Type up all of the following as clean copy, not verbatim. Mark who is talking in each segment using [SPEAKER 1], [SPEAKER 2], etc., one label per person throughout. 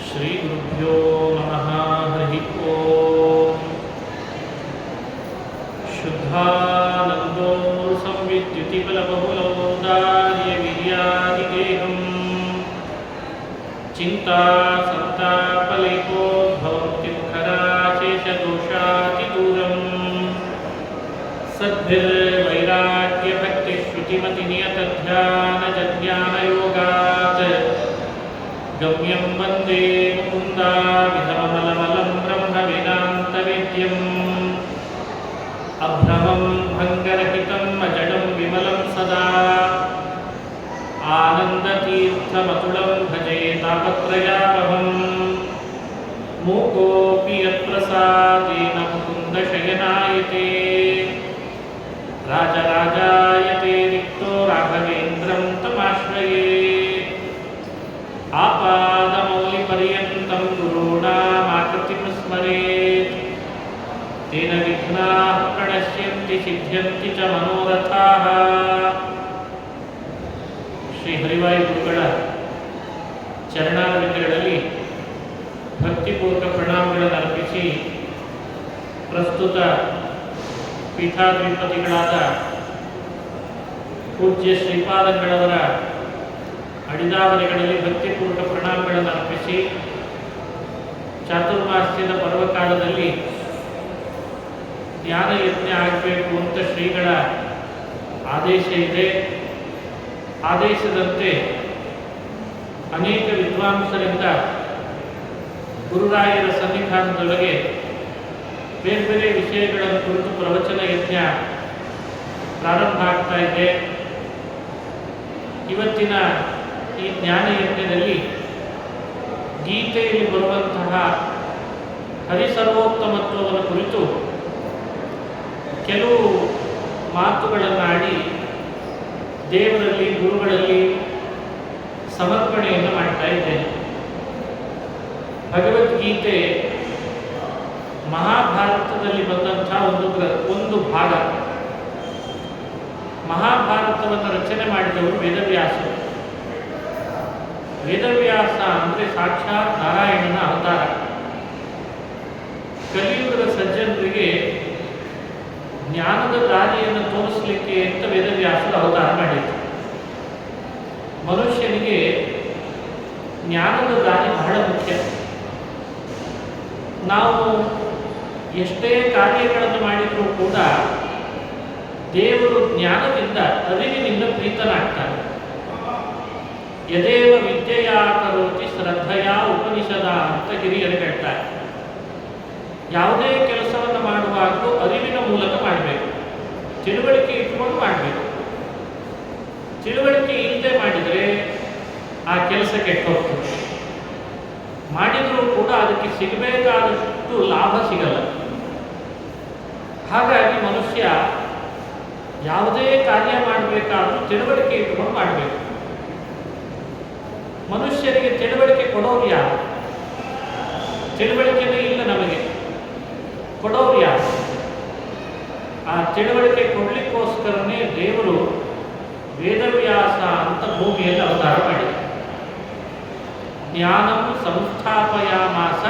[SPEAKER 1] ಶ್ರೀ ಗುರುಭ್ಯೋ ನಮಃ. ಹರಿ ಓಂ. ಶುದ್ಧಾನಂದೋ ಸಂವಿದ್ಯುತಿಬಲಬಹುಲೋದಾರ್ಯ ವೀರ್ಯಾದಿದೇಹಂ ಚಿಂತಾ ಸಂತಾಪಲೇಪೋದ್ಭವತ್ಯುಖರಾಶೇಷದೋಷಾತಿದೂರಂ ಸದ್ಭಿರ್ವೈರಾಗ್ಯಭಕ್ತಿಶ್ರುತಿಮತಿನಿಯತಧ್ಯಾನಜಜ್ಞಾನಯೋಗಾತ್ ಗಮ್ಯಂ ವಂದೇ ಮುಕುಂದಾವಿಧಮಮಲಮಲಂ ಬ್ರಹ್ಮವೇದಾन्तವೇದ್ಯಂ ಅಭ್ರಮಂ ಭಂಗರಹಿತಂ ಅಜಡಂ ವಿಮಲಂ ಸದಾ ಆನಂದತೀರ್ಥಮತುಳಂ ಭಜೆ ತಾಪತ್ರಯಾಪಹಂ ಮೂಕೋಪಿ ಯತ್ಪ್ರಸಾದೇನ ಮುಕುಂದಶಯನಾಯತೆ ರಾಜರಾಜಾಯತೆ ರಿಕ್ತೋ ರಾಘವೇಂದ್ರಂ ತಮಾಶ್ರಯೇ ಆಪಾದಮೌಲಿಪರ್ಯಂತಂ ಗುರುಣಾಮಾಕೃತಿಂ ಸ್ಮರೇತ್ ತೇನ ವಿಘ್ನಾಃ ಪ್ರಣಶ್ಯಂತಿ ಸಿದ್ಧ್ಯಂತಿ ಚ ಮನೋರಥಾಃ. ಶ್ರೀ ಹರಿವಾಯು ಗುರುಗಳ ಚರಣಾರವಿಂದಗಳಲ್ಲಿ ಭಕ್ತಿಪೂರ್ವಕ ಪ್ರಣಾಮಗಳನ್ನು ಅರ್ಪಿಸಿ ಪ್ರಸ್ತುತ ಪೀಠಾಧಿಪತಿಗಳಾದ ಪೂಜ್ಯ ಶ್ರೀಪಾದಂಗಳವರ ಅಡಿದಾವರಿಗಳಲ್ಲಿ ಭಕ್ತಿಪೂರ್ವಕ ಪ್ರಣಾಮಗಳನ್ನು ಅರ್ಪಿಸಿ ಚಾತುರ್ಮಾಸ್ಯದ ಪರ್ವಕಾಲದಲ್ಲಿ ಜ್ಞಾನ ಯಜ್ಞ ಆಗಬೇಕು ಅಂತ ಶ್ರೀಗಳ ಆದೇಶ ಇದೆ. ಆದೇಶದಂತೆ ಅನೇಕ ವಿದ್ವಾಂಸರಿಂದ ಗುರುರಾಯರ ಸನ್ನಿಧಾನದೊಳಗೆ ಬೇರೆ ಬೇರೆ ವಿಷಯಗಳನ್ನು ಕುರಿತು ಪ್ರವಚನ ಯಜ್ಞ ಪ್ರಾರಂಭ ಆಗ್ತಾ ಇದೆ. ಇವತ್ತಿನ ಈ ಜ್ಞಾನ ಯಜ್ಞದಲ್ಲಿ ಗೀತೆಯಲ್ಲಿ ಬರುವಂತಹ ಹರಿಸರ್ವೋತ್ತಮತ್ವವನ್ನು ಕುರಿತು ಕೆಲವು ಮಾತುಗಳನ್ನಾಡಿ ದೇವರಲ್ಲಿ ಗುರುಗಳಲ್ಲಿ ಸಮರ್ಪಣೆಯನ್ನು ಮಾಡ್ತಾ ಇದ್ದೇನೆ. ಭಗವದ್ಗೀತೆ ಮಹಾಭಾರತದಲ್ಲಿ ಬಂದಂತಹ ಒಂದು ಭಾಗ. ಮಹಾಭಾರತವನ್ನು ರಚನೆ ಮಾಡಿದವರು ವೇದವ್ಯಾಸರು. ವೇದವ್ಯಾಸ ಅಂದರೆ ಸಾಕ್ಷಾತ್ ನಾರಾಯಣನ ಅವತಾರ. ಕಲಿಯುಗದ ಸಜ್ಜನರಿಗೆ ಜ್ಞಾನದ ದಾರಿಯನ್ನು ತೋರಿಸಲಿಕ್ಕೆ ಅಂತ ವೇದವ್ಯಾಸರು ಅವತಾರ ಮಾಡಿದರು. ಮನುಷ್ಯನಿಗೆ ಜ್ಞಾನದ ದಾರಿ ಬಹಳ ಮುಖ್ಯ. ನಾವು ಎಷ್ಟೇ ಕಾರ್ಯಗಳನ್ನು ಮಾಡಿದರೂ ಕೂಡ ದೇವರು ಜ್ಞಾನದಿಂದ ಅರಿವಿನಿಂದ ಪ್ರೀತನಾಗ್ತಾನೆ. ಯದೇವ ವಿದ್ಯೆಯ ಕರೋತಿ ಶ್ರದ್ಧೆಯ ಉಪನಿಷದ ಅಂತ ಹಿರಿಯರು ಹೇಳ್ತಾರೆ. ಯಾವುದೇ ಕೆಲಸವನ್ನು ಮಾಡುವಾಗಲೂ ಅರಿವಿನ ಮೂಲಕ ಮಾಡಬೇಕು, ತಿಳುವಳಿಕೆ ಇಟ್ಕೊಂಡು ಮಾಡಬೇಕು. ತಿಳುವಳಿಕೆ ಇಲ್ಲದೆ ಮಾಡಿದರೆ ಆ ಕೆಲಸ ಕೆಟ್ಟು ಹೋಗ್ತದೆ. ಮಾಡಿದರೂ ಕೂಡ ಅದಕ್ಕೆ ಸಿಗಬೇಕಾದಷ್ಟು ಲಾಭ ಸಿಗಲ್ಲ. ಹಾಗಾಗಿ ಮನುಷ್ಯ ಯಾವುದೇ ಕಾರ್ಯ ಮಾಡಬೇಕಾದ್ರೂ ತಿಳುವಳಿಕೆ ಇಟ್ಕೊಂಡು ಮಾಡಬೇಕು. ಮನುಷ್ಯರಿಗೆ ತಿಳುವಳಿಕೆ ಕೊಡೋರು ಯಾರು? ತಿಳುವಳಿಕೆನೇ ಇಲ್ಲ ನಮಗೆ, ಕೊಡೋರು ಯಾರು? ಆ ತಿಳುವಳಿಕೆ ಕೊಡಲಿಕ್ಕೋಸ್ಕರನೇ ದೇವರು ವೇದವ್ಯಾಸ ಅಂತ ಭೂಮಿಯಲ್ಲಿ ಅವತಾರ ಮಾಡಿದ. ಜ್ಞಾನಂ ಸಂಸ್ಥಾಪಯಾಮಾಸ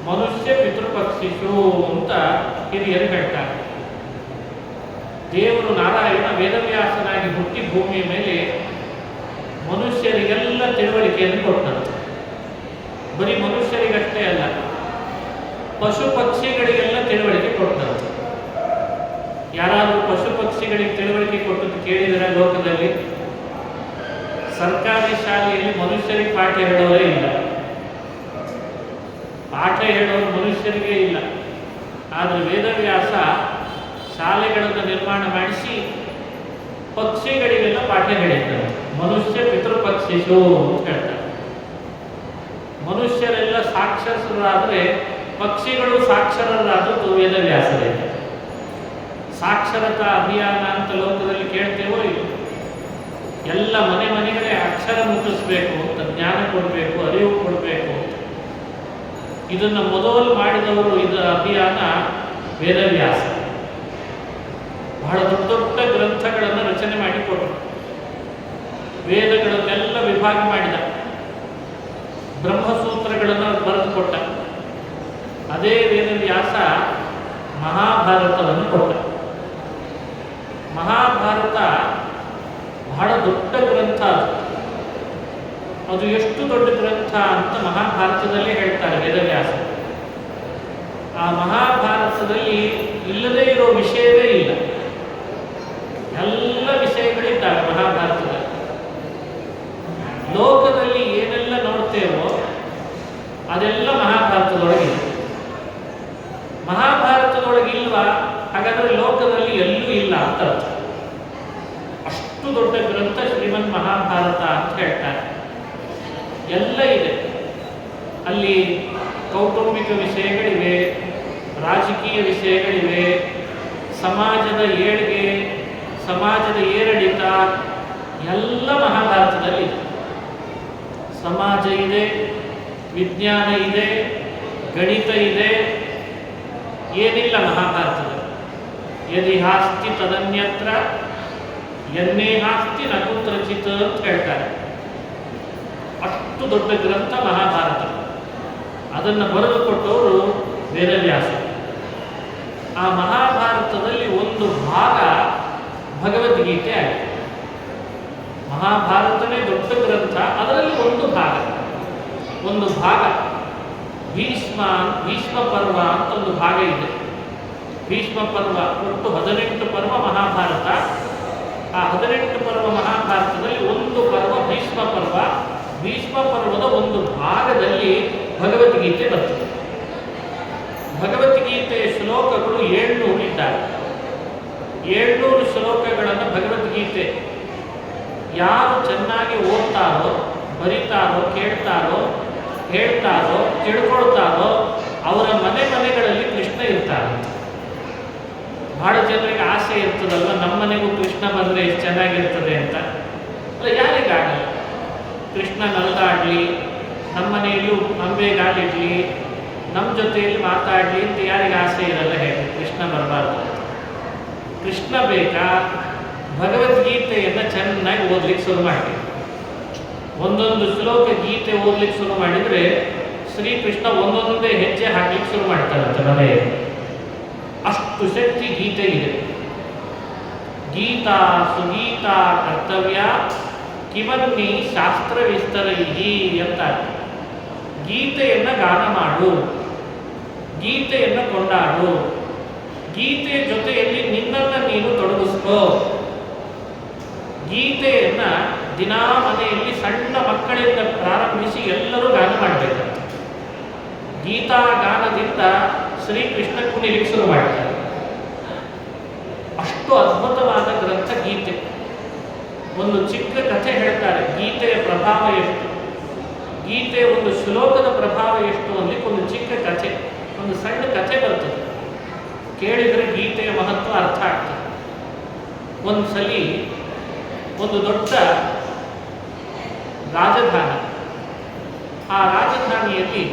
[SPEAKER 1] ಮನುಷ್ಯ ಪಿತೃಪಕ್ಷಿಷು ಅಂತ ಹಿರಿಯರು ಹೇಳ್ತಾರೆ. ದೇವರು ನಾರಾಯಣ ವೇದವ್ಯಾಸನಾಗಿ ಹುಟ್ಟಿ ಭೂಮಿಯ ಮೇಲೆ ಮನುಷ್ಯರಿಗೆಲ್ಲ ತಿಳುವಳಿಕೆಯನ್ನು ಕೊಟ್ಟರು. ಬರೀ ಮನುಷ್ಯರಿಗಷ್ಟೇ ಅಲ್ಲ, ಪಶು ಪಕ್ಷಿಗಳಿಗೆಲ್ಲ ತಿಳುವಳಿಕೆ ಕೊಟ್ಟರು. ಯಾರಾದರೂ ಪಶು ಪಕ್ಷಿಗಳಿಗೆ ತಿಳುವಳಿಕೆ ಕೊಟ್ಟದ್ದು ಕೇಳಿದರೆ ಲೋಕದಲ್ಲಿ? ಸರ್ಕಾರಿ ಶಾಲೆಯಲ್ಲಿ ಮನುಷ್ಯರಿಗೆ ಪಾಠ ಹೇಳೋರೇ ಇಲ್ಲ, ಪಾಠ ಹೇಳೋರು ಮನುಷ್ಯರಿಗೆ ಇಲ್ಲ. ಆದರೆ ವೇದವ್ಯಾಸ ಶಾಲೆಗಳನ್ನು ನಿರ್ಮಾಣ ಮಾಡಿಸಿ ಪಕ್ಷಿಗಳಿಗೆಲ್ಲ ಪಾಠ ಹೇಳಿದ್ದಾರೆ. ಮನುಷ್ಯ ಪಿತೃಪಕ್ಷಿಷು ಅಂತ ಹೇಳ್ತಾರೆ. ಮನುಷ್ಯರೆಲ್ಲ ಸಾಕ್ಷರರಾದರೆ ಪಕ್ಷಿಗಳು ಸಾಕ್ಷರರಾದದ್ದು ವೇದವ್ಯಾಸರೇ. ಸಾಕ್ಷರತಾ ಅಭಿಯಾನ ಅಂತ ಲೋಕದಲ್ಲಿ ಕೇಳ್ತೇವೋ ಇಲ್ಲ? ಎಲ್ಲ ಮನೆ ಮನೆಗಳೇ ಅಕ್ಷರ ಮುಟ್ಟಿಸ್ಬೇಕು ಅಂತ, ಜ್ಞಾನ ಕೊಡಬೇಕು, ಅರಿವು ಕೊಡಬೇಕು. ಇದನ್ನು ಮೊದಲು ಮಾಡಿದವರು ಇದರ ಅಭಿಯಾನ ವೇದವ್ಯಾಸ. ಬಹಳ ದೊಡ್ಡ ದೊಡ್ಡ ಗ್ರಂಥಗಳನ್ನು ರಚನೆ ಮಾಡಿಕೊಟ್ಟರು. ವೇದಗಳನ್ನೆಲ್ಲ ವಿಭಾಗ ಮಾಡಿದ, ಬ್ರಹ್ಮಸೂತ್ರಗಳನ್ನು ಬರೆದುಕೊಟ್ಟ. ಅದೇ ವೇದವ್ಯಾಸ ಮಹಾಭಾರತವನ್ನು ಕೊಟ್ಟ. ಮಹಾಭಾರತ ಬಹಳ ದೊಡ್ಡ ಗ್ರಂಥ. ಅದು ಎಷ್ಟು ದೊಡ್ಡ ಗ್ರಂಥ ಅಂತ ಮಹಾಭಾರತದಲ್ಲೇ ಹೇಳ್ತಾರೆ ವೇದವ್ಯಾಸ. ಆ ಮಹಾಭಾರತದಲ್ಲಿ ಇಲ್ಲದೇ ಇರೋ ವಿಷಯವೇ ಇಲ್ಲ, ಎಲ್ಲ ವಿಷಯಗಳಿದ್ದಾವೆ ಮಹಾಭಾರತದಲ್ಲಿ. ಲೋಕದಲ್ಲಿ ಏನೆಲ್ಲ ನೋಡ್ತೇವೋ ಅದೆಲ್ಲ ಮಹಾಭಾರತದೊಳಗಿದೆ. ಮಹಾಭಾರತದೊಳಗಿಲ್ವಾ? ಹಾಗಾದರೆ ಲೋಕದಲ್ಲಿ ಎಲ್ಲೂ ಇಲ್ಲ ಅಂತ ಅರ್ಥ. ಅಷ್ಟು ದೊಡ್ಡ ಗ್ರಂಥ ಶ್ರೀಮನ್ ಮಹಾಭಾರತ ಅಂತ ಹೇಳ್ತಾರೆ. ಎಲ್ಲ ಇದೆ ಅಲ್ಲಿ. ಕೌಟುಂಬಿಕ ವಿಷಯಗಳಿವೆ, ರಾಜಕೀಯ ವಿಷಯಗಳಿವೆ, ಸಮಾಜದ ಏಳಿಗೆ, ಸಮಾಜದ ಏರಿಳಿತ ಎಲ್ಲ ಮಹಾಭಾರತದಲ್ಲಿ. ಸಮಾಜ ಇದೆ, ವಿಜ್ಞಾನ ಇದೆ, ಗಣಿತ ಇದೆ, ಏನಿಲ್ಲ ಮಹಾಭಾರತದಲ್ಲಿ. ಯದಿ ಹಾಸ್ತಿ ತದನ್ಯತ್ರ ಯನ್ನೇ ಹಾಸ್ತಿ ನ ಕುತ್ರಚಿತ್ ಅಂತ ಹೇಳ್ತಾರೆ. ಅಷ್ಟು ದೊಡ್ಡ ಗ್ರಂಥ ಮಹಾಭಾರತ. ಅದನ್ನು ಬರೆದುಕೊಟ್ಟವರು ವೇದವ್ಯಾಸ. ಆ ಮಹಾಭಾರತದಲ್ಲಿ ಒಂದು ಭಾಗ ಭಗವದ್ಗೀತೆ ಆಗಿದೆ. ಮಹಾಭಾರತನೇ ದೊಡ್ಡ ಗ್ರಂಥ, ಅದರಲ್ಲಿ ಒಂದು ಭಾಗ ಭೀಷ್ಮ ಪರ್ವ ಅಂತ ಒಂದು ಭಾಗ ಇದೆ. ಭೀಷ್ಮ ಪರ್ವ ಒಟ್ಟು 18 ಪರ್ವ ಮಹಾಭಾರತ. ಆ 18 ಪರ್ವ ಮಹಾಭಾರತದಲ್ಲಿ ಒಂದು ಪರ್ವ ಭೀಷ್ಮ ಪರ್ವ. ಭೀಷ್ಮ ಪರ್ವದ ಒಂದು ಭಾಗದಲ್ಲಿ ಭಗವದ್ಗೀತೆ ಬರ್ತದೆ. ಭಗವದ್ಗೀತೆಯ ಶ್ಲೋಕಗಳು 700 ಇದ್ದಾರೆ. 700 ಶ್ಲೋಕಗಳನ್ನು ಭಗವದ್ಗೀತೆ ಯಾರು ಚೆನ್ನಾಗಿ ಓದ್ತಾರೋ, ಬರೀತಾರೋ, ಕೇಳ್ತಾರೋ, ಹೇಳ್ತಾರೋ, ತಿಳ್ಕೊಳ್ತಾರೋ ಅವರ ಮನೆಗಳಲ್ಲಿ ಕೃಷ್ಣ ಇರ್ತಾರೆ. ಬಹಳ ಜನರಿಗೆ ಆಸೆ ಇರ್ತದಲ್ವ, ನಮ್ಮನೆಗೂ ಕೃಷ್ಣ ಬಂದರೆ ಎಷ್ಟು ಚೆನ್ನಾಗಿರ್ತದೆ ಅಂತ. ಅಲ್ಲ, ಯಾರಿಗಾಗಲ್ಲ. ಕೃಷ್ಣ ನಲ್ದಾಡಲಿ, ನಮ್ಮನೆಯಲ್ಲೂ ಅಂಬೆಗಾಲಿಡ್ಲಿ, ನಮ್ಮ ಜೊತೆಯಲ್ಲಿ ಮಾತಾಡಲಿ ಅಂತ ಯಾರಿಗೆ ಆಸೆ ಇರಲ್ಲ ಹೇಳಿ? ಕೃಷ್ಣ ಬರಬಾರ್ದು. ಕೃಷ್ಣ ಬೇಕಾ? ಭಗವದ್ಗೀತೆಯನ್ನು ಚೆನ್ನಾಗಿ ಓದ್ಲಿಕ್ಕೆ ಶುರು ಮಾಡಿ. ಒಂದೊಂದು ಶ್ಲೋಕ ಗೀತೆ ಓದ್ಲಿಕ್ಕೆ ಶುರು ಮಾಡಿದರೆ ಶ್ರೀಕೃಷ್ಣ ಒಂದೊಂದೇ ಹೆಜ್ಜೆ ಹಾಕ್ಲಿಕ್ಕೆ ಶುರು ಮಾಡ್ತಾರಂತೆ ಮನೆಯಲ್ಲಿ. ಅಷ್ಟು ಶಕ್ತಿ ಗೀತೆ ಇದೆ. ಗೀತಾ ಸುಗೀತಾ ಕರ್ತವ್ಯ ಕಿಮನ್ನಿ ಶಾಸ್ತ್ರ ವಿಸ್ತರೈಹಿ ಅಂತ. ಗೀತೆಯನ್ನು ಗಾನ ಮಾಡು, ಗೀತೆಯನ್ನು ಕೊಂಡಾಡು, ಗೀತೆಯ ಜೊತೆಯಲ್ಲಿ ನಿನ್ನನ್ನು ನೀನು ತೊಡಗಿಸ್ಕೋ. ಗೀತೆಯನ್ನು ದಿನಾ ಮನೆಯಲ್ಲಿ ಸಣ್ಣ ಮಕ್ಕಳಿಂದ ಪ್ರಾರಂಭಿಸಿ ಎಲ್ಲರೂ ಗಾನ ಮಾಡಬೇಕಂತ. ಗೀತಾ ಗಾನದಿಂದ ಶ್ರೀಕೃಷ್ಣ ಕುಣಿಲಿಕ್ಕೆ ಶುರು ಮಾಡ್ತಾರೆ. ಅಷ್ಟು ಅದ್ಭುತವಾದ ಗ್ರಂಥ ಗೀತೆ. ಒಂದು ಚಿಕ್ಕ ಕಥೆ ಹೇಳ್ತಾರೆ, ಗೀತೆಯ ಪ್ರಭಾವ ಎಷ್ಟು, ಗೀತೆಯ ಒಂದು ಶ್ಲೋಕದ ಪ್ರಭಾವ ಎಷ್ಟು ಅನ್ನಲಿಕ್ಕೆ ಒಂದು ಚಿಕ್ಕ ಕಥೆ, ಒಂದು ಸಣ್ಣ ಕಥೆ ಬರ್ತದೆ. ಕೇಳಿದರೆ ಗೀತೆಯ ಮಹತ್ವ ಅರ್ಥ ಆಗ್ತದೆ. ಒಂದು ಸಲಿ ಒಂದು ದೊಡ್ಡ ರಾಜಧಾನಿ, ಆ ರಾಜಧಾನಿಯಲ್ಲಿ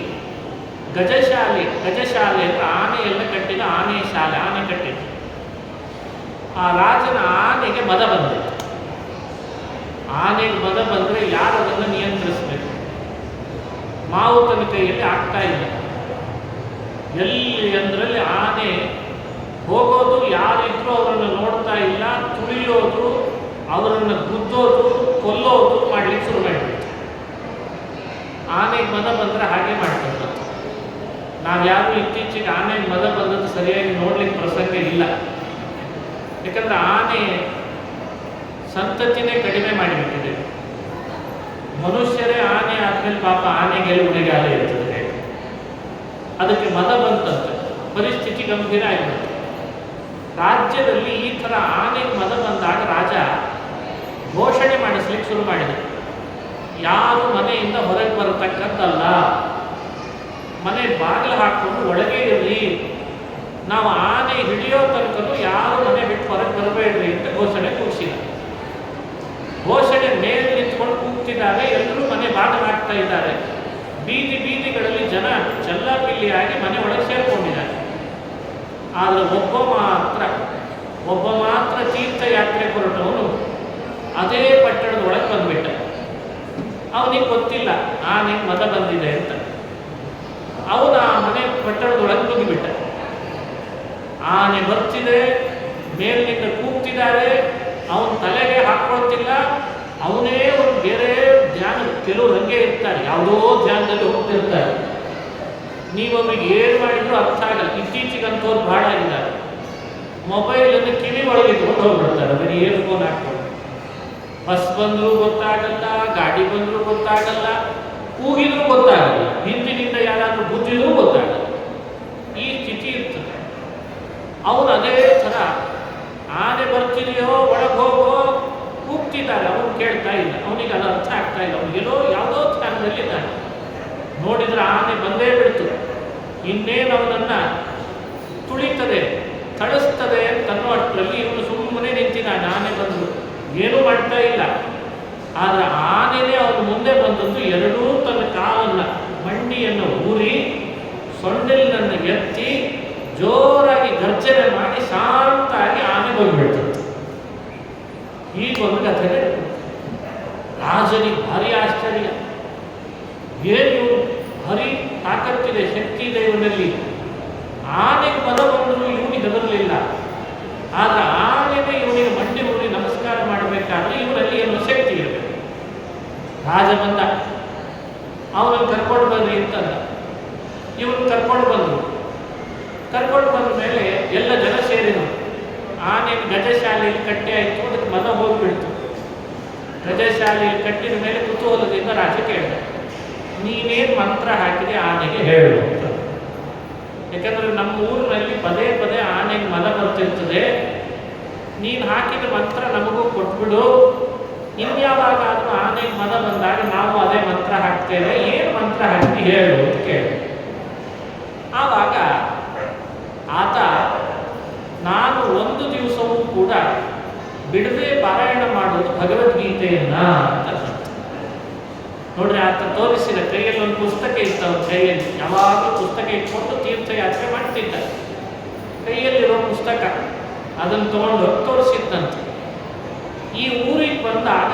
[SPEAKER 1] ಗಜಶಾಲೆ ಅಂದರೆ ಆನೆಯೆಲ್ಲ ಕಟ್ಟಿದ ಆನೆ ಶಾಲೆ, ಆನೆ ಕಟ್ಟಿದ್ದು. ಆ ರಾಜನ ಆನೆಗೆ ಮದ ಬಂದಿತ್ತು. ಆನೆಗೆ ಮದ ಬಂದರೆ ಯಾರು ಅದನ್ನು ನಿಯಂತ್ರಿಸಬೇಕು? ಮಾವುತನ ಕೈಯಲ್ಲಿ ಆಗ್ತಾ ಇಲ್ಲ. ಎಲ್ಲಿ ಅಂದ್ರಲ್ಲಿ ಆನೆ ಹೋಗೋದು, ಯಾರಿದ್ರೂ ಅವರನ್ನು ನೋಡ್ತಾ ಇಲ್ಲ, ತುಳಿಯೋದು, ಅವರನ್ನು ಗುದ್ದೋದು, ಕೊಲ್ಲೋದು ಮಾಡಲಿಕ್ಕೆ ಶುರು ಮಾಡಿಬಿಟ್ಟು. ಆನೆಗೆ ಮದ ಬಂದರೆ ಹಾಗೆ ಮಾಡ್ತಾರೆ. ನಾವ್ಯಾರು ಇತ್ತೀಚೆಗೆ ಆನೆಗೆ ಮದ ಬಂದದ್ದು ಸರಿಯಾಗಿ ನೋಡ್ಲಿಕ್ಕೆ ಪ್ರಸಂಗ ಇಲ್ಲ. ಯಾಕಂದರೆ ಆನೆ ಸಂತತಿನೇ ಕಡಿಮೆ ಮಾಡಿಬಿಟ್ಟಿದೆ. ಮನುಷ್ಯರೇ ಆನೆ ಆದ್ಮೇಲೆ ಪಾಪ ಆನೆಗೆಲ್ಲ ಉಳಿಗಾಲ ಇರ್ತದೆ. ಅದಕ್ಕೆ ಮದ ಬಂತಂತೆ, ಪರಿಸ್ಥಿತಿ ಗಂಭೀರ ಆಗಿಬಿಡ್ತು. ರಾಜ್ಯದಲ್ಲಿ ಈ ಥರ ಆನೆಗೆ ಮದ ಬಂದಾಗ ರಾಜ ಘೋಷಣೆ ಮಾಡಿಸ್ಲಿಕ್ಕೆ ಶುರು ಮಾಡಿದ. ಯಾರು ಮನೆಯಿಂದ ಹೊರಗೆ ಬರತಕ್ಕದ್ದಲ್ಲ, ಮನೆ ಬಾಗಿಲು ಹಾಕ್ಕೊಂಡು ಒಳಗೆ ಇರಲಿ, ನಾವು ಆನೆ ಹಿಡಿಯೋ ತನಕನೂ ಯಾರು ಮನೆ ಬಿಟ್ಟು ಹೊರಗೆ ಬರಬೇಡ್ರಿ ಅಂತ ಘೋಷಣೆ ಕೂಗಿಸಿದ. ಘೋಷಣೆ ಮೇಲೆ ನಿಂತ್ಕೊಂಡು ಕೂಗ್ತಿದ್ದಾರೆ, ಎಲ್ಲರೂ ಮನೆ ಬಾಗಿಲು ಹಾಕ್ತಾ ಇದ್ದಾರೆ. ಬೀದಿಗಳಲ್ಲಿ ಜನ ಚೆಲ್ಲಾಪಿಲ್ಲಿಯಾಗಿ ಮನೆ ಒಳಗೆ ಸೇರ್ಕೊಂಡಿದ್ದಾರೆ. ಆದರೆ ಒಬ್ಬ ಮಾತ್ರ ತೀರ್ಥಯಾತ್ರೆ ಹೊರಟವನು ಅದೇ ಪಟ್ಟಣದ ಒಳಗೆ ಬಂದ್ಬಿಟ್ಟ. ಅವನಿಗೆ ಗೊತ್ತಿಲ್ಲ ಆನೆಗೆ ಮದ ಬಂದಿದೆ ಅಂತ. ಅವನ ಮನೆ ಪಟ್ಟಣದೊಳಗೆ ನುಗ್ಗಿಬಿಟ್ಟ. ಆನೆ ಬರ್ತಿದೆ, ಮೇಲಿನಿಂದ ಕೂಗ್ತಿದ್ದಾರೆ, ಅವನ ತಲೆಗೆ ಹಾಕೊಳ್ತಿಲ್ಲ. ಅವನೇ ಒಂದು ಬೇರೆ ಧ್ಯಾನ, ಕೆಲವರು ಹಂಗೆ ಇರ್ತಾರೆ, ಯಾವುದೋ ಧ್ಯಾನದಲ್ಲಿ ಹೋಗ್ತಿರ್ತಾರೆ. ನೀವು ಅವ್ರಿಗೆ ಏನು ಮಾಡಿದ್ರು ಅರ್ಥ ಆಗಲ್ಲ. ಇತ್ತೀಚೆಗಂತವ್ರು ಭಾಳ ಆಗಿದ್ದಾರೆ. ಮೊಬೈಲನ್ನು ಕಿವಿ ಒಳಗಿಟ್ಕೊಂಡು ಹೋಗ್ಬಿಡ್ತಾರೆ, ಬರೀ ಏನು ಫೋನ್ ಹಾಕ್ಕೊಂಡು. ಬಸ್ ಬಂದರೂ ಗೊತ್ತಾಗಲ್ಲ, ಗಾಡಿ ಬಂದರೂ ಗೊತ್ತಾಗಲ್ಲ, ಕೂಗಿದ್ರೂ ಗೊತ್ತಾಗಲ್ಲ, ಹಿಂದಿನಿಂದ ಯಾರಾದರೂ ಬುದ್ಧಿದ್ರೂ ಗೊತ್ತಾಗಲ್ಲ. ಈ ಸ್ಥಿತಿ ಇರ್ತದೆ. ಅವನು ಅದೇ ಥರ ಆನೆ ಬರ್ತಿದೆಯೋ ಒಳಗೆ ಹೋಗೋ ಕೂಗ್ತಿದ್ದಾರೆ, ಅವನು ಕೇಳ್ತಾ ಇಲ್ಲ, ಅವನಿಗೆ ಅದು ಅರ್ಥ ಆಗ್ತಾ ಇಲ್ಲ. ಅವನಿಗೆಲ್ಲೋ ಯಾವುದೋ ಸ್ಥಾನದಲ್ಲಿದ್ದಾನೆ. ನೋಡಿದ್ರೆ ಆನೆ ಬಂದೇ ಬಿಡ್ತು. ಇನ್ನೇನು ಅವನನ್ನು ತುಳಿತದೆ, ಥಳಿಸ್ತದೆ ಅಂತನ್ನೋ ಅಷ್ಟರಲ್ಲಿ ಇವನು ಸುಮ್ಮನೆ ನಿಂತಿದ್ದಾನೆ. ಆನೆ ಬಂದು ಏನೂ ಮಾಡ್ತಾ ಇಲ್ಲ. ಆದರೆ ಆನೆನೇ ಅವನು ಮುಂದೆ ಬಂದದ್ದು ಎರಡೂ ತನ್ನ ಕಾಲನ್ನು, ಮಂಡಿಯನ್ನು ಊರಿ ಸೊಂಡಿಲನ್ನು ಎತ್ತಿ ಜೋರಾಗಿ ಗರ್ಜನೆ ಮಾಡಿ ಶಾಂತಾಗಿ ಆನೆ ಬಂದ್ಬಿಡ್ತದೆ. ಈಗ ಒಂದು ಕಥೆ ರಾಜನಿಗೆ ಭಾರಿ ಆಶ್ಚರ್ಯ. ಏನು ಭಾರಿ ತಾಕತ್ತಿದೆ, ಶಕ್ತಿ ಇದೆ ಇವನಲ್ಲಿ. ಆನೆಗೆ ಮದ ಬಂದರೂ ಇವನಿಗೆ ಹೆದರಲಿಲ್ಲ. ಆದರೆ ಆನೆಗೆ ಇವನಿಗೆ ಮಂಡಿ ಊರಿ ನಮಸ್ಕಾರ ಮಾಡಬೇಕಾದ್ರೆ ಇವರಲ್ಲಿ ಏನು ಶಕ್ತಿ ಇರಬೇಕು. ರಾಜ ಬಂದ, ಅವನನ್ನು ಕರ್ಕೊಂಡು ಬರ್ರಿ ಅಂತಂದ. ಇವನು ಕರ್ಕೊಂಡು ಬಂದರು. ಕರ್ಕೊಂಡು ಬಂದ ಮೇಲೆ ಎಲ್ಲ ಜನ ಸೇರಿದರು. ಆನೆ ಗಜಶಾಲೆಯಲ್ಲಿ ಕಟ್ಟಿ ಆಯಿತು, ಅದಕ್ಕೆ ಮದ ಹೋಗಿಬಿಡ್ತು. ಗಜಶಾಲೆಯಲ್ಲಿ ಕಟ್ಟಿದ ಮೇಲೆ ಕುತೂಹಲದಿಂದ ರಾಜ ಕೇಳಿದ, ನೀನೇನು ಮಂತ್ರ ಹಾಕಿದೆ ಆನೆಗೆ ಹೇಳು ಅಂತ. ಯಾಕಂದರೆ ನಮ್ಮ ಊರಿನಲ್ಲಿ ಪದೇ ಪದೇ ಆನೆಗೆ ಮದ ಬರ್ತಿರ್ತದೆ, ನೀನು ಹಾಕಿದ ಮಂತ್ರ ನಮಗೂ ಕೊಟ್ಬಿಡು, ಇನ್ಯಾವಾಗಾದರೂ ಆನೆಗೆ ಮದ ಬಂದಾಗ ನಾವು ಅದೇ ಮಂತ್ರ ಹಾಕ್ತೇವೆ, ಏನು ಮಂತ್ರ ಹಾಕಿ ಹೇಳು ಅಂತ ಕೇಳಿ. ಆವಾಗ ಆತ, ನಾನು ಒಂದು ದಿವಸವೂ ಕೂಡ ಬಿಡದೆ ಪಾರಾಯಣ ಮಾಡೋದು ಭಗವದ್ಗೀತೆಯನ್ನ ಅಂತ. ನೋಡ್ರಿ, ಆತ ತೋರಿಸಿದ ಕೈಯಲ್ಲಿ ಒಂದು ಪುಸ್ತಕ ಇತ್ತು. ಅವನ ಕೈಯಲ್ಲಿ ಯಾವಾಗಲೂ ಪುಸ್ತಕ ಇಟ್ಕೊಂಡು ತೀರ್ಥಯಾತ್ರೆ ಮಾಡ್ತಿದ್ದ. ಕೈಯಲ್ಲಿರೋ ಪುಸ್ತಕ ಅದನ್ನು ತಗೊಂಡು ತೋರಿಸಿದ್ದಂತೆ. ಈ ಊರಿಗೆ ಬಂದಾಗ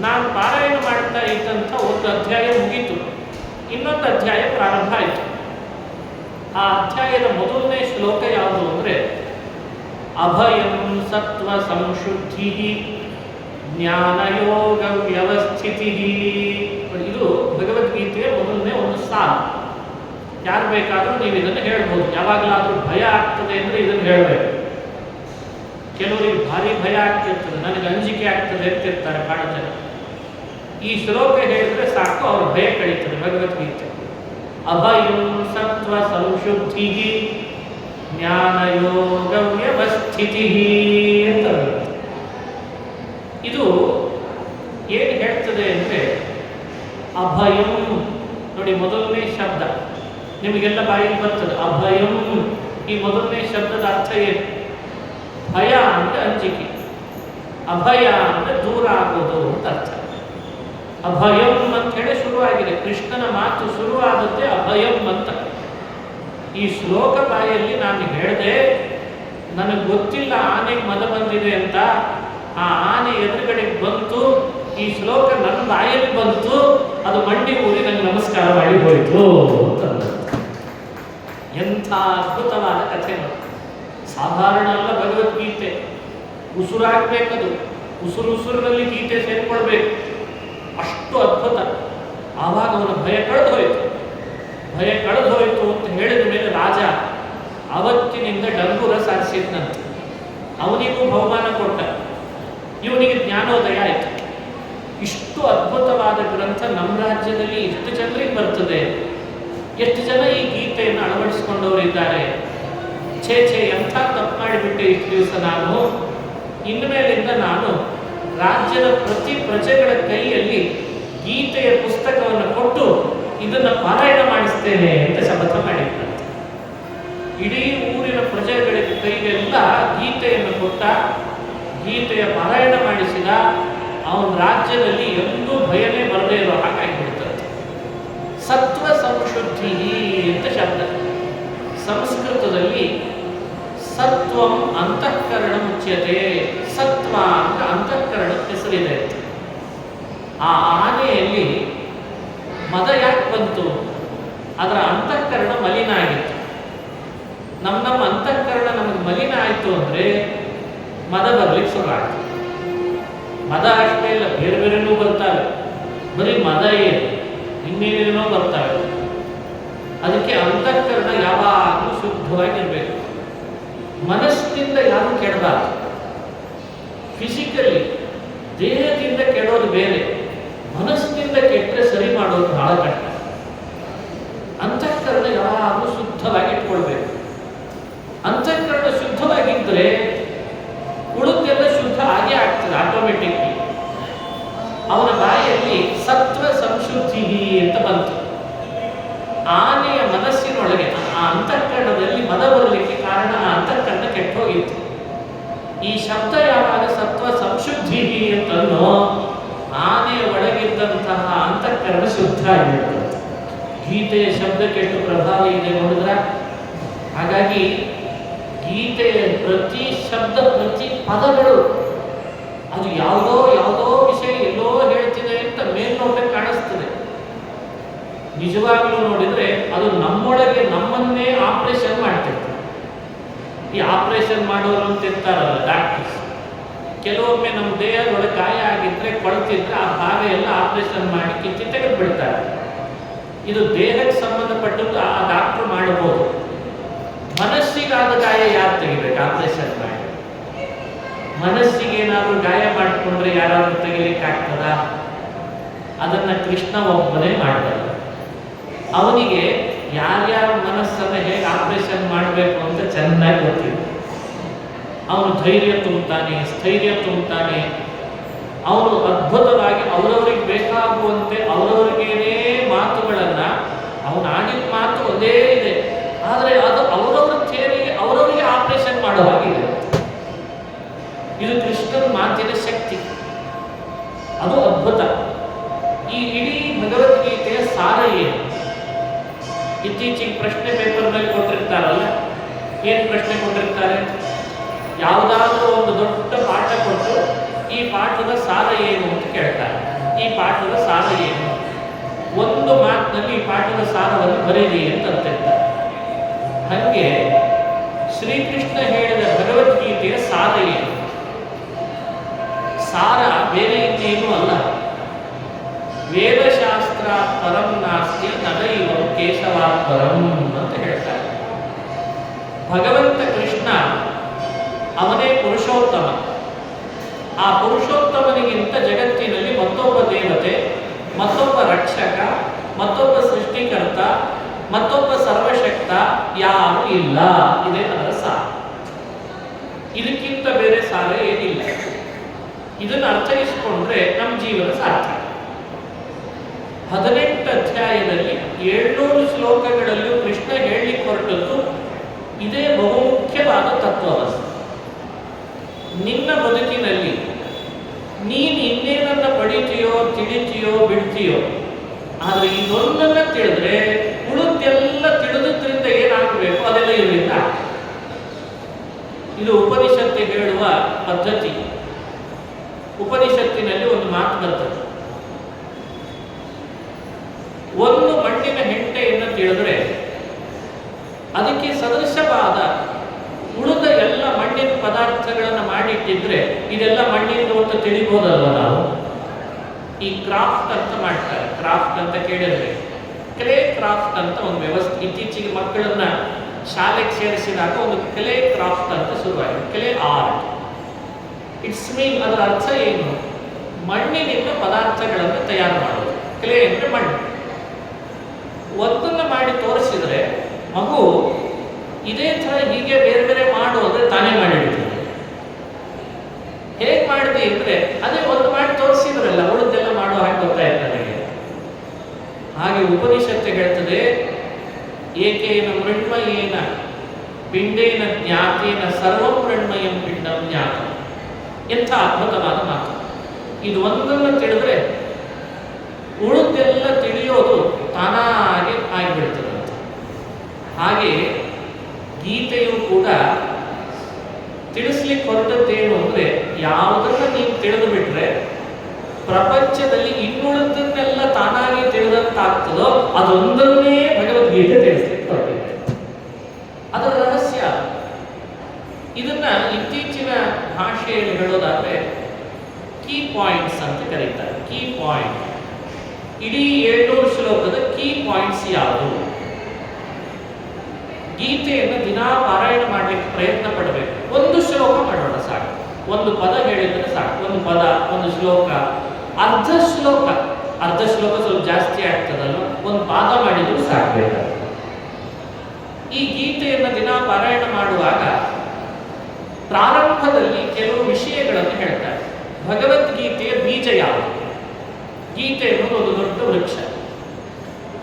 [SPEAKER 1] ನಾನು ಪಾರಾಯಣ ಮಾಡ್ತಾ ಇದ್ದಂಥ ಒಂದು ಅಧ್ಯಾಯ ಮುಗೀತು, ಇನ್ನೊಂದು ಅಧ್ಯಾಯ ಪ್ರಾರಂಭ ಆಯಿತು. ಆ ಅಧ್ಯಾಯದ ಮೊದಲನೇ ಶ್ಲೋಕ ಯಾವುದು ಅಂದರೆ, ಅಭಯಂ ಸತ್ವ ಸಂಶುದ್ಧಿ ಜ್ಞಾನಯೋಗ ವ್ಯವಸ್ಥಿತಿ. ಇದು ಭಗವದ್ಗೀತೆಯ ಮೊದಲನೇ ಒಂದು ಸಾಲು. ಯಾರು ಬೇಕಾದರೂ ನೀವು ಇದನ್ನು ಹೇಳ್ಬೋದು. ಯಾವಾಗಲಾದರೂ ಭಯ ಆಗ್ತದೆ ಅಂದರೆ ಇದನ್ನು ಹೇಳಬೇಕು. ಕೆಲವರಿಗೆ ಭಾರಿ ಭಯ ಆಗ್ತಿರ್ತದೆ, ನನಗೆ ಅಂಜಿಕೆ ಆಗ್ತದೆ ಅಂತಿರ್ತಾರೆ ಭಾಳ ಜನ. ಈ ಶ್ಲೋಕ ಹೇಳಿದ್ರೆ ಸಾಕು, ಅವ್ರ ಭಯ ಕಳೀತದೆ. ಭಗವದ್ಗೀತೆ ಅಭಯಂ ಸತ್ವ ಸಂಶುದ್ಧಿ ಜ್ಞಾನಯೋಗ ವ್ಯವಸ್ಥಿತಿ ಅಂತ. ಇದು ಏನು ಹೇಳ್ತದೆ ಅಂದರೆ, ಅಭಯಂ ನೋಡಿ, ಮೊದಲನೇ ಶಬ್ದ ನಿಮಗೆಲ್ಲ ಬಾಯಿಗೆ ಬರ್ತದೆ. ಅಭಯಂ, ಈ ಮೊದಲನೇ ಶಬ್ದದ ಅರ್ಥ ಏನು? ಭಯ ಅಂದರೆ ಅಂಜಿಕೆ, ಅಭಯ ಅಂದರೆ ದೂರ ಆಗೋದು ಅಂತ ಅರ್ಥ. ಅಭಯಂ ಅಂತ ಹೇಳಿ ಶುರುವಾಗಿದೆ. ಕೃಷ್ಣನ ಮಾತು ಶುರುವಾದದ್ದೇ ಅಭಯಂ ಅಂತ. ಈ ಶ್ಲೋಕ ಬಾಯಲ್ಲಿ ನಾನು ಹೇಳಿದೆ, ನನಗೆ ಗೊತ್ತಿಲ್ಲ ಆನೆಗೆ ಮದ ಬಂದಿದೆ ಅಂತ. ಆ ಆನೆ ಎದುರುಗಡೆಗೆ ಬಂತು, ಈ ಶ್ಲೋಕ ನನ್ನ ಬಾಯಲ್ಲಿ ಬಂತು, ಅದು ಮಂಡಿ ಊರಿ ನನಗೆ ನಮಸ್ಕಾರ ಮಾಡಿ ಹೋಯಿತು ಅಂತ. ಎಂಥ ಅದ್ಭುತವಾದ ಕಥೆ ನೋಡಿ. ಸಾಧಾರಣ ಅಲ್ಲ ಭಗವದ್ಗೀತೆ. ಉಸುರಾಗಬೇಕದು, ಉಸುರಿನಲ್ಲಿ ಗೀತೆ ಸೇರಿಕೊಳ್ಬೇಕು, ಅಷ್ಟು ಅದ್ಭುತ. ಆವಾಗ ಅವನ ಭಯ ಕಳೆದು ಹೋಯಿತು. ಭಯ ಕಳೆದು ಹೋಯಿತು ಅಂತ ಹೇಳಿದ ಮೇಲೆ ರಾಜ ಅವತ್ತಿನಿಂದ ಡಂಗೂರ ಸಾರಿಸಿದ್ನಂತೆ. ಅವನಿಗೂ ಬಹುಮಾನ ಕೊಟ್ಟ, ಇವನಿಗೆ ಜ್ಞಾನೋದಯ ಆಯಿತು. ಇಷ್ಟು ಅದ್ಭುತವಾದ ಗ್ರಂಥ ನಮ್ಮ ರಾಜ್ಯದಲ್ಲಿ ಎಷ್ಟು ಜನರಿಗೆ ಬರ್ತದೆ? ಎಷ್ಟು ಜನ ಈ ಗೀತೆಯನ್ನು ಅಳವಡಿಸಿಕೊಂಡವರಿದ್ದಾರೆ? ಛೇ ಎಂಥ ತಪ್ಪು ಮಾಡಿಬಿಟ್ಟೆ ಇಷ್ಟು ದಿವಸ ನಾನು. ಇನ್ಮೇಲಿಂದ ನಾನು ರಾಜ್ಯದ ಪ್ರತಿ ಪ್ರಜೆಗಳ ಕೈಯಲ್ಲಿ ಗೀತೆಯ ಪುಸ್ತಕವನ್ನು ಕೊಟ್ಟು ಇದನ್ನು ಪಾರಾಯಣ ಮಾಡಿಸ್ತೇನೆ ಅಂತ ಶಪಥ ಮಾಡಿದ್ದ. ಇಡೀ ಊರಿನ ಪ್ರಜೆಗಳ ಕೈಗೆಲ್ಲ ಗೀತೆಯನ್ನು ಕೊಟ್ಟ, ಗೀತೆಯ ಪಾರಾಯಣ ಮಾಡಿಸಿದ. ಅವನ ರಾಜ್ಯದಲ್ಲಿ ಎಂದೂ ಭಯನೇ ಬರದೇ ಇರೋ ಹಾಗಾಗಿಬಿಡ್ತದೆ. ಸತ್ವ ಸಂಶುದ್ಧಿ ಅಂತ ಶಬ್ದ. ಸಂಸ್ಕೃತದಲ್ಲಿ ಸತ್ವಂ ಅಂತಃಕರಣ ಮುಚ್ಯತೆ. ಸತ್ವ ಅಂತ ಅಂತಃಕರಣ ಹೆಸರಿದೆ. ಆ ಆನೆಯಲ್ಲಿ ಮದ ಯಾಕೆ ಬಂತು? ಅದರ ಅಂತಃಕರಣ ಮಲಿನ ಆಗಿತ್ತು. ನಮ್ಮ ಅಂತಃಕರಣ ನಮಗೆ ಮಲಿನ ಆಯಿತು ಅಂದರೆ ಮದ ಬರಲಿಕ್ಕೆ ಶುರು ಆಗ್ತದೆ. ಮದ ಅಷ್ಟೇ ಇಲ್ಲ, ಬೇರೆ ಬೇರೆನೂ ಬರ್ತಾರೆ. ಬರೀ ಮದ ಏನು, ಇನ್ನೇನೇನೋ ಬರ್ತಾರೆ. ಅದಕ್ಕೆ ಅಂತಃಕರಣ ಯಾವಾಗಲೂ ಶುದ್ಧವಾಗಿರಬೇಕು. ಮನಸ್ಸಿನಿಂದ ಯಾರು ಕೆಡಬಾರ್ದು. ಫಿಸಿಕಲಿ ದೇಹದಿಂದ ಕೆಡೋದು ಬೇರೆ, ಮನಸ್ಸಿನಿಂದ ಕೆಟ್ಟರೆ ಸರಿ ಮಾಡೋದು ಬಹಳ ಕಷ್ಟ. ಅಂತಃಕರಣ ಯಾವಾಗಲೂ ಶುದ್ಧವಾಗಿ ಇಟ್ಕೊಳ್ಬೇಕು. ಅಂತಃಕರಣ ಶುದ್ಧವಾಗಿದ್ದರೆ ಉಳಿದೆಲ್ಲ ಶುದ್ಧ ಆಗೇ ಆಗ್ತದೆ ಆಟೋಮೆಟಿಕ್ಲಿ. ಅವನ ಬಾಯಲ್ಲಿ ಸತ್ವ ಸಂಶುದ್ಧಿ ಅಂತ ಬಂತು. ಆನೆಯ ಮನಸ್ಸಿನೊಳಗೆ ಆ ಅಂತಃಕರಣದಲ್ಲಿ ಮದ ಬರಲಿಕ್ಕೆ ಕಾರಣ ಆ ಅಂತಃಕರಣ ಕೆಟ್ಟೋಗಿತ್ತು. ಈ ಶಬ್ದ ಯಾವಾಗ ಸತ್ವ ಸಂಶುದ್ಧಿ ಅಂತನೋ ಆನೆಯ ಒಳಗಿದ್ದಂತಹ ಅಂತಃಕರಣ ಶುದ್ಧ ಆಗಿರ್ತದೆ. ಗೀತೆಯ ಶಬ್ದಕ್ಕೆ ಎಷ್ಟು ಪ್ರಭಾವ ಇದೆ ನೋಡಿದ್ರ. ಹಾಗಾಗಿ ಗೀತೆಯ ಪ್ರತಿ ಶಬ್ದ, ಪ್ರತಿ ಪದಗಳು ಅದು ಯಾವುದೋ ಯಾವುದೋ ವಿಷಯ ಎಲ್ಲೋ ಹೇಳ್ತಿದೆ ಅಂತ ಮೇಲ್ನೋಟಕ್ಕೆ ಕಾಣಿಸ್ತದೆ. ನಿಜವಾಗ್ಲೂ ನೋಡಿದ್ರೆ ಅದು ನಮ್ಮೊಳಗೆ ನಮ್ಮನ್ನೇ ಆಪರೇಷನ್ ಮಾಡ್ತಿರ್ತಾರೆ. ಈ ಆಪರೇಷನ್ ಮಾಡೋರು ಅಂತ ಇರ್ತಾರಲ್ಲ ಡಾಕ್ಟರ್ಸ್, ಕೆಲವೊಮ್ಮೆ ನಮ್ಮ ದೇಹದೊಳಗೆ ಗಾಯ ಆಗಿದ್ರೆ ಕೊಳ್ತಿದ್ರೆ ಆ ಭಾಗ ಎಲ್ಲ ಆಪರೇಷನ್ ಮಾಡಿ ಕಿತ್ತಿ ತೆಗೆದು ಬಿಡ್ತಾರೆ. ಇದು ದೇಹಕ್ಕೆ ಸಂಬಂಧಪಟ್ಟದ್ದು ಆ ಡಾಕ್ಟರ್ ಮಾಡಬಹುದು. ಮನಸ್ಸಿಗಾದ ಗಾಯ ಯಾರು ತೆಗಿಬೇಕು? ಆಪರೇಷನ್ ಮಾಡಿ. ಮನಸ್ಸಿಗೆ ಏನಾದರೂ ಗಾಯ ಮಾಡಿಕೊಂಡ್ರೆ ಯಾರಾದ್ರೂ ತೆಗಿಲಿಕ್ಕೆ ಆಗ್ತದ? ಅದನ್ನ ಕೃಷ್ಣ ಒಬ್ಬನೇ ಮಾಡಬಲ್ಲ. ಅವನಿಗೆ ಯಾರ್ಯಾರ ಮನಸ್ಸನ್ನು ಹೇಗೆ ಆಪರೇಷನ್ ಮಾಡಬೇಕು ಅಂತ ಚೆನ್ನಾಗಿ ಗೊತ್ತಿದೆ. ಅವನು ಧೈರ್ಯ ತುಂಬುತ್ತಾನೆ, ಸ್ಥೈರ್ಯ ತುಂಬುತ್ತಾನೆ. ಅವನು ಅದ್ಭುತವಾಗಿ ಅವರವರಿಗೆ ಬೇಕಾಗುವಂತೆ ಅವರವರಿಗೇನೇ ಮಾತುಗಳನ್ನ, ಅವನು ಆಡಿದ ಮಾತು ಒಂದೇ ಇದೆ, ಆದರೆ ಅದು ಅವರವರ ಥಿಯರಿಗೆ ಅವರವರಿಗೆ ಆಪರೇಷನ್ ಮಾಡೋ ಹಾಗಿದೆ. ಇದು ಕೃಷ್ಣನ ಮಾತಿನ ಶಕ್ತಿ, ಅದು ಅದ್ಭುತ. ಈ ಇಡೀ ಭಗವದ್ಗೀತೆಯ ಸಾರ ಏನು? ಇತ್ತೀಚೆಗೆ ಪ್ರಶ್ನೆ ಪೇಪರ್ನಲ್ಲಿ ಕೊಟ್ಟಿರ್ತಾರಲ್ಲ, ಏನು ಪ್ರಶ್ನೆ ಕೊಟ್ಟಿರ್ತಾರೆ? ಯಾವುದಾದ್ರೂ ಒಂದು ದೊಡ್ಡ ಪಾಠ ಕೊಟ್ಟು ಈ ಪಾಠದ ಸಾರ ಏನು ಅಂತ ಕೇಳ್ತಾರೆ. ಈ ಪಾಠದ ಸಾರ ಏನು? ಒಂದು ಮಾತಿನಲ್ಲಿ ಈ ಪಾಠದ ಸಾರವನ್ನು ಬರೀರಿ ಅಂತ ಅಂತಿರ್ತಾರೆ. ಹಾಗೆ ಶ್ರೀಕೃಷ್ಣ ಹೇಳಿದ ಭಗವದ್ಗೀತೆಯ ಸಾರ ಏನು? ಸಾರ ಬೇರೆ ಇನ್ನೇನು ಅಲ್ಲ. ವೇದಶಾಸ್ತ್ರ ಪರಂ ನಾಸ್ತಿ ನದೈವ ಕೇಶವಾತ್ ಪರಂ ಅಂತ ಹೇಳ್ತಾರೆ. ಭಗವಂತ ಕೃಷ್ಣ ಅವನೇ ಪುರುಷೋತ್ತಮ. ಆ ಪುರುಷೋತ್ತಮನಿಗಿಂತ ಜಗತ್ತಿನಲ್ಲಿ ಮತ್ತೊಬ್ಬ ದೇವತೆ, ಮತ್ತೊಬ್ಬ ರಕ್ಷಕ, ಮತ್ತೊಬ್ಬ ಸೃಷ್ಟಿಕರ್ತ, ಮತ್ತೊಬ್ಬ ಸರ್ವಶಕ್ತ ಯಾರು ಇಲ್ಲ. ಇದೇ ಅದರ ಸಾರ. ಇದಕ್ಕಿಂತ ಬೇರೆ ಸಾರ ಏನಿಲ್ಲ. ಇದನ್ನು ಅರ್ಥೈಸಿಕೊಂಡ್ರೆ ನಮ್ಮ ಜೀವನ ಸಾರ್ಥಕ. 18 ಅಧ್ಯಾಯದಲ್ಲಿ 700 ಶ್ಲೋಕಗಳಲ್ಲೂ ಕೃಷ್ಣ ಹೇಳಲಿಕ್ಕೆ ಹೊರಟದ್ದು ಇದೇ ಬಹುಮುಖ್ಯವಾದ ತತ್ವವಸ್ತು. ನಿನ್ನ ಬದುಕಿನಲ್ಲಿ ನೀನು ಇನ್ನೇನನ್ನ ಪಡಿತೀಯೋ, ತಿಳಿತೀಯೋ, ಬಿಡ್ತೀಯೋ, ಆದರೆ ಇದೊಂದನ್ನ ತಿಳಿದ್ರೆ ಉಳಿದೆಲ್ಲ ತಿಳಿದ್ರಿಂದ ಏನಾಗಬೇಕು ಅದೆಲ್ಲ ಇರಲಿಲ್ಲ. ಇದು ಉಪನಿಷತ್ತು ಹೇಳುವ ಪದ್ಧತಿ. ಉಪನಿಷತ್ತಿನಲ್ಲಿ ಒಂದು ಮಾತು ಬರ್ತದೆ, ಒಂದು ಮಣ್ಣಿನ ಹೆಂಟೆಯನ್ನು ತಿಳಿದ್ರೆ ಅದಕ್ಕೆ ಸದೃಶವಾದ ಉಳಿದ ಎಲ್ಲ ಮಣ್ಣಿನ ಪದಾರ್ಥಗಳನ್ನು ಮಾಡಿಟ್ಟಿದ್ರೆ ಇದೆಲ್ಲ ಮಣ್ಣಿನ ಅಂತ ತಿಳಿಬೋದಲ್ವ ನಾವು. ಈ ಕ್ರಾಫ್ಟ್ ಅಂತ ಮಾಡ್ತಾರೆ. ಕ್ರಾಫ್ಟ್ ಅಂತ ಕೇಳಿದ್ರೆ ಕ್ಲೇ ಕ್ರಾಫ್ಟ್ ಅಂತ ಒಂದು ವ್ಯವಸ್ಥೆ. ಇತ್ತೀಚೆಗೆ ಮಕ್ಕಳನ್ನ ಶಾಲೆಗೆ ಸೇರಿಸಿದಾಗ ಒಂದು ಕ್ಲೇ ಕ್ರಾಫ್ಟ್ ಅಂತ ಶುರುವಾಗಿದೆ. Clay art. ಇಟ್ಸ್ ಮೀನ್, ಅದರ ಅರ್ಥ ಏನು? ಮಣ್ಣಿನಿಂದ ಪದಾರ್ಥಗಳನ್ನು ತಯಾರು ಮಾಡೋದು. ಕ್ಲೇ ಅಂದರೆ ಮಣ್ಣು. ಒಂದನ್ನು ಮಾಡಿ ತೋರಿಸಿದ್ರೆ ಮಗು ಇದೇ ಥರ ಹೀಗೆ ಬೇರೆ ಬೇರೆ ಮಾಡು ಅಂದರೆ ತಾನೇ ಮಾಡಿಡ್ತೀವಿ. ಹೇಗೆ ಮಾಡಿದೆ ಅಂದರೆ ಅದೇ ಒಂದು ಮಾಡಿ ತೋರಿಸಿದ್ರಲ್ಲ, ಉಳಿದೆಲ್ಲ ಮಾಡೋ ಹಾಗೆ ಗೊತ್ತಾಯ್ತು ನನಗೆ. ಹಾಗೆ ಉಪನಿಷತ್ತು ಹೇಳ್ತದೆ, ಏಕೇನ ಮೃಣ್ಮಯೇನ ಪಿಂಡೇನ ಜ್ಞಾತೇನ ಸರ್ವಂ ಮೃಣ್ಮಯಂ ಪಿಂಡಂ ಜ್ಞಾತ. ಎಂಥ ಅದ್ಭುತವಾದ ಮಾತು. ಇದು ಒಂದನ್ನು ತಿಳಿದ್ರೆ ಉಳಿದೆಲ್ಲ ತಿಳಿಯೋದು ತಾನಾಗೆ ಆಗಿಬಿಡ್ತದೆ. ಹಾಗೆ ಗೀತೆಯು ಕೂಡ ತಿಳಿಸ್ಲಿಕ್ಕೆ ಹೊರಟದ್ದೇನು ಅಂದರೆ ಯಾವುದನ್ನು ನೀವು ತಿಳಿದು ಬಿಟ್ರೆ ಪ್ರಪಂಚದಲ್ಲಿ ಇನ್ನುಳಿದನ್ನೆಲ್ಲ ತಾನಾಗಿ ತಿಳಿದಂತಾಗ್ತದೋ ಅದೊಂದನ್ನೇ ಭಗವದ್ಗೀತೆ ತಿಳಿಸ್ಲಿಕ್ಕೆ ಹೊರಟಿದೆ. ಅದರ ರಹಸ್ಯ. ಇದನ್ನ ಇತ್ತೀಚಿನ ಭಾಷೆಯಲ್ಲಿ ಹೇಳೋದಾದ್ರೆ ಕೀ ಪಾಯಿಂಟ್ಸ್ ಅಂತ ಕರೀತಾರೆ. Key point. ಇಡೀ 700 ಶ್ಲೋಕದ ಕೀ ಪಾಯಿಂಟ್ಸ್ ಯಾವುದು? ಗೀತೆಯನ್ನು ದಿನಾ ಪಾರಾಯಣ ಮಾಡಲಿಕ್ಕೆ ಪ್ರಯತ್ನ ಪಡಬೇಕು. ಒಂದು ಶ್ಲೋಕ ಮಾಡೋಣ ಸಾಕು, ಒಂದು ಪದ ಹೇಳಿದ್ರೆ ಸಾಕು. ಒಂದು ಪದ, ಒಂದು ಶ್ಲೋಕ, ಅರ್ಧ ಶ್ಲೋಕ ಸ್ವಲ್ಪ ಜಾಸ್ತಿ ಆಗ್ತದಲ್ಲ, ಒಂದು ಪಾದ ಮಾಡಿದ್ರು ಸಾಕಬೇಕಾಗ್ತದೆ. ಈ ಗೀತೆಯನ್ನು ದಿನಾ ಪಾರಾಯಣ ಮಾಡುವಾಗ ಪ್ರಾರಂಭದಲ್ಲಿ ಕೆಲವು ವಿಷಯಗಳನ್ನು ಹೇಳ್ತಾರೆ. ಭಗವದ್ಗೀತೆಯ ಬೀಜ ಯಾವುದು? ಗೀತೆ ಎನ್ನುವುದು ಒಂದು ದೊಡ್ಡ ವೃಕ್ಷ.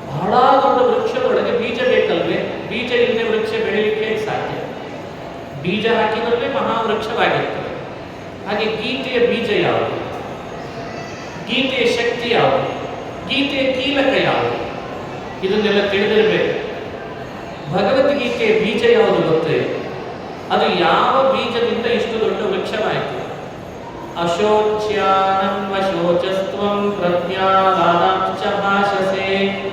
[SPEAKER 1] ಬಹಳ ದೊಡ್ಡ ವೃಕ್ಷದೊಳಗೆ ಬೀಜ ಬೇಕಲ್ವೇ? ಬೀಜ ಇಲ್ಲದೆ ವೃಕ್ಷ ಬೆಳೆಯಲಿಕ್ಕೆ ಸಾಧ್ಯ? ಬೀಜ ಹಾಕಿದರೆ ಮಹಾವೃಕ್ಷವಾಗಿರ್ತದೆ. ಹಾಗೆ ಗೀತೆಯ ಬೀಜ ಯಾವುದು? ಗೀತೆಯ ಶಕ್ತಿ ಯಾವುದು? ಗೀತೆಯ ಕೀಲಕ ಯಾವುದು? ಇದನ್ನೆಲ್ಲ ತಿಳಿದಿರಬೇಕು. ಭಗವದ್ಗೀತೆಯ ಬೀಜ ಯಾವುದು ಗೊತ್ತೇ? ಅದು ಯಾವ ಬೀಜದಿಂದ ಇಷ್ಟು ದೊಡ್ಡ ವೃಕ್ಷವಾಯಿತು? ಅಶೋಚ್ಯಾನನ್ವಶೋಚಸ್ತ್ವಂ ಪ್ರಜ್ಞಾವಾದಾಂಶ್ಚ ಭಾಷಸೆ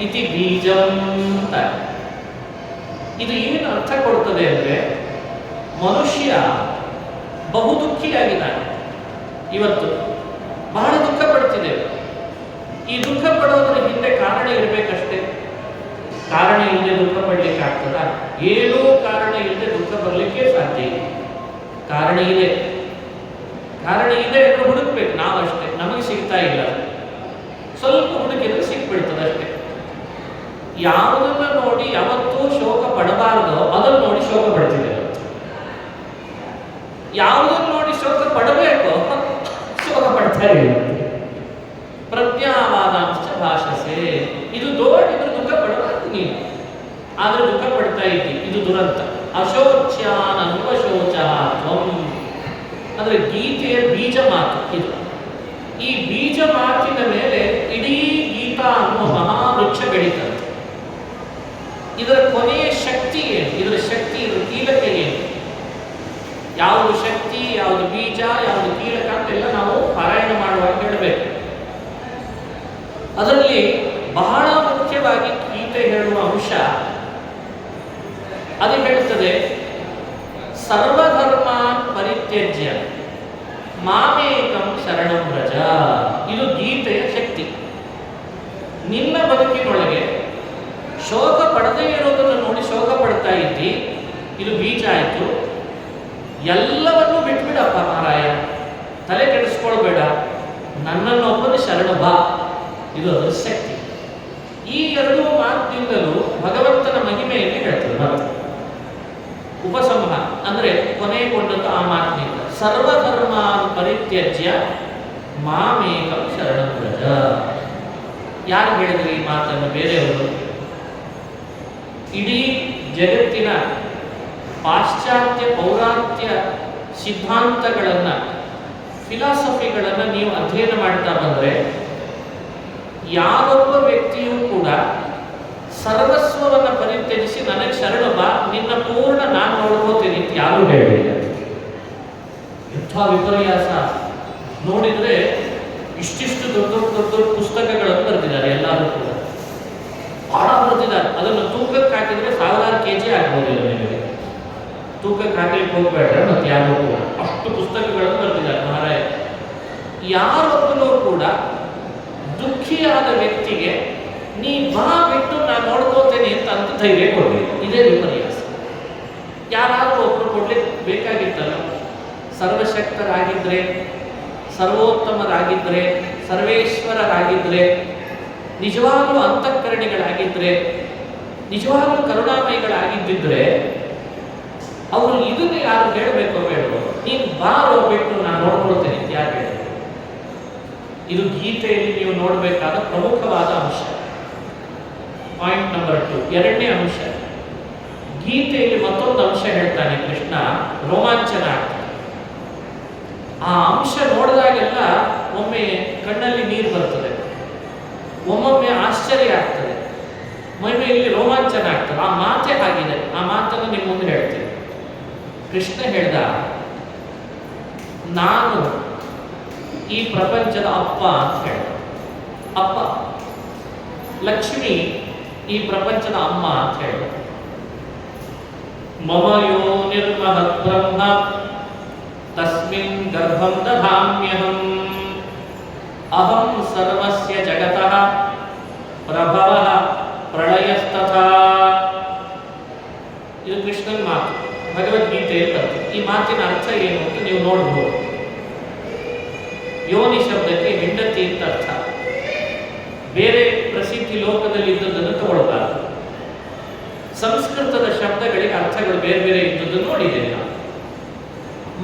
[SPEAKER 1] ಇತಿ ಬೀಜಂ ಅಂತ. ಇದು ಏನು ಅರ್ಥ ಕೊಡ್ತದೆ ಅಂದ್ರೆ, ಮನುಷ್ಯ ಬಹು ದುಃಖಿಯಾಗಿದ್ದಾನೆ. ಇವತ್ತು ಬಹಳ ದುಃಖ ಪಡ್ತಿದ್ದೇವೆ. ಈ ದುಃಖ ಪಡೋದ್ರ ಹಿಂದೆ ಕಾರಣ ಇರಬೇಕಷ್ಟೇ. ಕಾರಣ ಇಲ್ಲದೆ ದುಃಖ ಪಡ್ಲಿಕ್ಕೆ ಆಗ್ತದ? ಏನೂ ಕಾರಣ ಇಲ್ಲದೆ ದುಃಖ ಬರಲಿಕ್ಕೆ ಸಾಧ್ಯ ಇಲ್ಲ. ಕಾರಣ ಇದೆ. ಕಾರಣ ಇದೆ ಎಂದು ಹುಡುಕ್ಬೇಕು ನಾವಷ್ಟೇ. ನಮಗೆ ಸಿಗ್ತಾ ಇಲ್ಲ. ಸ್ವಲ್ಪ ಹುಡುಕಿದ್ರೆ ಸಿಕ್ಬಿಡ್ತದೆ ಅಷ್ಟೇ. ಯಾವುದನ್ನ ನೋಡಿ ಯಾವತ್ತೂ ಶೋಕ ಪಡಬಾರದೋ ಅದನ್ನು ನೋಡಿ ಶೋಕ ಪಡ್ತಿದ್ದೇವೆ. ಯಾವುದನ್ನು ನೋಡಿ ಶೋಕ ಪಡಬೇಕೋ ಶೋಕ ಪಡ್ತಾ ಇಲ್ಲ. ಪ್ರಜ್ಞಾವಾದಾಂಶ ಭಾಷಸೆ. ಇದು ದೊಡ್ಡ ದುಃಖ ಪಡಬಾರ್ದು ನೀನು, ಆದ್ರೆ ದುಃಖ ಪಡ್ತಾ ಇದ್ದಿ. ಇದು ದುರಂತ. ಅಶೋಚ್ಯಾನನ್ವಶೋಚ ಅಂದ್ರೆ ಗೀತೆಯ ಬೀಜ ಮಾತು ಇದು. ಈ ಬೀಜ ಮಾತಿನ ಮೇಲೆ ಇಡೀ ಗೀತಾ ಅನ್ನುವ ಮಹಾವೃಕ್ಷ ಬೆಳೀತದೆ. ಇದರ ಕೊನೆಯ ಶಕ್ತಿ ಏನು? ಇದರ ಶಕ್ತಿ, ಇದರ ಕೀಲಕ ಏನು? ಯಾವುದು ಶಕ್ತಿ, ಯಾವುದು ಬೀಜ, ಯಾವುದು ಕೀಲಕ ಅಂತೆಲ್ಲ ನಾವು ಪಾರಾಯಣ ಮಾಡುವಾಗ ಹೇಳಬೇಕು. ಅದರಲ್ಲಿ ಬಹಳ ಮುಖ್ಯವಾಗಿ ಗೀತೆ ಹೇಳುವ ಅಂಶ ಅದು ಹೇಳ್ತದೆ, ಸರ್ವಧರ್ಮಾನ್ ಪರಿತ್ಯಜ್ಯ ಮಾಮೇಕಂ ಶರಣಂ ವ್ರಜ. ಇದು ಗೀತೆಯ ಶಕ್ತಿ. ನಿನ್ನ ಬದುಕಿನೊಳಗೆ ಶೋಕ ಪಡದೇ ಇರೋದನ್ನು ನೋಡಿ ಶೋಕ ಪಡ್ತಾ ಇದ್ದಿ, ಇದು ಬೀಜ ಆಯಿತು. ಎಲ್ಲವನ್ನೂ ಬಿಟ್ಬಿಡಪ್ಪ ಮಾರಾಯ, ತಲೆ ಕೆಡಿಸ್ಕೊಳ್ಬೇಡ, ನನ್ನನ್ನೊಬ್ಬನ ಶರಣ ಬಾ. ಇದು ಅದರ ಶಕ್ತಿ. ಈ ಎರಡೂ ಮಾತಿನಿಂದಲೂ ಭಗವಂತನ ಮಹಿಮೆಯನ್ನು ಹೇಳ್ತದೆ. ಮತ್ತೆ ಉಪಸಂಹಾರ ಅಂದ್ರೆ ಕೊನೆಗೊಂಡದ್ದು ಆ ಮಾತಿನಿಂದ. ಸರ್ವಧರ್ಮ ಪರಿತ್ಯಜ್ಯ ಮಾಮೇಕಂ ಶರಣಂ ವ್ರಜ. ಯಾರು ಹೇಳಿದ್ರು ಈ ಮಾತನ್ನು? ಬೇರೆಯವರು. ಇಡೀ ಜಗತ್ತಿನ ಪಾಶ್ಚಾತ್ಯ ಪೌರಾತ್ಯ ಸಿದ್ಧಾಂತಗಳನ್ನ, ಫಿಲಾಸಫಿಗಳನ್ನ ನೀವು ಅಧ್ಯಯನ ಮಾಡ್ತಾ ಬಂದ್ರೆ ಯಾವೊಬ್ಬ ವ್ಯಕ್ತಿಯೂ ಕೂಡ ಸರ್ವಸ್ವವನ್ನು ಪರಿತ್ಯಜಿಸಿ ನನಗೆ ಶರಣ ಬಾ, ನಿನ್ನ ಪೂರ್ಣ ನಾನು ನೋಡ್ಕೋತೀನಿ ಅಂತ ಯಾರೂ ಹೇಳಿಲ್ಲ. ಎಂಥ ವಿಪರ್ಯಾಸ ನೋಡಿದ್ರೆ! ಇಷ್ಟಿಷ್ಟು ದೊಡ್ಡ ದೊಡ್ಡ ಪುಸ್ತಕಗಳನ್ನು ಬರೆದಿದ್ದಾರೆ. ಎಲ್ಲರೂ ಕೂಡ ಬಹಳ ಬರೆದಿದ್ದಾರೆ. ಅದನ್ನು ತೂಕಕ್ಕೆ ಹಾಕಿದ್ರೆ 1000 kg ಆಗ್ಬೋದಿಲ್ಲ ನಿಮಗೆ. ತೂಕಕ್ಕೆ ಹಾಕಲಿಕ್ಕೆ ಹೋಗ್ಬೇಡ್ರೆ ಮತ್ತೆ ಯಾರು ಕೂಡ ಅಷ್ಟು ಪುಸ್ತಕಗಳನ್ನು ಬರೆದಿದ್ದಾರೆ ಮಹಾರಾಯ. ಯಾರೊಬ್ಬನೂ ಕೂಡ ದುಃಖಿಯಾದ ವ್ಯಕ್ತಿಗೆ ನೀ ಬಾ ಬಿಟ್ಟು ನಾನು ನೋಡ್ಕೋತೇನೆ ಅಂತ ಧೈರ್ಯ ಕೊಡಬೇಕು. ಇದೇ ವಿಪರ್ಯಾಸ. ಯಾರಾದರೂ ಒಬ್ಬರು ಕೊಡ್ಲಿಕ್ಕೆ ಬೇಕಾಗಿತ್ತಲ್ಲ. ಸರ್ವಶಕ್ತರಾಗಿದ್ರೆ, ಸರ್ವೋತ್ತಮರಾಗಿದ್ರೆ, ಸರ್ವೇಶ್ವರರಾಗಿದ್ರೆ, ನಿಜವಾಗ್ಲೂ ಅಂತಃಕರಣಿಗಳಾಗಿದ್ರೆ, ನಿಜವಾಗ್ಲೂ ಕರುಣಾಮಯಿಗಳಾಗಿದ್ದಿದ್ರೆ ಅವರು ಇದನ್ನು ಯಾರು ಹೇಳಬೇಕೋ ಬೇಡವೋ, ನೀನು ಬಾರೋ ಬಿಟ್ಟು ನಾನು ನೋಡ್ಕೊಳ್ತೇನೆ ಅಂತ ಯಾರು ಹೇಳಬೇಕು? ಇದು ಗೀತೆಯಲ್ಲಿ ನೀವು ನೋಡಬೇಕಾದ ಪ್ರಮುಖವಾದ ಅಂಶ. Point number 2. ಎರಡನೇ ಅಂಶ, ಗೀತೆಯಲ್ಲಿ ಮತ್ತೊಂದು ಅಂಶ ಹೇಳ್ತಾನೆ ಕೃಷ್ಣ, ರೋಮಾಂಚನ ಆಗ್ತದೆ. ಆ ಅಂಶ ನೋಡಿದಾಗೆಲ್ಲ ಒಮ್ಮೆ ಕಣ್ಣಲ್ಲಿ ನೀರು ಬರ್ತದೆ, ಒಮ್ಮೊಮ್ಮೆ ಆಶ್ಚರ್ಯ ಆಗ್ತದೆ, ಮೈಮೇಲಿ ರೋಮಾಂಚನ ಆಗ್ತದೆ. ಆ ಮಾತೆ ಆಗಿದೆ. ಆ ಮಾತನ್ನು ನಿಮ್ಮ ಮುಂದೆ ಹೇಳ್ತೀನಿ. ಕೃಷ್ಣ ಹೇಳ್ದ, ನಾನು ಈ ಪ್ರಪಂಚದ ಅಪ್ಪ ಅಂತ ಹೇಳ್ತಾರೆ. ಅಪ್ಪ. ಲಕ್ಷ್ಮಿ ಈ ಪ್ರಪಂಚದ ಅಮ್ಮ ಅಂತ ಹೇಳ್ತಾರೆ. ಮಮ ಯೋನಿರ್ಮಹತ್ ಬ್ರಹ್ಮ ತಸ್ಮಿನ್ ಗರ್ಭಂ ದಧಾಮ್ಯಹಂ ಅಹಂ ಸರ್ವಸ್ಯ ಜಗತಃ ಪ್ರಭವಃ ಪ್ರಳಯಸ್ತಥಾ. ಇದು ಕೃಷ್ಣನ ಮಾತು, ಭಗವದ್ಗೀತೆಯಲ್ಲಿ ಬರ್ತದೆ. ಈ ಮಾತಿನ ಅರ್ಥ ಏನು ಅಂತ ನೀವು ನೋಡಬಹುದು. ಯೋನಿ ಶಬ್ದಕ್ಕೆ ಹೆಂಡತಿ ಅಂತ ಅರ್ಥ. ಬೇರೆ ಪ್ರಸಿದ್ಧಿ ಲೋಕದಲ್ಲಿ ಇದ್ದದ್ದನ್ನು ತಗೊಳ್ಬಾರ್ದು. ಸಂಸ್ಕೃತದ ಶಬ್ದಗಳಿಗೆ ಅರ್ಥಗಳು ಬೇರೆ ಬೇರೆ ಇದ್ದದ್ದು ನೋಡಿದ್ದೇನೆ ನಾನು.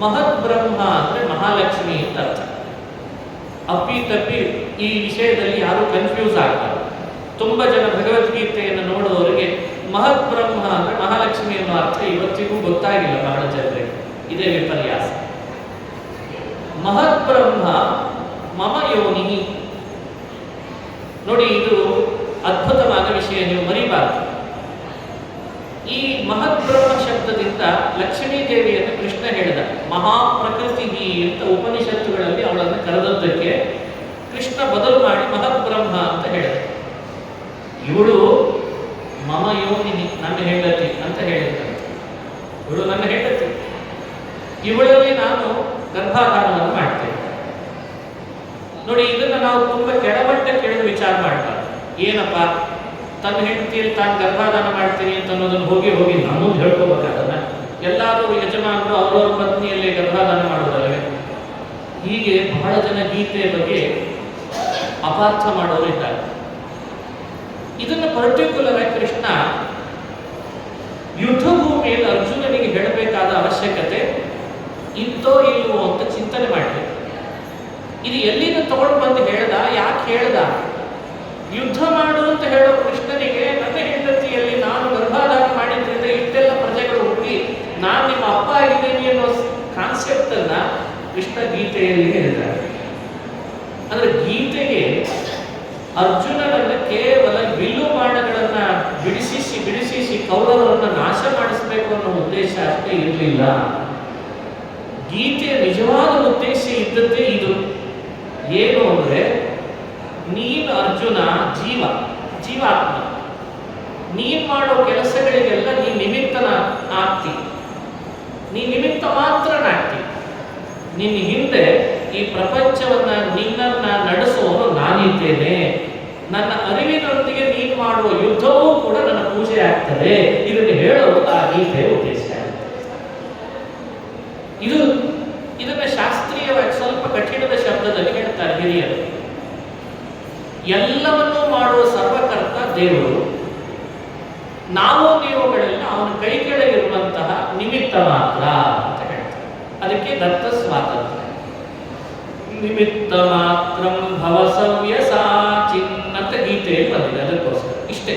[SPEAKER 1] ಮಹತ್ ಬ್ರಹ್ಮ ಅಂದ್ರೆ ಮಹಾಲಕ್ಷ್ಮಿ ಅಂತ ಅರ್ಥ. ಅಪ್ಪಿ ತಪ್ಪಿ ಈ ವಿಷಯದಲ್ಲಿ ಯಾರು ಕನ್ಫ್ಯೂಸ್ ಆಗ್ತಾರೆ. ತುಂಬ ಜನ ಭಗವದ್ಗೀತೆಯನ್ನು ನೋಡುವವರಿಗೆ ಮಹತ್ ಬ್ರಹ್ಮ ಅಂದ್ರೆ ಮಹಾಲಕ್ಷ್ಮಿ ಅನ್ನೋ ಅರ್ಥ ಇವತ್ತಿಗೂ ಗೊತ್ತಾಗಿಲ್ಲ ಬಹಳ ಜನರಿಗೆ. ಇದೇ ವಿಪರ್ಯಾಸ. ಮಹತ್ ಬ್ರಹ್ಮ ಮಮ ಯೋನಿ. ನೋಡಿ, ಇದು ಅದ್ಭುತವಾದ ವಿಷಯ, ನೀವು ಮರಿಬಾರದು. ಈ ಮಹತ್ ಬ್ರಹ್ಮ ಶಬ್ದದಿಂದ ಲಕ್ಷ್ಮೀ ದೇವಿಯನ್ನು ಕೃಷ್ಣ ಹೇಳಿದ. ಮಹಾಪ್ರಕೃತಿ ಅಂತ ಉಪನಿಷತ್ತುಗಳಲ್ಲಿ ಅವಳನ್ನು ಕರೆದದ್ದಕ್ಕೆ ಕೃಷ್ಣ ಬದಲು ಮಾಡಿ ಮಹತ್ ಬ್ರಹ್ಮ ಅಂತ ಹೇಳಿದ. ಇವಳು ಮಮ ಯೋನಿನಿ, ನನ್ನ ಹೆಂಡತಿ ಅಂತ ಹೇಳಿದಂತೆ. ಇವಳು ನನ್ನ ಹೆಂಡತಿ, ಇವಳಲ್ಲಿ ನಾನು ಗರ್ಭಾಧಾನವನ್ನು ಮಾಡ್ತೇನೆ. ನೋಡಿ, ಇದನ್ನ ನಾವು ತುಂಬಾ ಕೆಳಮಟ್ಟಕ್ಕೆ ಇಳಿದು ವಿಚಾರ ಮಾಡ್ಬಾರ್ದು. ಏನಪ್ಪ, ತನ್ನ ಹೆಂಡತಿಯಲ್ಲಿ ತಾನು ಗರ್ಭಾಧಾನ ಮಾಡ್ತೀನಿ ಅಂತ ಅನ್ನೋದನ್ನು ಹೋಗಿ ಹೋಗಿ ನಾನು ಹೇಳ್ಕೋಬೇಕಾದನ್ನ. ಎಲ್ಲರೂ ಯಜಮಾನರು ಅವರವರ ಪತ್ನಿಯಲ್ಲೇ ಗರ್ಭಾಧಾನ ಮಾಡೋದಲ್ಲವೇ? ಹೀಗೆ ಬಹಳ ಜನ ಗೀತೆಯ ಬಗ್ಗೆ ಅಪಾರ್ಥ ಮಾಡೋರು ಇದ್ದಾರೆ. ಇದನ್ನು ಪರ್ಟಿಕ್ಯುಲರ್ ಆಗಿ ಕೃಷ್ಣ ಯುದ್ಧ ಭೂಮಿಯಲ್ಲಿ ಅರ್ಜುನನಿಗೆ ಹೇಳಬೇಕಾದ ಅವಶ್ಯಕತೆ ಇತ್ತೋ ಇಲ್ವೋ ಅಂತ ಚಿಂತನೆ ಮಾಡಬೇಕು. ಇದು ಎಲ್ಲಿಂದ ತಗೊಂಡು ಬಂದು ಹೇಳ್ದ, ಯಾಕೆ ಹೇಳ್ದ? ಯುದ್ಧ ಮಾಡು ಅಂತ ಹೇಳೋ ಕೃಷ್ಣನಿಗೆ ನನ್ನ ಹೆಂಡತಿಯಲ್ಲಿ ನಾನು ಗರ್ಭಾಧಾನ ಮಾಡಿದ್ರಿಂದ ಇಷ್ಟೆಲ್ಲ ಪ್ರಜೆಗಳು ಹುಟ್ಟಿ ನಾನು ನಿಮ್ಮ ಅಪ್ಪ ಆಗಿದ್ದೀನಿ ಅನ್ನೋ ಕಾನ್ಸೆಪ್ಟ್ ಅನ್ನ ಕೃಷ್ಣ ಗೀತೆಯಲ್ಲಿ ಹೇಳಿದ್ದಾರೆ. ಅಂದ್ರೆ ಗೀತೆಗೆ ಅರ್ಜುನನನ್ನ ಕೇವಲ ಬಿಲ್ಲು ಬಾಣಗಳನ್ನ ಬಿಡಿಸಿಸಿ ಕೌರವರನ್ನ ನಾಶ ಮಾಡಿಸಬೇಕು ಅನ್ನೋ ಉದ್ದೇಶ ಅಷ್ಟೇ ಇರಲಿಲ್ಲ. ಗೀತೆಯ ನಿಜವಾದ ಉದ್ದೇಶ ಇದ್ದದ್ದೇ ಇದು. ಏನು ಅಂದ್ರೆ, ನೀನು ಅರ್ಜುನ ಜೀವಾತ್ಮ, ನೀನ್ ಮಾಡೋ ಕೆಲಸಗಳಿಗೆಲ್ಲ ನೀ ನಿಮಿತ್ತನ ಆಗ್ತಿ. ನೀ ನಿಮಿತ್ತ ಮಾತ್ರನಾಗ್ತಿ. ನಿನ್ನ ಹಿಂದೆ ಈ ಪ್ರಪಂಚವನ್ನ ನಿನ್ನನ್ನ ನಡೆಸುವವನು ನಾನಿದ್ದೇನೆ. ನನ್ನ ಅರಿವಿನೊಂದಿಗೆ ನೀನು ಮಾಡುವ ಯುದ್ಧವೂ ಕೂಡ ನನ್ನ ಪೂಜೆ ಆಗ್ತದೆ. ಇದನ್ನು ಹೇಳೋದು ಆ ಗೀತೆಯ ಉದ್ದೇಶ. ಇದನ್ನ ಶಾಸ್ತ್ರೀಯವಾಗಿ ಸ್ವಲ್ಪ ಕಠಿಣದ ಶಬ್ದದಲ್ಲಿ ಹೇಳ್ತಾರೆ ಹಿರಿಯರು. ಎಲ್ಲವನ್ನೂ ಮಾಡುವ ಸರ್ವಕರ್ತ ದೇವರು, ನಾವು ನೀವುಗಳೆಲ್ಲ ಅವನ ಕೈ ಕೆಳಗಿರುವಂತಹ ನಿಮಿತ್ತ ಮಾತ್ರ ಅಂತ ಹೇಳ್ತಾರೆ. ಅದಕ್ಕೆ ದತ್ತ ಸ್ವಾತಂತ್ರ್ಯ. ನಿಮಿತ್ತ ಮಾತ್ರಂ ಭವಸವ್ಯಸಾಚಿನ್ ಅಂತ ಗೀತೆಯಲ್ಲಿ ಬಂದಿದೆ. ಅದಕ್ಕೋಸ್ಕರ ಇಷ್ಟೇ.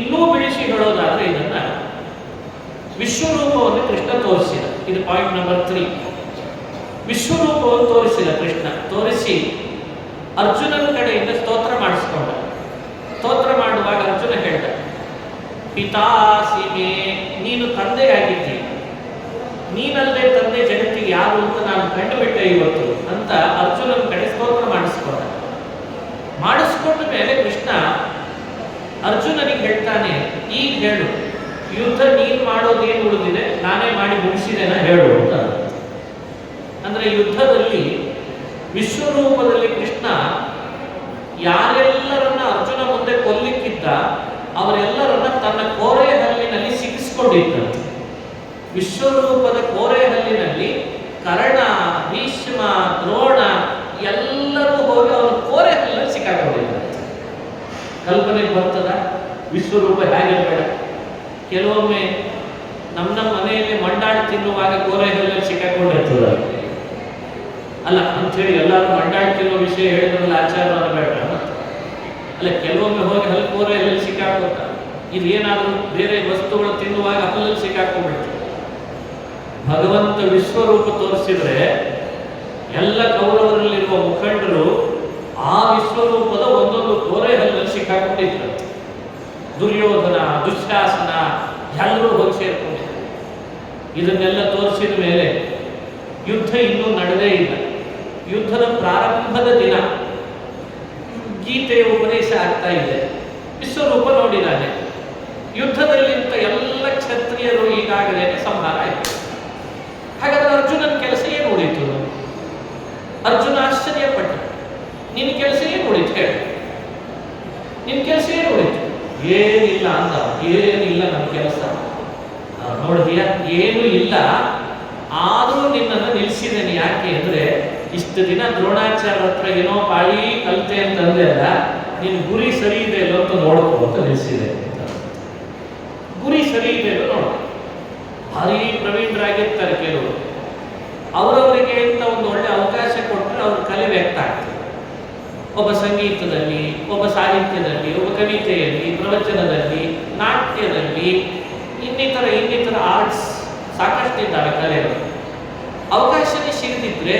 [SPEAKER 1] ಇನ್ನೂ ಬಿಡಿಸಿ ಹೇಳೋದಾದ್ರೆ ಇದನ್ನ ವಿಶ್ವರೂಪವನ್ನು ಕೃಷ್ಣ ತೋರಿಸಿದ. ಇದು ಪಾಯಿಂಟ್ ನಂಬರ್ 3. ವಿಶ್ವರೂಪವನ್ನು ತೋರಿಸಿದ ಕೃಷ್ಣ. ತೋರಿಸಿ ಅರ್ಜುನನ ಕಡೆಯಿಂದ ಸ್ತೋತ್ರ ಮಾಡಿಸ್ಕೊಂಡ. ಸ್ತೋತ್ರ ಮಾಡುವಾಗ ಅರ್ಜುನ ಹೇಳ್ದ, ಪಿತಾಸಿ ಮೇ, ನೀನು ತಂದೆಯಾಗಿದ್ದಿ, ನೀನಲ್ಲದೆ ತಂದೆ ಜಗತ್ತಿಗೆ ಯಾರು ಅಂತ ನಾನು ಕಂಡುಬಿಟ್ಟೆ ಇವತ್ತು ಅಂತ ಅರ್ಜುನನ ಕಡೆ ಸ್ತೋತ್ರ ಮಾಡಿಸ್ಕೊಂಡ. ಮಾಡಿಸ್ಕೊಂಡ ಮೇಲೆ ಕೃಷ್ಣ ಅರ್ಜುನನಿಗೆ ಹೇಳ್ತಾನೆ, ಈಗ ಹೇಳು, ಯುದ್ಧ ನೀನು ಮಾಡೋದೇನು ಉಳಿದಿದೆ, ನಾನೇ ಮಾಡಿ ಮುಗಿಸಿದೆನ ಹೇಳು ಅಂತ. ಅಂದ್ರೆ ಯುದ್ಧದಲ್ಲಿ ವಿಶ್ವರೂಪದಲ್ಲಿ ಕೃಷ್ಣ ಯಾರೆಲ್ಲರನ್ನ ಅರ್ಜುನ ಮುಂದೆ ಕೊಲ್ಲಿಕ್ಕಿದ್ದ ಅವರೆಲ್ಲರನ್ನ ತನ್ನ ಕೋರೆ ಹಲ್ಲಿನಲ್ಲಿ ಸಿಕ್ಕಿಸ್ಕೊಂಡಿದ್ದಂತೆ. ವಿಶ್ವರೂಪದ ಕೋರೆ ಹಲ್ಲಿನಲ್ಲಿ ಕರ್ಣ, ಭೀಷ್ಮ, ದ್ರೋಣ ಎಲ್ಲರೂ ಹೋಗಿ ಅವನ ಕೋರೆ ಹಲ್ಲಿನಲ್ಲಿ ಸಿಕ್ಕಾಕೊಂಡಿದ್ದಂತೆ. ಕಲ್ಪನೆಗೆ ಬರ್ತದ ವಿಶ್ವರೂಪ ಹೇಗಿರಬೇಡ? ಕೆಲವೊಮ್ಮೆ ನಮ್ಮ ಮನೆಯಲ್ಲಿ ಮಂಡಾಡಿ ತಿನ್ನುವಾಗ ಕೋರೆ ಹಲ್ಲಿನಲ್ಲಿ ಸಿಕ್ಕಾಕೊಂಡಿರ್ತದ ಅಲ್ಲ ಅಂಥೇಳಿ ಎಲ್ಲರೂ ಮಂಡಾಡಿ ತಿನ್ನುವ ವಿಷಯ ಹೇಳಿದ್ರಲ್ಲ ಆಚಾರ ಬೇಡ ಅಲ್ಲ. ಕೆಲವೊಮ್ಮೆ ಹೋಗಿ ಹಲ್ಲು ಕೋರೆ ಹಲ್ಲಲ್ಲಿ ಸಿಕ್ಕಾಕೋತ, ಇದೇನಾದರೂ ಬೇರೆ ವಸ್ತುಗಳು ತಿನ್ನುವಾಗ ಹಲ್ಲಲ್ಲಿ ಸಿಕ್ಕಾಕೊಂಡ್ಬಿಡ್ತದೆ. ಭಗವಂತ ವಿಶ್ವರೂಪ ತೋರಿಸಿದ್ರೆ ಎಲ್ಲ ಕೌರವರಲ್ಲಿರುವ ಮುಖಂಡರು ಆ ವಿಶ್ವರೂಪದ ಒಂದೊಂದು ಕೋರೆ ಹಲ್ಲಲ್ಲಿ ಸಿಕ್ಕಾಕೊಂಡಿದ್ರು. ದುರ್ಯೋಧನ, ದುಶ್ಯಾಸನ ಎಲ್ಲರೂ ಹೋಗಿ ಸೇರ್ಕೊಂಡಿದ್ರು. ಇದನ್ನೆಲ್ಲ ತೋರಿಸಿದ ಮೇಲೆ ಯುದ್ಧ ಇನ್ನೂ ನಡೆದೇ ಇಲ್ಲ. ಯುದ್ಧದ ಪ್ರಾರಂಭದ ದಿನ ಗೀತೆಯ ಉಪದೇಶ ಆಗ್ತಾ ಇದೆ. ವಿಶ್ವರೂಪ ನೋಡಿದ್ದಾನೆ. ಯುದ್ಧದಲ್ಲಿಂತ ಎಲ್ಲ ಕ್ಷತ್ರಿಯರು ಈಗಾಗಲೇ ಸಂಹಾರ ಆಯಿತು. ಹಾಗಾದ್ರೆ ಅರ್ಜುನನ ಕೆಲಸ ಏನು ಉಳಿತು? ಅರ್ಜುನ ಆಶ್ಚರ್ಯಪಟ್ಟ. ನಿನ್ನ ಕೆಲಸ ಏನು ಉಳಿತು ಹೇಳಿ, ನಿನ್ನ ಕೆಲಸ ಏನು ಉಳಿತು? ಏನಿಲ್ಲ ಅಂದ. ಏನಿಲ್ಲ ನನ್ನ ಕೆಲಸ ನೋಡಿದೀಯ, ಏನೂ ಇಲ್ಲ. ಆದರೂ ನಿನ್ನನ್ನು ನಿಲ್ಲಿಸಿದ್ದೇನೆ. ಯಾಕೆ ಅಂದ್ರೆ ಇಷ್ಟು ದಿನ ದ್ರೋಣಾಚಾರ್ಯ ಹತ್ರ ಏನೋ ಪಾಳಿ ಕಲಿತೆ ಅಂತಂದ್ರೆ ಅಲ್ಲ, ನಿನ್ನ ಗುರಿ ಸರಿ ಇದೆ ಅಲ್ಲೋ ಅಂತ ನೋಡ್ಕೋ ಅಂತ ನಿಲ್ಲಿಸಿದೆ. ಗುರಿ ಸರಿ ಇದೆ ಅಲ್ಲೋ ನೋಡು. ಭಾರಿ ಪ್ರವೀಣರಾಗಿರ್ತಾರೆ ಕೆಲವರು. ಅವರವರಿಗೆ ಅಂತ ಒಂದು ಒಳ್ಳೆ ಅವಕಾಶ ಕೊಟ್ಟರೆ ಅವ್ರ ಕಲೆ ವ್ಯಕ್ತ ಆಗ್ತದೆ. ಒಬ್ಬ ಸಂಗೀತದಲ್ಲಿ, ಒಬ್ಬ ಸಾಹಿತ್ಯದಲ್ಲಿ, ಒಬ್ಬ ಕವಿತೆಯಲ್ಲಿ, ಪ್ರವಚನದಲ್ಲಿ, ನಾಟ್ಯದಲ್ಲಿ, ಇನ್ನಿತರ ಆರ್ಟ್ಸ್ ಸಾಕಷ್ಟಿದ್ದಾವೆ ಕಲೆಗಳು. ಅವಕಾಶನೇ ಸಿಗದಿದ್ರೆ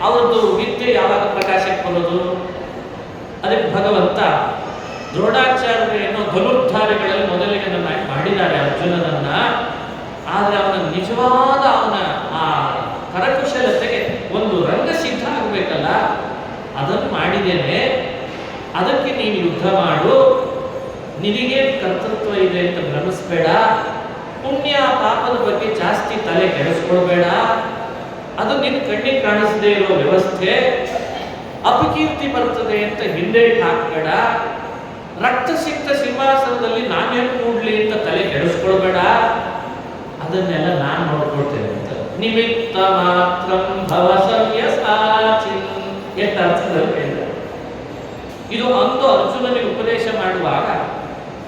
[SPEAKER 1] ಅವ್ರದ್ದು ವಿದ್ಯೆ ಯಾವಾಗ ಪ್ರಕಾಶಕ್ಕೆ ಬರೋದು? ಅದಕ್ಕೆ ಭಗವಂತ ದ್ರೋಣಾಚಾರ್ಯರೇನೋ ಧನುರ್ಧಾರಿಗಳಲ್ಲಿ ಮೊದಲಿಗೆ ಮಾಡಿದ್ದಾರೆ ಅರ್ಜುನನನ್ನ. ಆದರೆ ಅವನ ನಿಜವಾದ ಆ ಕರಕುಶಲತೆಗೆ ಒಂದು ರಂಗ ಸಿದ್ಧ ಆಗಬೇಕಲ್ಲ, ಅದನ್ನು ಮಾಡಿದ್ದೇನೆ. ಅದಕ್ಕೆ ನೀನು ಯುದ್ಧ ಮಾಡು. ನಿನಗೆ ಕರ್ತೃತ್ವ ಇದೆ ಅಂತ ಭ್ರಮಿಸ್ಬೇಡ. ಪುಣ್ಯ ಪಾಪದ ಬಗ್ಗೆ ಜಾಸ್ತಿ ತಲೆ ಕೆಡಿಸ್ಕೊಳ್ಬೇಡ. ಅದು ನಿನ್ನ ಕಣ್ಣಿಗೆ ಕಾಣಿಸದೇ ಇರೋ ವ್ಯವಸ್ಥೆ. ಅಪಕೀರ್ತಿ ಬರ್ತದೆ ಅಂತ ಹಿಂದೆ ಹಾಕಬೇಡ. ರಕ್ತ ಸಿಕ್ತ ಸಿಂಹಾಸನದಲ್ಲಿ ನಾನೇನು ಕೂಡ್ಲಿ ಅಂತ ತಲೆ ಕೆಡಿಸ್ಕೊಳ್ಬೇಡ. ಅದನ್ನೆಲ್ಲ ನಾನು ನೋಡ್ಕೊಳ್ತೇನೆ ಅಂತ. ನಿಮಿತ್ತ ಮಾತ್ರ ಭವ ಸವ್ಯಸಾಚಿನ್ ಎಂತ ಅರ್ಥದಲ್ಲಿ ಹೇಳಿದ್ದಾರೆ. ಇದು ಅಂದು ಅರ್ಜುನನಿಗೆ ಉಪದೇಶ ಮಾಡುವಾಗ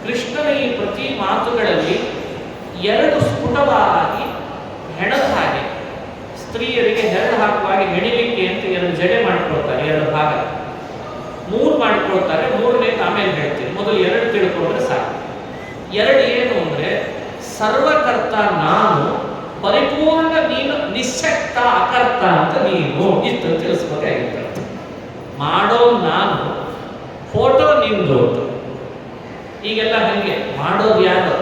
[SPEAKER 1] ಕೃಷ್ಣನ ಈ ಪ್ರತಿ ಮಾತುಗಳಲ್ಲಿ ಎರಡು ಸ್ಫುಟವಾಗಿ ಹೆಣದ ಹಾಗೆ, ಸ್ತ್ರೀಯರಿಗೆ ಹೆರಳು ಹಾಕುವಾಗ ಹೆಣಿಲಿಕ್ಕೆ ಅಂತ ಎರಡು ಜಡೆ ಮಾಡ್ಕೊಳ್ತಾರೆ. ಎರಡು ಭಾಗ ಮೂರು ಮಾಡ್ಕೊಳ್ತಾರೆ. ಮೂರನೇದು ಆಮೇಲೆ ಹೇಳ್ತೀನಿ. ಮೊದಲು ಎರಡು ತಿಳ್ಕೊಂಡ್ರೆ ಸಾಕು. ಎರಡು ಏನು ಅಂದ್ರೆ, ಸರ್ವಕರ್ತ ನಾನು, ಪರಿಪೂರ್ಣ ನೀನು, ನಿಶ್ಶಕ್ತ ಅಕರ್ತ ಅಂತ ನೀನು. ಇಷ್ಟು ತಿಳಿಸ್ಬೇಕಾಗಿತ್ತು. ಮಾಡೋ ನಾನು, ಫೋಟೋ ನಿಂದು. ಈಗೆಲ್ಲ ಹಂಗೆ ಮಾಡೋದು ಯಾರು?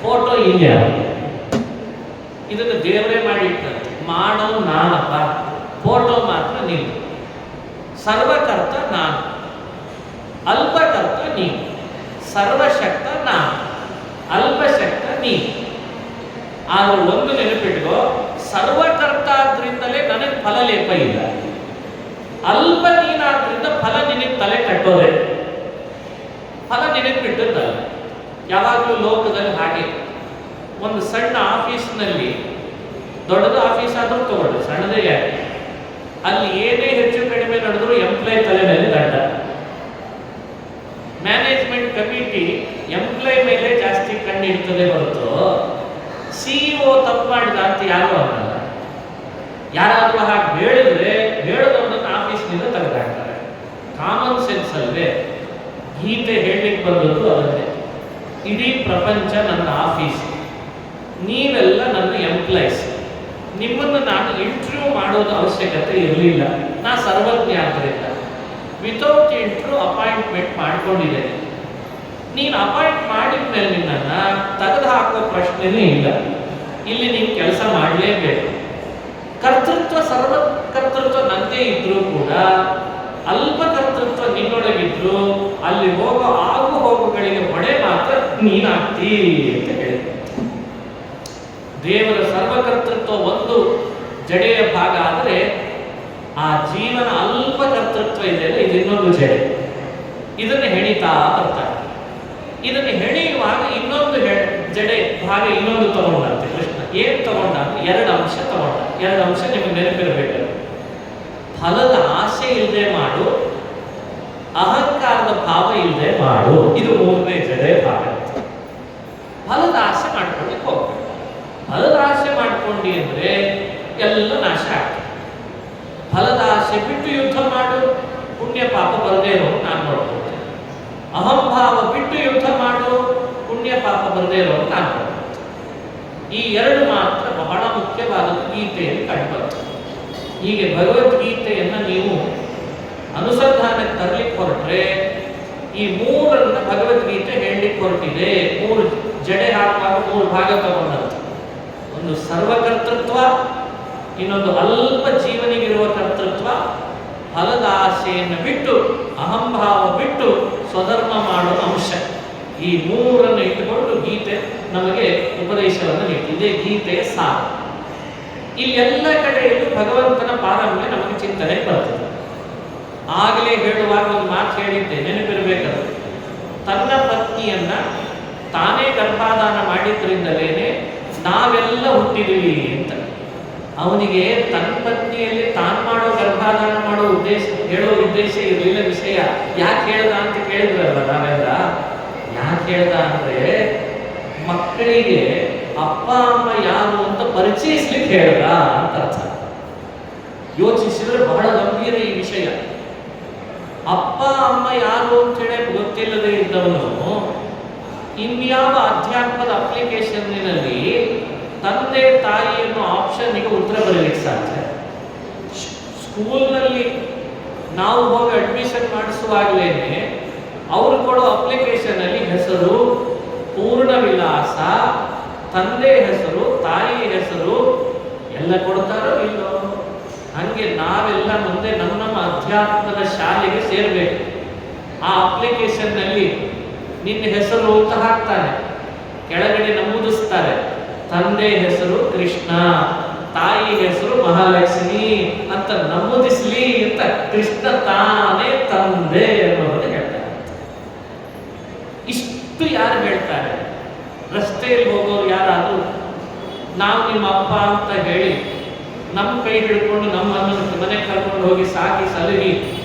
[SPEAKER 1] ಫೋಟೋ ಇನ್ಯಾರು? ಇದನ್ನು ದೇವರೇ ಮಾಡಿಟ್ಟಂತೆ. ಮಾಡೋ ನಾನಪ್ಪ, ಫೋಟೋ ಮಾತ್ರ ನಿಂದು. ಸರ್ವಕರ್ತ ನಾನು, ಅಲ್ಪಕರ್ತ ನೀನು. ಸರ್ವಶಕ್ತ ನಾನು, ಅಲ್ಪಶಕ್ತ ನೀನು. ಆದ್ರೆ ಒಂದು ನೆನಪಿಟ್ಕೋ, ಸರ್ವಕರ್ತ ಆದ್ರಿಂದಲೇ ನನಗೆ ಫಲಲೇಪ ಇಲ್ಲ. ಅಲ್ಪ ನೀನಾದ್ರಿಂದ ಫಲ ನಿನಗೆ ತಲೆ ಕಟ್ಟೋದೆ. ಫಲ ನಿನಗೆ ಬಿಟ್ಟದ್ದಲ್ಲ. ಯಾವಾಗಲೂ ಲೋಕದಲ್ಲಿ ಹಾಗೆ. ಒಂದು ಸಣ್ಣ ಆಫೀಸ್ನಲ್ಲಿ, ದೊಡ್ಡದು ಆಫೀಸ್ ಆದರೂ ತಗೊಳ್ಳಿ, ಸಣ್ಣದೇ ಯಾಕೆ, ಅಲ್ಲಿ ಏನೇ ಹೆಚ್ಚು ಕಡಿಮೆ ನಡೆದರೂ ಎಂಪ್ಲಾಯ್ ತಲೆ ಮೇಲೆ ದಂಡ. ಮ್ಯಾನೇಜ್ಮೆಂಟ್ ಕಮಿಟಿ ಎಂಪ್ಲಾಯ್ ಮೇಲೆ ಜಾಸ್ತಿ ಕಣ್ಣಿಡ್ತದೆ ಹೊರತು ಸಿಇಒ ತಪ್ಪು ಮಾಡಿದ ಅಂತ ಯಾರು ಅನ್ನಲ್ಲ. ಯಾರಾದರೂ ಹಾಗೆ ಹೇಳಿದ್ರೆ ಹೇಳೋದೊಂದನ್ನು ಆಫೀಸ್ನಿಂದ ತೆಗೆದಾಕ್ತಾರೆ. ಕಾಮನ್ ಸೆನ್ಸ್ ಅಲ್ವೇ? ಗೀತೆ ಹೇಳಲಿಕ್ಕೆ ಬಂದದ್ದು ಅದನ್ನೇ. ಇಡೀ ಪ್ರಪಂಚ ನನ್ನ ಆಫೀಸ್, ನೀವೆಲ್ಲ ನನ್ನ ಎಂಪ್ಲಾಯ್ಸ್. ನಿಮ್ಮನ್ನು ನಾನು ಇಂಟರ್ವ್ಯೂ ಮಾಡೋದು ಅವಶ್ಯಕತೆ ಇರಲಿಲ್ಲ. ನಾ ಸರ್ವಜ್ಞ ಆದ್ದರಿಂದ ವಿತೌಟ್ ಇಂಟರ್ವ್ಯೂ ಅಪಾಯಿಂಟ್ಮೆಂಟ್ ಮಾಡ್ಕೊಂಡಿದ್ದೇನೆ. ನೀನು ಅಪಾಯಿಂಟ್ ಮಾಡಿದ ಮೇಲೆ ನಿನ್ನನ್ನು ತೆಗೆದು ಹಾಕೋ ಪ್ರಶ್ನೆನೇ ಇಲ್ಲ. ಇಲ್ಲಿ ನೀನು ಕೆಲಸ ಮಾಡಲೇಬೇಕು. ಕರ್ತೃತ್ವ, ಸರ್ವ ಕರ್ತೃತ್ವ ನಂದೇ ಇದ್ರೂ ಕೂಡ ಅಲ್ಪ ಕರ್ತೃತ್ವ ನಿನ್ನೊಳಗಿದ್ರು ಅಲ್ಲಿ ಹೋಗೋ ಆಗು ಹೋಗುಗಳಿಗೆ ಹೊಣೆ ಮಾತ್ರ ನೀನಾಗ್ತೀ ಅಂತ ಹೇಳಿದ್ರು. ದೇವರ ಸರ್ವಕರ್ತೃತ್ವ ಒಂದು ಜಡೆಯ ಭಾಗ ಆದರೆ ಆ ಜೀವನ ಅಲ್ಪ ಕರ್ತೃತ್ವ ಇದೆಯಲ್ಲ, ಇದು ಇನ್ನೊಂದು ಜಡೆ. ಇದನ್ನು ಹೆಣಿತಾ ಬರ್ತಾರೆ. ಇದನ್ನು ಹೆಣೆಯುವಾಗ ಇನ್ನೊಂದು ಜಡೆ ಭಾಗ ಇನ್ನೊಂದು ತಗೊಂಡಂತೆ ಕೃಷ್ಣ. ಏನು ತಗೊಂಡ? ಎರಡು ಅಂಶ ತಗೊಂಡ. ಎರಡು ಅಂಶ ನಿಮಗೆ ನೆನಪಿರಬೇಕು. ಫಲದ ಆಸೆ ಇಲ್ಲದೆ ಮಾಡು, ಅಹಂಕಾರದ ಭಾವ ಇಲ್ಲದೆ ಮಾಡು. ಇದು ಮೂರನೇ ಜಡೆ ಭಾಗ. ಫಲದ ಆಸೆ ಮಾಡ್ಕೊಳ್ಳಿಕ್ಕೆ ಹೋಗ್ಬೇಕು. ಫಲದ ಆಸೆ ಮಾಡ್ಕೊಂಡಿ ಅಂದ್ರೆ ಎಲ್ಲ ನಾಶ ಆಗ್ತದೆ. ಫಲದ ಆಸೆ ಬಿಟ್ಟು ಯುದ್ಧ ಮಾಡು, ಪುಣ್ಯ ಪಾಪ ಬರದೇ ಇರೋ ನಾನು ನೋಡ್ಕೊಳ್ತೇನೆ. ಅಹಂಭಾವ ಬಿಟ್ಟು ಯುದ್ಧ ಮಾಡು, ಪುಣ್ಯ ಪಾಪ ಬರದೇ ಇರೋ ನಾನು ನೋಡ್ಕೊಳ್ತೇನೆ. ಈ ಎರಡು ಮಾತ್ರ ಬಹಳ ಮುಖ್ಯವಾದದ್ದು ಗೀತೆಯಲ್ಲಿ ಕಂಡುಬರ್ತದೆ. ಹೀಗೆ ಭಗವದ್ಗೀತೆಯನ್ನು ನೀವು ಅನುಸಂಧಾನಕ್ಕೆ ತರಲಿಕ್ಕೆ ಹೊರಟ್ರೆ ಈ ಮೂರನ್ನ ಭಗವದ್ಗೀತೆ ಹೇಳಲಿಕ್ಕೆ ಹೊರಟಿದೆ. ಮೂರು ಜಡೆ ಹಾಕುವಾಗ ಮೂರು ಭಾಗ ತಗೊಂಡಂತೆ. ಒಂದು ಸರ್ವಕರ್ತೃತ್ವ, ಇನ್ನೊಂದು ಅಲ್ಪ ಜೀವನಿಗಿರುವ ಕರ್ತೃತ್ವ, ಫಲದ ಆಸೆಯನ್ನು ಬಿಟ್ಟು, ಅಹಂಭಾವ ಬಿಟ್ಟು ಸ್ವಧರ್ಮ ಮಾಡುವ ಅಂಶ. ಈ ಮೂರನ್ನು ಇಟ್ಟುಕೊಂಡು ಗೀತೆ ನಮಗೆ ಉಪದೇಶವನ್ನು ನೀಡಿದೆ. ಗೀತೆಯ ಸಾರ. ಇಲ್ಲೆಲ್ಲ ಕಡೆಯಲ್ಲೂ ಭಗವಂತನ ಪಾರಮ್ಯ ನಮಗೆ ಚಿಂತನೆ ಬರ್ತದೆ. ಆಗಲೇ ಹೇಳುವಾಗ ಒಂದು ಮಾತು ಹೇಳಿದ್ದೆ, ನೆನಪಿರಬೇಕದು. ತನ್ನ ಪತ್ನಿಯನ್ನ ತಾನೇ ಗರ್ಭಾಧಾನ ಮಾಡಿದ್ರಿಂದಲೇನೆ ನಾವೆಲ್ಲ ಹುಟ್ಟಿದ್ವಿ ಅಂತ. ಅವನಿಗೆ ತನ್ನ ಪತ್ನಿಯಲ್ಲಿ ತಾನು ಮಾಡೋ ಗರ್ಭಾಧಾನ ಮಾಡೋ ಹೇಳೋ ಉದ್ದೇಶ ಇರಲಿಲ್ಲ. ವಿಷಯ ಯಾಕೆ ಹೇಳ್ದ ಅಂತ ಕೇಳಿದ್ರಲ್ಲ ನಾವೆಲ್ಲ. ಯಾಕೆ ಹೇಳ್ದ ಅಂದ್ರೆ ಮಕ್ಕಳಿಗೆ ಅಪ್ಪ ಅಮ್ಮ ಯಾರು ಅಂತ ಪರಿಚಯಿಸ್ಲಿಕ್ಕೆ ಹೇಳ್ದ ಅಂತ ಅರ್ಥ. ಯೋಚಿಸಿದ್ರೆ ಬಹಳ ಗಂಭೀರ ಈ ವಿಷಯ. ಅಪ್ಪ ಅಮ್ಮ ಯಾರು ಅಂತ ಹೇಳಿ ಗೊತ್ತಿಲ್ಲದೆ ಇದ್ದವನು ಇನ್ಯಾವ ಅಧ್ಯಾತ್ಮದ ಅಪ್ಲಿಕೇಶನ್ನಲ್ಲಿ ತಂದೆ ತಾಯಿ ಅನ್ನೋ ಆಪ್ಷನ್ಗೆ ಉತ್ತರ ಬರಲಿಕ್ಕೆ ಸಾಧ್ಯ? ಸ್ಕೂಲ್ನಲ್ಲಿ ನಾವು ಹೋಗಿ ಅಡ್ಮಿಷನ್ ಮಾಡಿಸುವಾಗಲೇನೆ ಅವರು ಕೊಡೋ ಅಪ್ಲಿಕೇಶನ್ ಅಲ್ಲಿ ಹೆಸರು, ಪೂರ್ಣ ವಿಳಾಸ, ತಂದೆ ಹೆಸರು, ತಾಯಿ ಹೆಸರು ಎಲ್ಲ ಕೊಡ್ತಾರೋ ಇಲ್ಲೋ? ಹಂಗೆ ನಾವೆಲ್ಲ ಮುಂದೆ ನಮ್ಮ ಅಧ್ಯಾತ್ಮದ ಶಾಲೆಗೆ ಸೇರಬೇಕು. ಆ ಅಪ್ಲಿಕೇಶನ್ ನಲ್ಲಿ ನಿನ್ನ ಹೆಸರು ಅಂತ ಹಾಕ್ತಾನೆ, ಕೆಳಗಡೆ ನಮೂದಿಸ್ತಾರೆ ತಂದೆ ಹೆಸರು ಕೃಷ್ಣ, ತಾಯಿ ಹೆಸರು ಮಹಾಲಕ್ಷ್ಮಿ ಅಂತ ನಮೂದಿಸ್ಲಿ ಅಂತ ಕೃಷ್ಣ ತಾನೇ ತಂದೆ ಅನ್ನೋದನ್ನು ಹೇಳ್ತಾರೆ. ಇಷ್ಟು ಯಾರು ಹೇಳ್ತಾರೆ? ರಸ್ತೆಯಲ್ಲಿ ಹೋಗೋರು ಯಾರಾದ್ರೂ ನಾವು ನಿಮ್ಮ ಅಪ್ಪ ಅಂತ ಹೇಳಿ ನಮ್ಮ ಕೈ ಹಿಡ್ಕೊಂಡು ನಮ್ಮನ್ನು ಮನೆಗೆ ಕರ್ಕೊಂಡು ಹೋಗಿ ಸಾಕಿ ಸಲಹಿ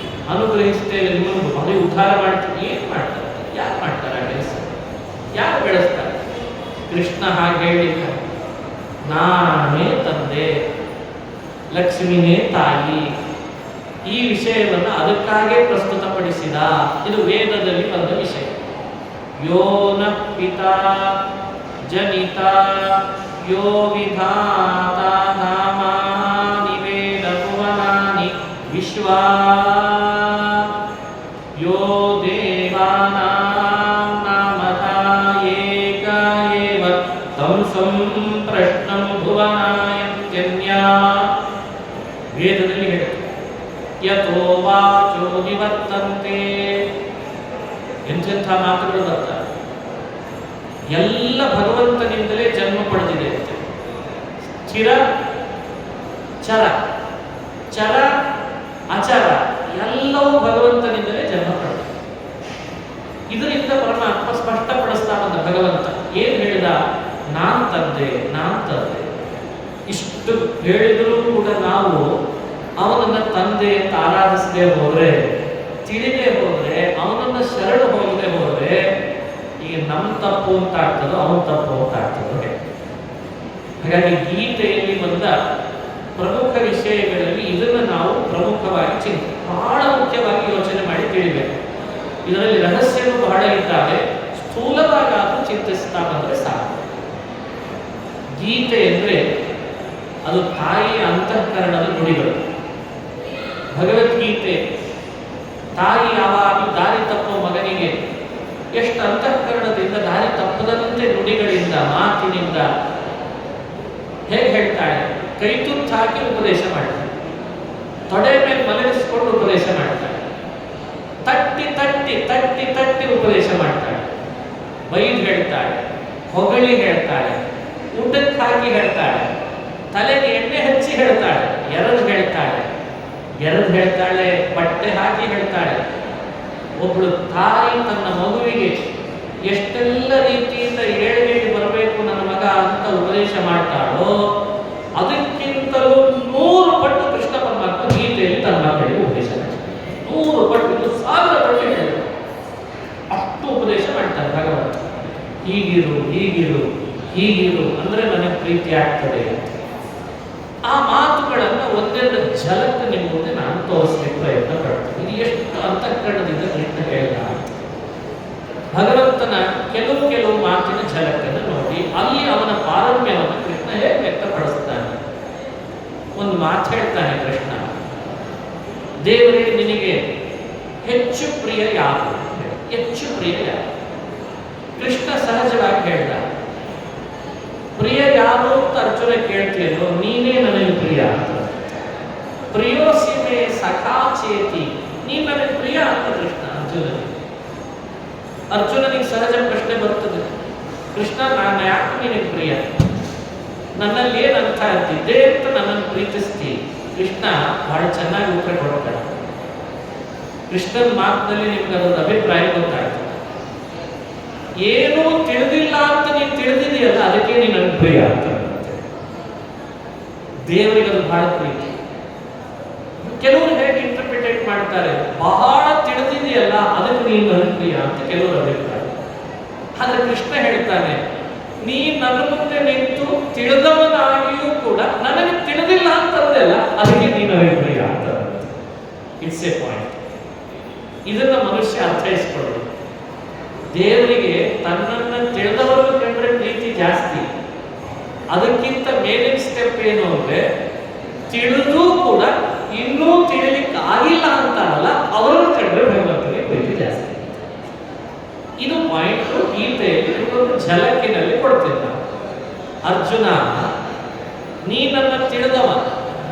[SPEAKER 1] ಅನುಗ್ರಹಿಸ್ತೇವೆ, ನಿಮ್ಮನ್ನು ಬಹಳ ಉದ್ಧಾರ ಮಾಡ್ತೀವಿ, ಏನ್ ಮಾಡ್ತಾರೆ? ಯಾರು ಮಾಡ್ತಾರೆ ಆ ಕೆಲಸ? ಯಾರು ಬೆಳೆಸ್ತಾರೆ? ಕೃಷ್ಣ ಹಾಗೆ ಹೇಳಿಲ್ಲ. ನಾನೇ ತಂದೆ, ಲಕ್ಷ್ಮಿನೇ ತಾಯಿ. ಈ ವಿಷಯವನ್ನು ಅದಕ್ಕಾಗೇ ಪ್ರಸ್ತುತಪಡಿಸಿದ. ಇದು ವೇದದಲ್ಲಿ ಬಂದ ವಿಷಯ. ಯೋನ ಪಿತಾ ಜನಿತ ಯೋ ವಿಧಾತ ನಾಮಾನಿ ವೇದ ಭುವನಾನಿ ವಿಶ್ವಾ ಯೋ ದೇವಾನಾಂ ನಾಮಧ ಏಕ ಏವ ತಂ ಸಂಪ್ರಶ್ನಂ ಭುವನಾಯತ್ಯನ್ಯಾ. ವೇದದಲ್ಲಿ ಹೇಳುತ್ತೆ ಯಥೋ ವಾಚೋ ನಿವರ್ತಂತೆ. ಎಂತೆಂಥ ಮಾತುಗಳು ಬರ್ತಾರೆ. ಎಲ್ಲ ಭಗವಂತನಿಂದಲೇ ಜನ್ಮ ಪಡೆದಿದೆ. ಸ್ಥಿರ ಚರ, ಚರ ಅಚರ ಎಲ್ಲವೂ ಭಗವಂತನಿಂದಲೇ ಜನ್ಮ ಪಡೆದಿದೆ. ಇದರಿಂದ ಪರಮಾತ್ಮ ಸ್ಪಷ್ಟಪಡಿಸ್ತಾ ಬಂದ ಭಗವಂತ ಏನ್ ಹೇಳಿದ? ನಾನ್ ತಂದೆ, ನಾನ್ ತಂದೆ. ಇಷ್ಟು ಹೇಳಿದರೂ ಕೂಡ ನಾವು ಅವನನ್ನ ತಂದೆ ಅಂತ ಆರಾಧಿಸದೆ ಹೋದ್ರೆ, ತಿಳಿದೇ ಹೋದ್ರೆ, ಅವನನ್ನ ಶರಣ ಹೋಗದೆ ಹೋದ್ರೆ ಈಗ ನಮ್ಮ ತಪ್ಪು ಅಂತ ಆಗ್ತದೋ ಅವನ ತಪ್ಪು ಅಂತ ಆಗ್ತದೋ. ಹಾಗಾಗಿ ಗೀತೆಯಲ್ಲಿ ಬಂದ ಪ್ರಮುಖ ವಿಷಯಗಳಲ್ಲಿ ಇದನ್ನು ನಾವು ಪ್ರಮುಖವಾಗಿ ಬಹಳ ಮುಖ್ಯವಾಗಿ ಯೋಚನೆ ಮಾಡಿ ತಿಳಿಬೇಕು. ಇದರಲ್ಲಿ ರಹಸ್ಯಗಳು ಬಹಳ ಇದ್ದಾವೆ. ಸ್ಥೂಲವಾಗಾದ್ರೂ ಚಿಂತಿಸ್ತಾ ಬಂದ್ರೆ ಸಾಕು. ಗೀತೆ ಅಂದ್ರೆ ಅದು ತಾಯಿಯ ಅಂತಃಕರಣದ ನುಡಿಗಳು. ಭಗವದ್ಗೀತೆ ತಾಯಿ ಯಾವಾಗಲೂ ದಾರಿ ತಪ್ಪುವ ಮಗನಿಗೆ ಎಷ್ಟು ಅಂತಃಕರಣದಿಂದ ದಾರಿ ತಪ್ಪದಂತೆ ನುಡಿಗಳಿಂದ, ಮಾತಿನಿಂದ ಹೇಗೆ ಹೇಳ್ತಾಳೆ? ಕೈ ತುತ್ತು ಹಾಕಿ ಉಪದೇಶ ಮಾಡ್ತಾಳೆ, ತೊಡೆ ಮೇಲೆ ಮಲಗಿಸಿಕೊಂಡು ಉಪದೇಶ ಮಾಡ್ತಾಳೆ, ತಟ್ಟಿ ತಟ್ಟಿ ತಟ್ಟಿ ತಟ್ಟಿ ಉಪದೇಶ ಮಾಡ್ತಾಳೆ, ಬೈದು ಹೇಳ್ತಾಳೆ, ಹೊಗಳಿ ಹೇಳ್ತಾಳೆ, ಊಟಕ್ಕೆ ಹಾಕಿ ಹೇಳ್ತಾಳೆ, ತಲೆಗೆ ಎಣ್ಣೆ ಹಚ್ಚಿ ಹೇಳ್ತಾಳೆ, ಎರೆದು ಹೇಳ್ತಾಳೆ, ಎರೆದು ಹೇಳ್ತಾಳೆ, ಬಟ್ಟೆ ಹಾಕಿ ಹೇಳ್ತಾಳೆ. ಒಬ್ಬಳು ತಾಯಿ ತನ್ನ ಮಗುವಿಗೆ ಎಷ್ಟೆಲ್ಲ ರೀತಿಯಿಂದ ಏಳಿಗೆಗೆ ಬರಬೇಕು ನನ್ನ ಮಗ ಅಂತ ಉಪದೇಶ ಮಾಡ್ತಾಳೋ ಅದಕ್ಕಿಂತಲೂ 100 ಪಟ್ಟು ಕೃಷ್ಣ ಪರಮಾತ್ಮ ಗೀತೆಯಲ್ಲಿ ತನ್ನ ಮಕ್ಕಳಿಗೆ ಉಪದೇಶ ಮಾಡ್ತಾರೆ. 100 ಪಟ್ಟು, 1000 ಪಟ್ಟು ಹೇಳಿದ್ರು. ಅಷ್ಟು ಉಪದೇಶ ಮಾಡ್ತಾರೆ ಭಗವಂತ. ಹೀಗಿರು, ಹೀಗಿರು, ಹೀಗಿರು ಅಂದ್ರೆ ನನಗೆ ಪ್ರೀತಿ ಆಗ್ತದೆ. ಆ ಮಾತುಗಳನ್ನು ಒಂದೆರಡು ಝಲಕ್ ನಿಮ್ಮ ಮುಂದೆ ನಾನು ತೋರಿಸ್ಲಿಕ್ಕೆ ಪ್ರಯತ್ನ ಪಡ್ತೀನಿ. ಇದು ಎಷ್ಟು ಅಂತಃಕರಣದಿಂದ ಕೃಷ್ಣ ಹೇಳಿದ. ಭಗವಂತನ ಕೆಲವು ಮಾತಿನ ಝಲಕನ್ನು ನೋಡಿ ಅಲ್ಲಿ ಅವನ ಪಾರಮ್ಯವನ್ನು ಕೃಷ್ಣ ಹೇಗೆ ವ್ಯಕ್ತಪಡಿಸ್ತಾನೆ. ಒಂದು ಮಾತು ಹೇಳ್ತಾನೆ ಕೃಷ್ಣ, ದೇವರಿಗೆ ನಿನಗೆ ಹೆಚ್ಚು ಪ್ರಿಯ ಯಾರು? ಹೆಚ್ಚು ಪ್ರಿಯ ಯಾರು? ಕೃಷ್ಣ ಸಹಜವಾಗಿ ಹೇಳ್ದ, ಪ್ರಿಯ ಯಾರು ಅಂತ ಅರ್ಜುನ ಕೇಳ್ತೀಯೋ ನೀನೇ ನನಗೆ ಪ್ರಿಯ ಅಂತ. ಪ್ರಿಯೋಸಿ ಮೇ ಸಖಾ ಚೇತಿ, ನೀನು ನನಗೆ ಪ್ರಿಯ ಅಂತ ಕೃಷ್ಣ ಅರ್ಜುನನಿಗೆ ಸಹಜ ಪ್ರಶ್ನೆ ಬರ್ತದೆ, ಕೃಷ್ಣ ನಾನು ಯಾಕೆ ನಿನಗೆ ಪ್ರಿಯ, ನನ್ನಲ್ಲಿ ಏನು ಅರ್ಥ ಅಂತಿದ್ದೆ ಅಂತ ನನ್ನನ್ನು ಪ್ರೀತಿಸ್ತಿ. ಕೃಷ್ಣ ಬಹಳ ಚೆನ್ನಾಗಿ ಉತ್ತರ ಕೊಡ್ತಾನೆ. ಕೃಷ್ಣನ ಮಾತಿನಲ್ಲಿ ನಿಮ್ಗೆ ಅದೊಂದು ಅಭಿಪ್ರಾಯ ಗೊತ್ತಾಗ್ತದೆ. ಏನೂ ತಿಳಿದಿಲ್ಲ ಅಂತ ನೀನು ತಿಳಿದಿದೆಯಲ್ಲ, ಅದಕ್ಕೆ ನೀನು ನನಗೆ ಪ್ರಿಯ ಅಂತ. ದೇವರಿಗೆ ಅದು ಬಹಳ ಪ್ರೀತಿ. ಕೆಲವರು ಹೇಗೆ ಇಂಟರ್ಪ್ರಿಟೇಟ್ ಮಾಡ್ತಾರೆ, ಬಹಳ ತಿಳಿದಿದೆಯಲ್ಲ ಅದಕ್ಕೆ ನೀನು ನನಗೆ ಪ್ರಿಯ ಅಂತ ಕೆಲವರು ಅಭಿಪ್ರಾಯ. ಆದ್ರೆ ಕೃಷ್ಣ ಹೇಳ್ತಾನೆ, ನೀ ನನ್ನ ಮುಂದೆ ನಿಂತು ತಿಳಿದವನಾಗಿಯೂ ಕೂಡ ನನಗೆ ತಿಳಿದಿಲ್ಲ ಅಂತಂದೆಲ್ಲ, ಅದಕ್ಕೆ ನೀನು ನನಗೆ ಪ್ರಿಯ ಅಂತ. It's A point. ಇದನ್ನ ಮನುಷ್ಯ ಅರ್ಥೈಸ್ಕೊಳ್ಳೋದು. ದೇವರಿಗೆ ತನ್ನನ್ನು ತಿಳಿದವರನ್ನು ಕಂಡ್ರೆ ಪ್ರೀತಿ ಜಾಸ್ತಿ. ಅದಕ್ಕಿಂತ ಮೇಲಿನ ಸ್ಟೆಪ್ ಏನು ಅಂದ್ರೆ, ತಿಳಿದು ಕೂಡ ಇನ್ನೂ ತಿಳಿಲಿಕ್ಕೆ ಆಗಿಲ್ಲ ಅಂತಾರಲ್ಲ, ಅವರನ್ನು ಕಂಡ್ರೆ ಭಗವಂತನಿಗೆ ಪ್ರೀತಿ ಜಾಸ್ತಿ. ಇದು ಪಾಯಿಂಟ್ ಗೀತೆಯಲ್ಲಿ ಒಂದು ಝಲಕಿನಲ್ಲಿ ಕೊಡ್ತಿದ್ದ. ಅರ್ಜುನ, ನೀ ನನ್ನ ತಿಳಿದವ,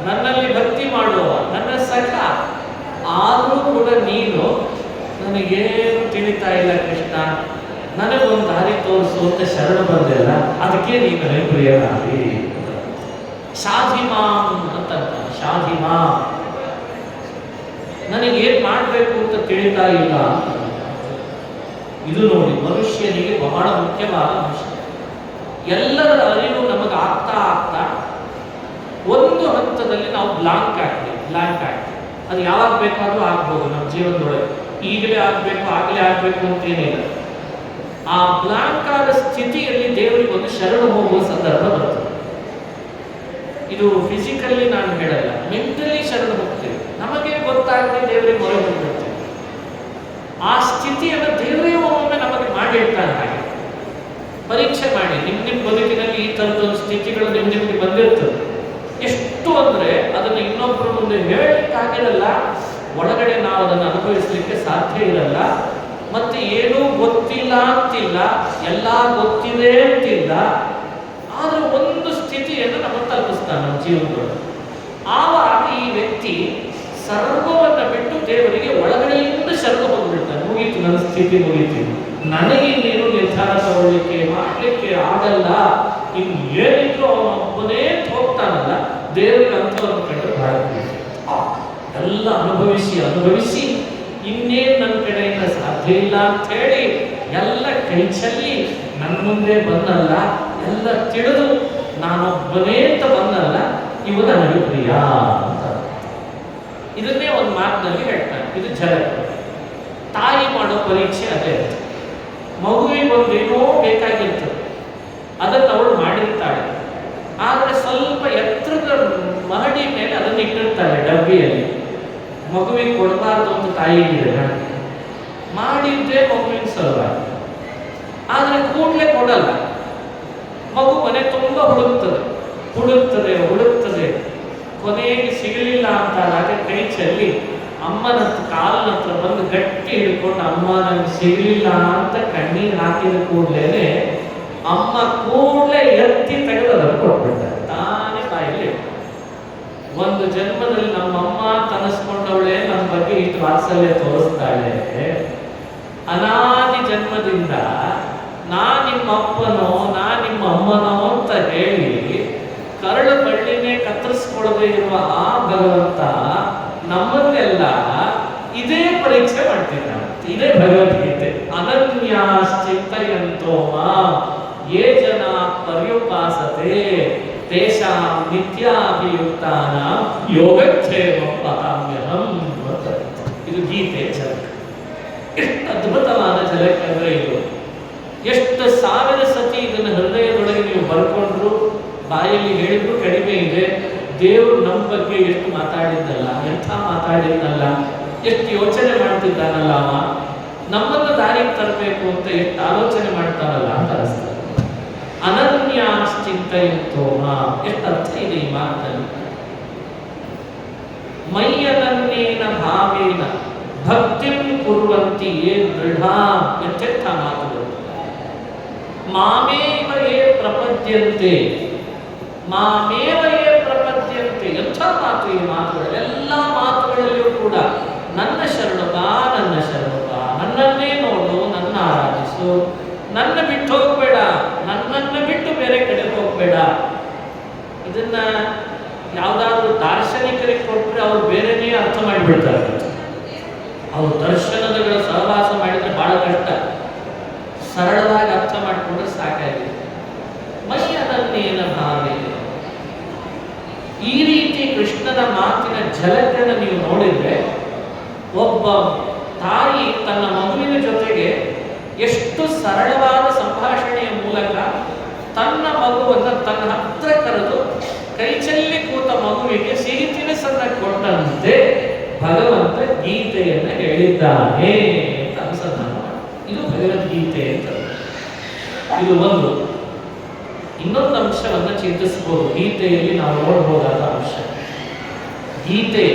[SPEAKER 1] ನನ್ನಲ್ಲಿ ಭಕ್ತಿ ಮಾಡುವ, ನನ್ನ ಸಖ, ಆದರೂ ಕೂಡ ನೀನು ನನಗೇನು ತಿಳಿತಾ ಇಲ್ಲ ಕೃಷ್ಣ, ನನಗೊಂದು ದಾರಿ ತೋರಿಸು ಅಂತ ಶರಣ ಬಂದೆಲ್ಲ, ಅದಕ್ಕೆ ನೀನು ನನಗೆ ಪ್ರಿಯನಾಗಿ. ಶಾಧಿಮಾಂ ಅಂತ, ಶಾಧಿಮಾಂ, ನನಗೇನು ಮಾಡಬೇಕು ಅಂತ ತಿಳಿತಾ ಇಲ್ಲ. ಇದು ನೋಡಿ, ಮನುಷ್ಯನಿಗೆ ಬಹಳ ಮುಖ್ಯವಾದ ಅಂಶ. ಎಲ್ಲರ ಅರಿವು ನಮಗೆ ಆಗ್ತಾ ಆಗ್ತಾ ಒಂದು ಹಂತದಲ್ಲಿ ನಾವು ಬ್ಲಾಂಕ್ ಆಗ್ತೀವಿ. ಅದು ಯಾವಾಗ ಬೇಕಾದ್ರೂ ಆಗ್ಬೋದು ನಮ್ಮ ಜೀವನದೊಳಗೆ. ಈಗಲೇ ಆಗಬೇಕು, ಆಗಲೇ ಆಗಬೇಕು ಅಂತೇನಿಲ್ಲ. ಆ ಬ್ಲಾಂಕ್ ಆದ ಸ್ಥಿತಿಯಲ್ಲಿ ದೇವರಿಗೆ ಒಂದು ಶರಣ ಹೋಗುವ ಸಂದರ್ಭ ಬರ್ತದೆ. ಇದು ಫಿಸಿಕಲಿ ನಾನು ಹೇಳಲ್ಲ, ಮೆಂಟಲಿ ಶರಣ ಹೋಗ್ತೇವೆ. ನಮಗೆ ಗೊತ್ತಾಗದೆ ದೇವರಿಗೆ ಮೊರೆ ಹೋಗ್ಬಿಡ್ತೇವೆ. ಆ ಸ್ಥಿತಿಯನ್ನು ದೇವರೇ ಒಮ್ಮೆ ನಮಗೆ ಮಾಡಿರ್ತಾನೆ. ಹಾಗೆ ಪರೀಕ್ಷೆ ಮಾಡಿ, ನಿಮ್ಮ ಬದುಕಿನಲ್ಲಿ ಈ ಥರದೊಂದು ಸ್ಥಿತಿಗಳು ನಿಮ್ಗೆ ಬಂದಿರ್ತದೆ. ಎಷ್ಟು ಅಂದ್ರೆ ಅದನ್ನು ಇನ್ನೊಬ್ಬರ ಮುಂದೆ ಹೇಳಲಿಕ್ಕಾಗಿರಲ್ಲ, ಒಳಗಡೆ ನಾವು ಅದನ್ನು ಅನುಭವಿಸಲಿಕ್ಕೆ ಸಾಧ್ಯ ಇರಲ್ಲ. ಮತ್ತೆ ಏನೂ ಗೊತ್ತಿಲ್ಲ ಅಂತಿಲ್ಲ, ಎಲ್ಲ ಗೊತ್ತಿದೆ ಅಂತಿಲ್ಲ. ಆದ್ರೆ ಒಂದು ಸ್ಥಿತಿಯನ್ನು ನಮಗೆ ತಲುಪಿಸ್ತಾನೆ ನಮ್ಮ ಜೀವನದೊಳಗೆ. ಆವಾಗ ಈ ವ್ಯಕ್ತಿ ಸರ್ವವನ್ನು ಬಿಟ್ಟು ದೇವರಿಗೆ ಒಳಗಡೆಯಿಂದ ಶರಣ ಹೋಗ್ಬಿಡ್ತಾನೆ. ಮುಗೀತು, ನನ್ನ ಸ್ಥಿತಿ ಮುಗೀತು, ನನಗೆ ನೀನು ನಿರ್ಧಾರ ತಗೊಳ್ಳಿಕ್ಕೆ ಮಾಡಲಿಕ್ಕೆ ಆಗಲ್ಲ, ಇನ್ನು ಏನಿದ್ರು ಅವನೊಬ್ಬನೇ ಹೋಗ್ತಾನಲ್ಲ. ದೇವರಿಗೆ ಅಂಥವನ್ನು ಕಂಡು ಬಹಳ ಎಲ್ಲ ಅನುಭವಿಸಿ ಇನ್ನೇನು ನನ್ನ ಕಡೆಯಿಂದ ಸಾಧ್ಯ ಇಲ್ಲ ಅಂತ ಹೇಳಿ ಎಲ್ಲ ಕೈ ಚೆಲ್ಲಿ ನನ್ನ ಮುಂದೆ ಬಂದಲ್ಲ, ಎಲ್ಲ ತಿಳಿದು ನಾನೊಬ್ಬನೇ ಅಂತ ಬಂದಲ್ಲ, ಇವು ನನಗೆ ಪ್ರಿಯ ಅಂತ. ಇದನ್ನೇ ಒಂದು ಮಾತಿನಲ್ಲಿ ಹೇಳ್ತಾನೆ. ಇದು ಝಲಕ್. ತಾಯಿ ಮಾಡೋ ಪರೀಕ್ಷೆ ಅದೇ. ಮಗುವಿಗೆ ಒಂದು ಏನೋ ಬೇಕಾಗಿರ್ತದೆ, ಅದನ್ನು ಅವಳು ಮಾಡಿರ್ತಾಳೆ. ಆದರೆ ಸ್ವಲ್ಪ ಎತ್ತರದ ಮಹಡಿ ಮೇಲೆ ಅದನ್ನು ಇಟ್ಟಿರ್ತಾಳೆ ಡಬ್ಬಿಯಲ್ಲಿ. ಮಗುವಿಗೆ ಕೊಡಬಾರ್ದು ಅಂತ ತಾಯಿಗೆ ಮಾಡಿದ್ದೇ ಮಗುವಿನ ಸಲುವಾಗಿ. ಆದರೆ ಕೂಡಲೇ ಕೊಡಲ್ಲ. ಮಗು ಮನೆ ತುಂಬ ಹುಡುಕ್ತದೆ. ಕೊನೆಗೆ ಸಿಗಲಿಲ್ಲ ಅಂತಾದಾಗ ಕೈ ಚೆಲ್ಲಿ ಅಮ್ಮನ ಕಾಲಿನ ಹತ್ರ ಬಂದು ಗಟ್ಟಿ ಹಿಡ್ಕೊಂಡು, ಅಮ್ಮ ನನಗೆ ಸಿಗಲಿಲ್ಲ ಅಂತ ಕಣ್ಣೀರು ಹಾಕಿದ ಕೂಡಲೇ ಅಮ್ಮ ಕೂಡಲೇ ಎತ್ತಿ ತೆಗೆದು ಅದನ್ನು ಕೊಟ್ಬಿಡ್ತಾರೆ ತಾನೇ ತಾಯಿಲಿ. ಒಂದು ಜನ್ಮದಲ್ಲಿ ನಮ್ಮಮ್ಮ ತನಸ್ಕೊಂಡವಳೆ ನಮ್ಮ ಬಗ್ಗೆ ಇಷ್ಟು ವಾತ್ಸಲ್ಯ ತೋರಿಸ್ತಾಳೆ. ಅನಾದಿ ಜನ್ಮದಿಂದ ನಿಮ್ಮ ಅಪ್ಪನೋ ನಿಮ್ಮ ಅಮ್ಮನೋ ಅಂತ ಹೇಳಿ ಕರಳು ಬಳ್ಳಿನೇ ಕತ್ತರಿಸ್ಕೊಳ್ಳದೆ ಇರುವ ಆ ಭಗವಂತ ನಮ್ಮನ್ನೆಲ್ಲ ಇದೇ ಪರೀಕ್ಷೆ ಮಾಡ್ತಿದ್ದಾನೆ. ಇದೇ ಭಗವದ್ಗೀತೆ. ಅನನ್ಯಾಶ್ಚಿಂತಯಂತೋ ಮಾಂ ಯೇ ಜನಾ ಪರ್ಯುಪಾಸತೆ ತೇಷಾಂ ನಿತ್ಯಾಭಿಯುಕ್ತಾನಾಂ ಯೋಗಕ್ಷೇಮಂ ವಹಾಮ್ಯಹಂ. ಇದು ಗೀತೆ ಝಲಕ್. ಎಷ್ಟು ಅದ್ಭುತವಾದ ಝಲಕ್ ಅಂದ್ರೆ ಇದು. ಎಷ್ಟು ಸಾವಿರ ಸತಿ ಇದನ್ನು ಹೃದಯದೊಳಗೆ ನೀವು ಬರ್ಕೊಂಡ್ರು, ಬಾಯಲ್ಲಿ ಹೇಳಿದ್ರು ಕಡಿಮೆ ಇದೆ. ದೇವರು ನಮ್ಮ ಬಗ್ಗೆ ಎಷ್ಟು ಮಾತಾಡಿದ್ದಲ್ಲ, ಎಂಥ ಮಾತಾಡಿದ್ದಲ್ಲ, ಎಷ್ಟು ಯೋಚನೆ ಮಾಡ್ತಿದ್ದಾನಲ್ಲ, ಅವ ನಮ್ಮನ್ನು ದಾರಿಗೆ ತರಬೇಕು ಅಂತ ಎಷ್ಟು ಆಲೋಚನೆ ಮಾಡ್ತಾನಲ್ಲ ಅಂತ ಅನಿಸ್ತದೆ. ಅನನ್ಯಾಶ್ಚಿಂತಯಂತೋ ಮಾಂ, ಎಷ್ಟು ಅರ್ಥ ಇದೆ ಈ ಮಾತಲ್ಲಿ. ಮಯ್ಯನನ್ನೇನ ಭಾವೇನ ಭಕ್ತಿಂ ಕುರ್ವಂತಿ ಯೇ ದೃಢ. ಎಂತೆಂಥ ಮಾತುಗಳು. ಮಾಮೇವ ಯೇ ಪ್ರಪದ್ಯಂತೆ, ಎಂಥ ಮಾತು ಈ ಮಾತುಗಳು. ಎಲ್ಲ ಮಾತುಗಳಲ್ಲಿಯೂ ಮನಸ್ಸು, ನನ್ನ ಬಿಟ್ಟು ಹೋಗಬೇಡ, ನನ್ನನ್ನು ಬಿಟ್ಟು ಬೇರೆ ಕಡೆ ಹೋಗಬೇಡ. ಇದನ್ನ ಯಾವುದಾದ್ರೂ ದಾರ್ಶನಿಕರಿಗೆ ಕೊಟ್ಟರೆ ಅವ್ರು ಬೇರೆನೇ ಅರ್ಥ ಮಾಡಿಬಿಡ್ತಾರೆ. ಅವ್ರು ದರ್ಶನಗಳ ಸಹವಾಸ ಮಾಡಿದರೆ ಬಹಳ ಕಷ್ಟ. ಸರಳವಾಗಿ ಅರ್ಥ ಮಾಡಿಕೊಂಡ್ರೆ ಸಾಕಾಗಿದೆ. ಮೈಯದನ್ನೇನ ಭಾವೆ, ಈ ರೀತಿ ಕೃಷ್ಣನ ಮಾತಿನ ಝಲಕನ್ನು ನೀವು ನೋಡಿದ್ರೆ, ಒಬ್ಬ ತಾಯಿ ತನ್ನ ಮಗುವಿನ ಜೊತೆಗೆ ಎಷ್ಟು ಸರಳವಾದ ಸಂಭಾಷಣೆಯ ಮೂಲಕ ತನ್ನ ಮಗುವನ್ನು ತನ್ನ ಹತ್ರ ಕರೆದು ಕೈಚಲ್ಲಿ ಕೂತ ಮಗುವಿಗೆ ಸಿಹಿ ತಿನಿಸನ್ನ ಕೊಟ್ಟಂತೆ ಭಗವಂತ ಗೀತೆಯನ್ನು ಹೇಳಿದ್ದಾನೆ ಅಂತ ಅನುಸಂಧಾನ ಮಾಡಿ. ಇದು ಭಗವದ್ಗೀತೆ ಅಂತ. ಇದು ಒಂದು. ಇನ್ನೊಂದು ಅಂಶವನ್ನು ಚಿಂತಿಸಬಹುದು. ಗೀತೆಯಲ್ಲಿ ನಾವು ನೋಡಬಹುದಾದ ಅಂಶ, ಗೀತೆ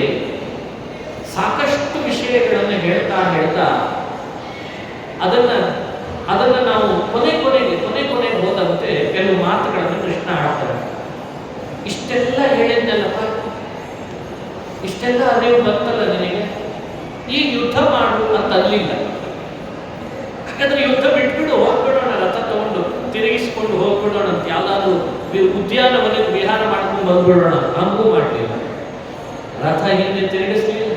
[SPEAKER 1] ಸಾಕಷ್ಟು ವಿಷಯಗಳನ್ನು ಹೇಳ್ತಾ ಅದನ್ನ ನಾವು ಕೊನೆಗೆ ಹೋದಂತೆ ಕೆಲವು ಮಾತುಗಳನ್ನು ಕೃಷ್ಣ ಆಡ್ತಾರೆ. ಇಷ್ಟೆಲ್ಲ ಹೇಳಿದ್ದಲ್ಲಪ್ಪ, ಇಷ್ಟೆಲ್ಲ ಅರಿವು ಬಂತಲ್ಲ ನಿನಗೆ, ಈಗ ಯುದ್ಧ ಮಾಡು ಅಂತ ಅಲ್ಲಿಲ್ಲ. ಯಾಕಂದ್ರೆ ಯುದ್ಧ ಬಿಟ್ಬಿಡು, ಹೋಗ್ಬಿಡೋಣ, ರಥ ತಗೊಂಡು ತಿರುಗಿಸ್ಕೊಂಡು ಹೋಗ್ಬಿಡೋಣ ಅಂತ ಯಾವ್ದಾದ್ರು ಉದ್ಯಾನವನಕ್ಕೆ ವಿಹಾರ ಮಾಡ್ಕೊಂಡು ಬಂದ್ಬಿಡೋಣ, ಹಂಗೂ ಮಾಡಲಿಲ್ಲ. ರಥ ಹಿಂದೆ ತಿರುಗಿಸ್ಲಿಲ್ಲ.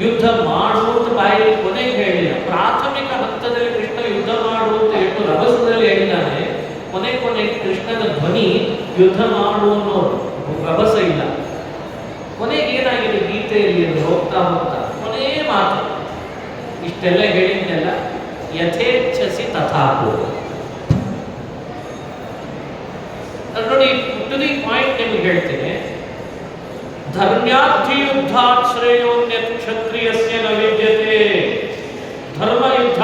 [SPEAKER 1] ಯುದ್ಧ ಮಾಡುವಂತ ಬಾಯಲ್ಲಿ ಕೊನೆಗೆ ಹೇಳಿಲ್ಲ. ಪ್ರಾಥಮಿಕ ಹಂತದಲ್ಲಿ ಕೃಷ್ಣ ಯುದ್ಧ ಮಾಡುವಂತ ಎಷ್ಟು ರಭಸದಲ್ಲಿ ಹೇಳಿದ್ದಾನೆ, ಕೊನೆಗೆ ಕೃಷ್ಣನ ಧ್ವನಿ ಯುದ್ಧ ಮಾಡುವ ರಭಸ ಇಲ್ಲ. ಕೊನೆಗೆ ಏನಾಗಿದೆ ಗೀತೆಯಲ್ಲಿ ಹೋಗ್ತಾ ಕೊನೆ ಮಾತು, ಇಷ್ಟೆಲ್ಲ ಹೇಳಿದ್ನೆಲ್ಲ ಯಥೇಚ್ಛಸಿ ತಥಾಪು. ನೋಡಿ, ಟು ದಿ ಪಾಯಿಂಟ್ ನಿಮ್ಗೆ ಹೇಳ್ತೇನೆ. ಧರ್ಮ್ಯಾರ್ಥಿ ಯುದ್ಧಾತ್ ಶ್ರೇಯೋನ್ಯತ್ ಕ್ಷತ್ರಿಯಸ್ಯ ನ ವಿದ್ಯತೆ. ಧರ್ಮ ಯುದ್ಧ,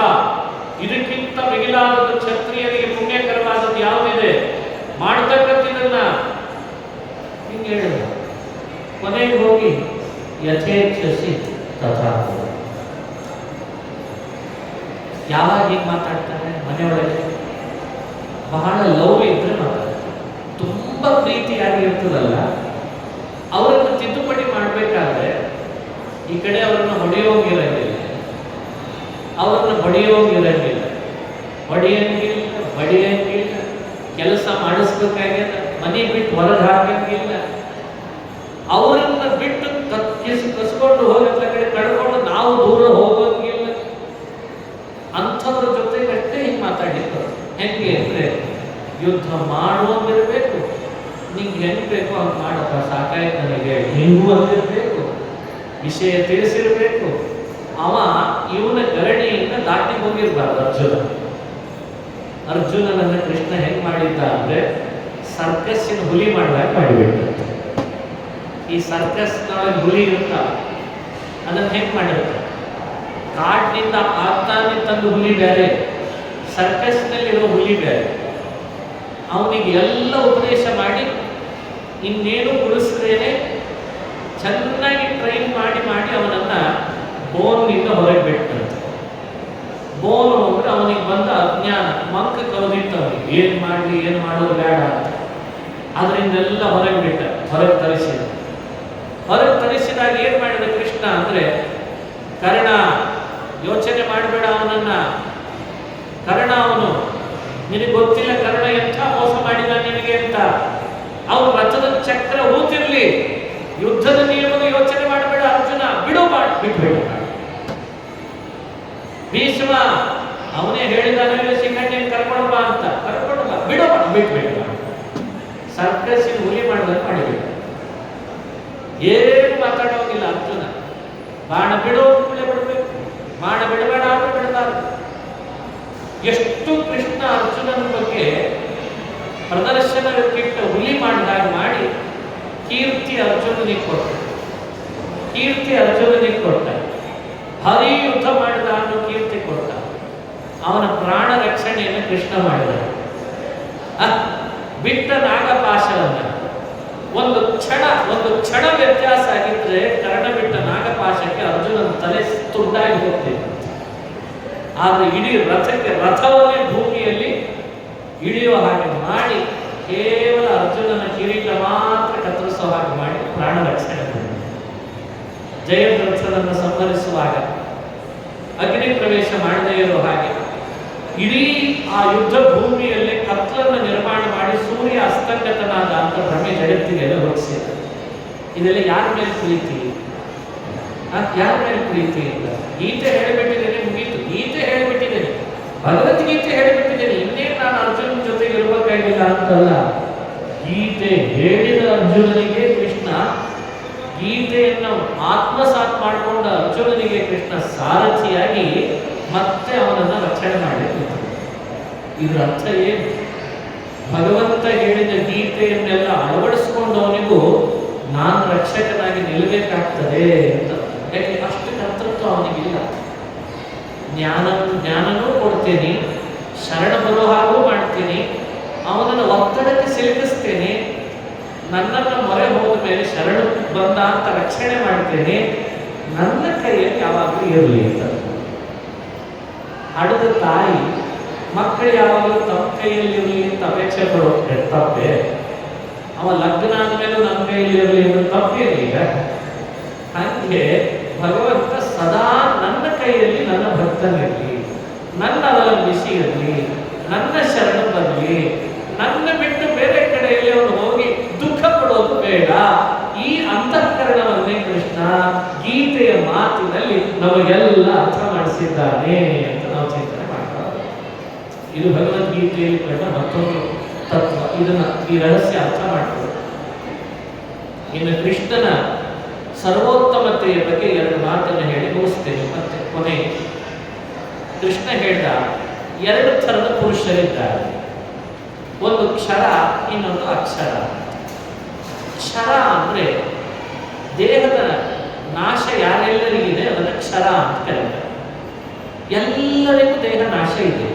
[SPEAKER 1] ಇದಕ್ಕಿಂತ ಮಿಗಿಲಾದ ಕ್ಷತ್ರಿಯರಿಗೆ ಪುಣ್ಯಕರವಾದದ್ದು ಯಾವುದಿದೆ? ಮಾಡ್ತಕ್ಕಂಥದ್ದನ್ನ ಹಿಂಗೆ ಹೇಳಿದ. ಕೊನೆಗೆ ಹೋಗಿ ಯಥೇಚ್ಛಸಿ ತಥಾಪು. ಯಾವಾಗ ಹೀಗೆ ಮಾತಾಡ್ತಾರೆ? ಮನೆಯೊಳಗೆ ಬಹಳ ಲವ್ ಇದ್ರೆ ಮಾತಾಡ್ತಾರೆ. ತುಂಬಾ ಪ್ರೀತಿಯಾಗಿ ಇರ್ತದಲ್ಲ, ಅವರನ್ನು ತಿದ್ದುಪಡಿ ಮಾಡಬೇಕಾದ್ರೆ ಈ ಕಡೆ ಅವರನ್ನು ಹೊಡೆಯೋಂಗಿರಂಗಿಲ್ಲ, ಬಡಿಯಂಗಿಲ್ಲ, ಕೆಲಸ ಮಾಡಿಸ್ಬೇಕಾಗ್ಯದ, ಮನೆ ಬಿಟ್ಟು ಹೊರಗೆ ಹಾಕಂಗಿಲ್ಲ, ಅವರನ್ನ ಬಿಟ್ಟು ಕಸ್ಕೊಂಡು ಹೋಗತ್ತ ಕಡೆ ಕಡ್ಕೊಂಡು ನಾವು ದೂರ ಹೋಗೋಂಗಿಲ್ಲ. ಅಂಥವ್ರ ಜೊತೆಗಷ್ಟೇ ಹಿಂಗೆ ಮಾತಾಡಿರ್ತಾರೆ. ಹೆಂಗೆ ಅಂದ್ರೆ, ಯುದ್ಧ ಮಾಡುವಂಗಿರ್ಬೇಕು, ನಿಂಗೆ ಹೆಂಗೆ ಬೇಕೋ ಹಂಗೆ ಮಾಡಪ್ಪ, ಸಾಕಾಯ್ತು ನನಗೆ, ಹಿಂಗೂ ಅಂದಿರಬೇಕು, ವಿಷಯ ತಿಳಿಸಿರ್ಬೇಕು. ಇವನ ಗರಣಿಯಿಂದ ದಾಟಿ ಹೋಗಿರ್ಬಾರ್ದು. ಅರ್ಜುನನನ್ನು ಕೃಷ್ಣ ಹೆಂಗ್ ಮಾಡಿದ್ದ ಅಂದ್ರೆ, ಸರ್ಕಸ್ಸಿನ ಹುಲಿ ಮಾಡುವಾಗ ಮಾಡಿಬಿಟ್ಟ. ಈ ಸರ್ಕಸ್ನೊಳಗೆ ಹುಲಿ ಇರ್ತಾವ, ಅದನ್ನು ಹೆಂಗ್ ಮಾಡಿರ್ತಾರೆ? ಕಾಡಿನಿಂದ ಆಗ್ತಾನೆ ತಂದು ಹುಲಿ ಬೇರೆ, ಸರ್ಕಸ್ನಲ್ಲಿರೋ ಹುಲಿ ಬೇರೆ. ಅವನಿಗೆ ಎಲ್ಲ ಉಪದೇಶ ಮಾಡಿ ಇನ್ನೇನು ಉಳಿಸ್ದೇನೆ ಚೆನ್ನಾಗಿ ಟ್ರೈನ್ ಮಾಡಿ ಅವನನ್ನ ಬೋನ್ನಿಂದ ಹೊರಗೆ ಬಿಟ್ಟಂತೆ. ಬೋನು ಅಂದ್ರೆ ಅವನಿಗೆ ಬಂದ ಅಜ್ಞಾನ, ಮಂಕ ಕವದಿತ್ತು ಅವನಿಗೆ, ಏನು ಮಾಡಲಿ ಏನು ಮಾಡೋದು ಬೇಡ ಅಂತ. ಅದರಿಂದೆಲ್ಲ ಹೊರಗೆ ತರಿಸಿದಾಗ ಏನು ಮಾಡಿದ ಕೃಷ್ಣ ಅಂದ್ರೆ, ಕರ್ಣ ಯೋಚನೆ ಮಾಡಬೇಡ ಅವನನ್ನ, ಕರ್ಣ ಅವನು ನಿನಗೆ ಗೊತ್ತಿಲ್ಲ ಕರ್ಣ ಎಂಥ ಮೋಸ ಮಾಡಿದ ನಿನಗೆ ಅಂತ. ಅವನು ರಥದ ಚಕ್ರ ಊತಿರ್ಲಿ, ಯುದ್ಧದ ನಿಯಮದ ಯೋಚನೆ ಮಾಡಬೇಡ ಅರ್ಜುನ, ಬಿಟ್ಬೇಡ. ಭೀಷ್ಮ ಅವನೇ ಹೇಳಿದಾನೆ, ಶಿಖಂಡಿಯನ್ನು ಕರ್ಕೊಂಡು ಬಾ ಅಂತ, ಬಿಟ್ಬೇಡ. ಸರ್ಕಸ್ಸಿನ ಹುಲಿ ಮಾಡಿದಾಗ ಮಾಡಿಬಿಡ. ಏನು ಮಾತಾಡೋಗಿಲ್ಲ ಅರ್ಜುನ. ಬಾಣ ಬಿಡಬೇಕು, ಬಾಣ ಬಿಡಬೇಡ ಅಂದ್ರೆ ಬಿಡಬಾರದು. ಎಷ್ಟು ಕೃಷ್ಣ ಅರ್ಜುನನ ಬಗ್ಗೆ ಪ್ರದರ್ಶನಕ್ಕಿಟ್ಟ ಹುಲಿ ಮಾಡಿದಾಗ ಮಾಡಿ ಕೀರ್ತಿ ಅರ್ಜುನನಿಗೆ ಕೊಟ್ಟ. ಹರಿ ಯುದ್ಧ ಮಾಡಿದ ಅನ್ನೋ ಕೀರ್ತಿ ಕೊಟ್ಟ. ಅವನ ಪ್ರಾಣ ರಕ್ಷಣೆಯನ್ನು ಕೃಷ್ಣ ಮಾಡಿದ. ಬಿಟ್ಟ ನಾಗಪಾಶವನ್ನ ಒಂದು ಕ್ಷಣ ವ್ಯತ್ಯಾಸ ಆಗಿದ್ರೆ ಕರ್ಣ ಬಿಟ್ಟ ನಾಗಪಾಶಕ್ಕೆ ಅರ್ಜುನನ ತಲೆ ತುಂಡಾಗಿ ಹೋಗ್ತಿತ್ತು. ಆದರೆ ಇಡೀ ರಥವನ್ನೇ ಭೂಮಿಯಲ್ಲಿ ಇಳಿಯುವ ಹಾಗೆ ಮಾಡಿ ಕೇವಲ ಅರ್ಜುನನ ಕಿರೀಟ ಮಾತ್ರ ಕತ್ತರಿಸುವ ಹಾಗೆ ಮಾಡಿ ಪ್ರಾಣ ರಕ್ಷಣೆ ಮಾಡಿದ. ಜಯದ್ರಥನನ್ನು ಸಂಹರಿಸುವಾಗ ಅಗ್ನಿ ಪ್ರವೇಶ ಮಾಡದೇ ಇರೋ ಹಾಗೆ ಇಡೀ ಆ ಯುದ್ಧ ಭೂಮಿಯಲ್ಲಿ ಕತ್ಲನ್ನು ನಿರ್ಮಾಣ ಮಾಡಿ ಸೂರ್ಯ ಅಸ್ತಂಗತನಾದ ಅಂತ ಭ್ರಮೆ ಜಗತ್ತಿಗೆಲ್ಲ ಹೊರಿಸಿದ. ಇದೆಲ್ಲ ಯಾರ ಮೇಲೆ ಪ್ರೀತಿ? ಯಾರ ಮೇಲೆ ಪ್ರೀತಿ ಇಲ್ಲ? ಗೀತೆ ಹೇಳಿಬಿಟ್ಟಿದ್ದೇನೆ, ಮುಗೀತು. ಗೀತೆ ಹೇಳಿಬಿಟ್ಟಿದ್ದೇನೆ, ಭಗವದ್ಗೀತೆ ಹೇಳಿಬಿಟ್ಟಿದ್ದೇನೆ, ಇನ್ನೇನು ನಾನು ಅರ್ಜುನ ಜೊತೆಗೆ ಇರಬೇಕಾಗಿಲ್ಲ ಅಂತಲ್ಲ. ಗೀತೆ ಹೇಳಿದ ಅರ್ಜುನನಿಗೆ ಕೃಷ್ಣ, ಗೀತೆಯನ್ನು ಆತ್ಮಸಾತ್ ಮಾಡಿಕೊಂಡ ಅರ್ಜುನನಿಗೆ ಕೃಷ್ಣ ಸಾರಥಿಯಾಗಿ ಮತ್ತೆ ಅವನನ್ನು ರಕ್ಷಣೆ ಮಾಡಲಿಕ್ಕೆ. ಇದರ ಅರ್ಥ ಏನು? ಭಗವಂತ ಹೇಳಿದ ಗೀತೆಯನ್ನೆಲ್ಲ ಅಳವಡಿಸಿಕೊಂಡವನಿಗೂ ನಾನು ರಕ್ಷಕನಾಗಿ ನಿಲ್ಲಬೇಕಾಗ್ತದೆ ಅಂತ. ಯಾಕೆ? ಅಷ್ಟು ಕರ್ತೃತ್ವ ಅವನಿಗಿಲ್ಲ. ಜ್ಞಾನನೂ ಕೊಡ್ತೇನೆ, ಶರಣ ಬರೋ ಹಾಗೂ ಮಾಡ್ತೀನಿ, ಅವನನ್ನು ಒತ್ತಡಕ್ಕೆ ಸಿಲುಕಿಸ್ತೇನೆ, ನನ್ನನ್ನು ಮೊರೆ ಹೋದ ಮೇಲೆ ಶರಣ ಬಂದ ಅಂತ ರಕ್ಷಣೆ ಮಾಡ್ತೇನೆ, ನನ್ನ ಕೈಯಲ್ಲಿ ಯಾವಾಗಲೂ ಇರಲಿ ಅಂತ. ಹಡದ ತಾಯಿ ಮಕ್ಕಳು ಯಾವಾಗಲೂ ತಮ್ಮ ಕೈಯಲ್ಲಿ ಇರಲಿ ಅಂತ ಅಪೇಕ್ಷೆ ಪಡೋ ತಪ್ಪೆ. ಅವ ಲಗ್ನ ಆದ್ಮೇಲೂ ನಮ್ಮ ಕೈಯಲ್ಲಿ ಇರಲಿ ಅಂತ ತಪ್ಪೇನೀಗ. ಹಾಗೆ ಭಗವಂತ ಸದಾ ನನ್ನ ಕೈಯಲ್ಲಿ ನನ್ನ ಭಕ್ತನಿರಲಿ, ನನ್ನ ಅವಲಂಬಿಸಿ ಇರಲಿ, ನನ್ನ ಶರಣ ಬರಲಿ, ನನ್ನ ಬಿಟ್ಟು ಬೇರೆ ಕಡೆಯಲ್ಲಿ ಅವನು ಹೋಗಿ ದುಃಖ ಪಡೋದು ಬೇಡ. ಈ ಅಂತಃಕರಣವನ್ನೇ ಕೃಷ್ಣ ಗೀತೆಯ ಮಾತಿನಲ್ಲಿ ನಮಗೆಲ್ಲ ಅರ್ಥ ಮಾಡಿಸಿದ್ದಾನೆ ಅಂತ ನಾವು ಚಿಂತನೆ ಮಾಡ್ತಾರೆ. ಇದು ಭಗವದ್ಗೀತೆಯಲ್ಲಿ ಕಂಡ ಮತ್ತೊಂದು ತತ್ವ. ಈ ರಹಸ್ಯ ಅರ್ಥ ಮಾಡ್ತಾರೆ. ಇನ್ನು ಕೃಷ್ಣನ ಸರ್ವೋತ್ತಮತೆಯ ಬಗ್ಗೆ ಎರಡು ಮಾತನ್ನು ಹೇಳಿ ಮುಗಿಸ್ತೇನೆ. ಮತ್ತೆ ಕೊನೆಗೆ ಕೃಷ್ಣ ಹೇಳಿದ ಎರಡು ಥರದ ಪುರುಷರಿದ್ದಾರೆ. ಒಂದು ಕ್ಷರ, ಇನ್ನೊಂದು ಅಕ್ಷರ. ಕ್ಷರ ಅಂದ್ರೆ ದೇಹದ ನಾಶ ಯಾರೆಲ್ಲರಿಗಿದೆ ಅದನ್ನು ಕ್ಷರ ಅಂತ ಕರೀತಾರೆ. ಎಲ್ಲರಿಗೂ ದೇಹ ನಾಶ ಇದೆ.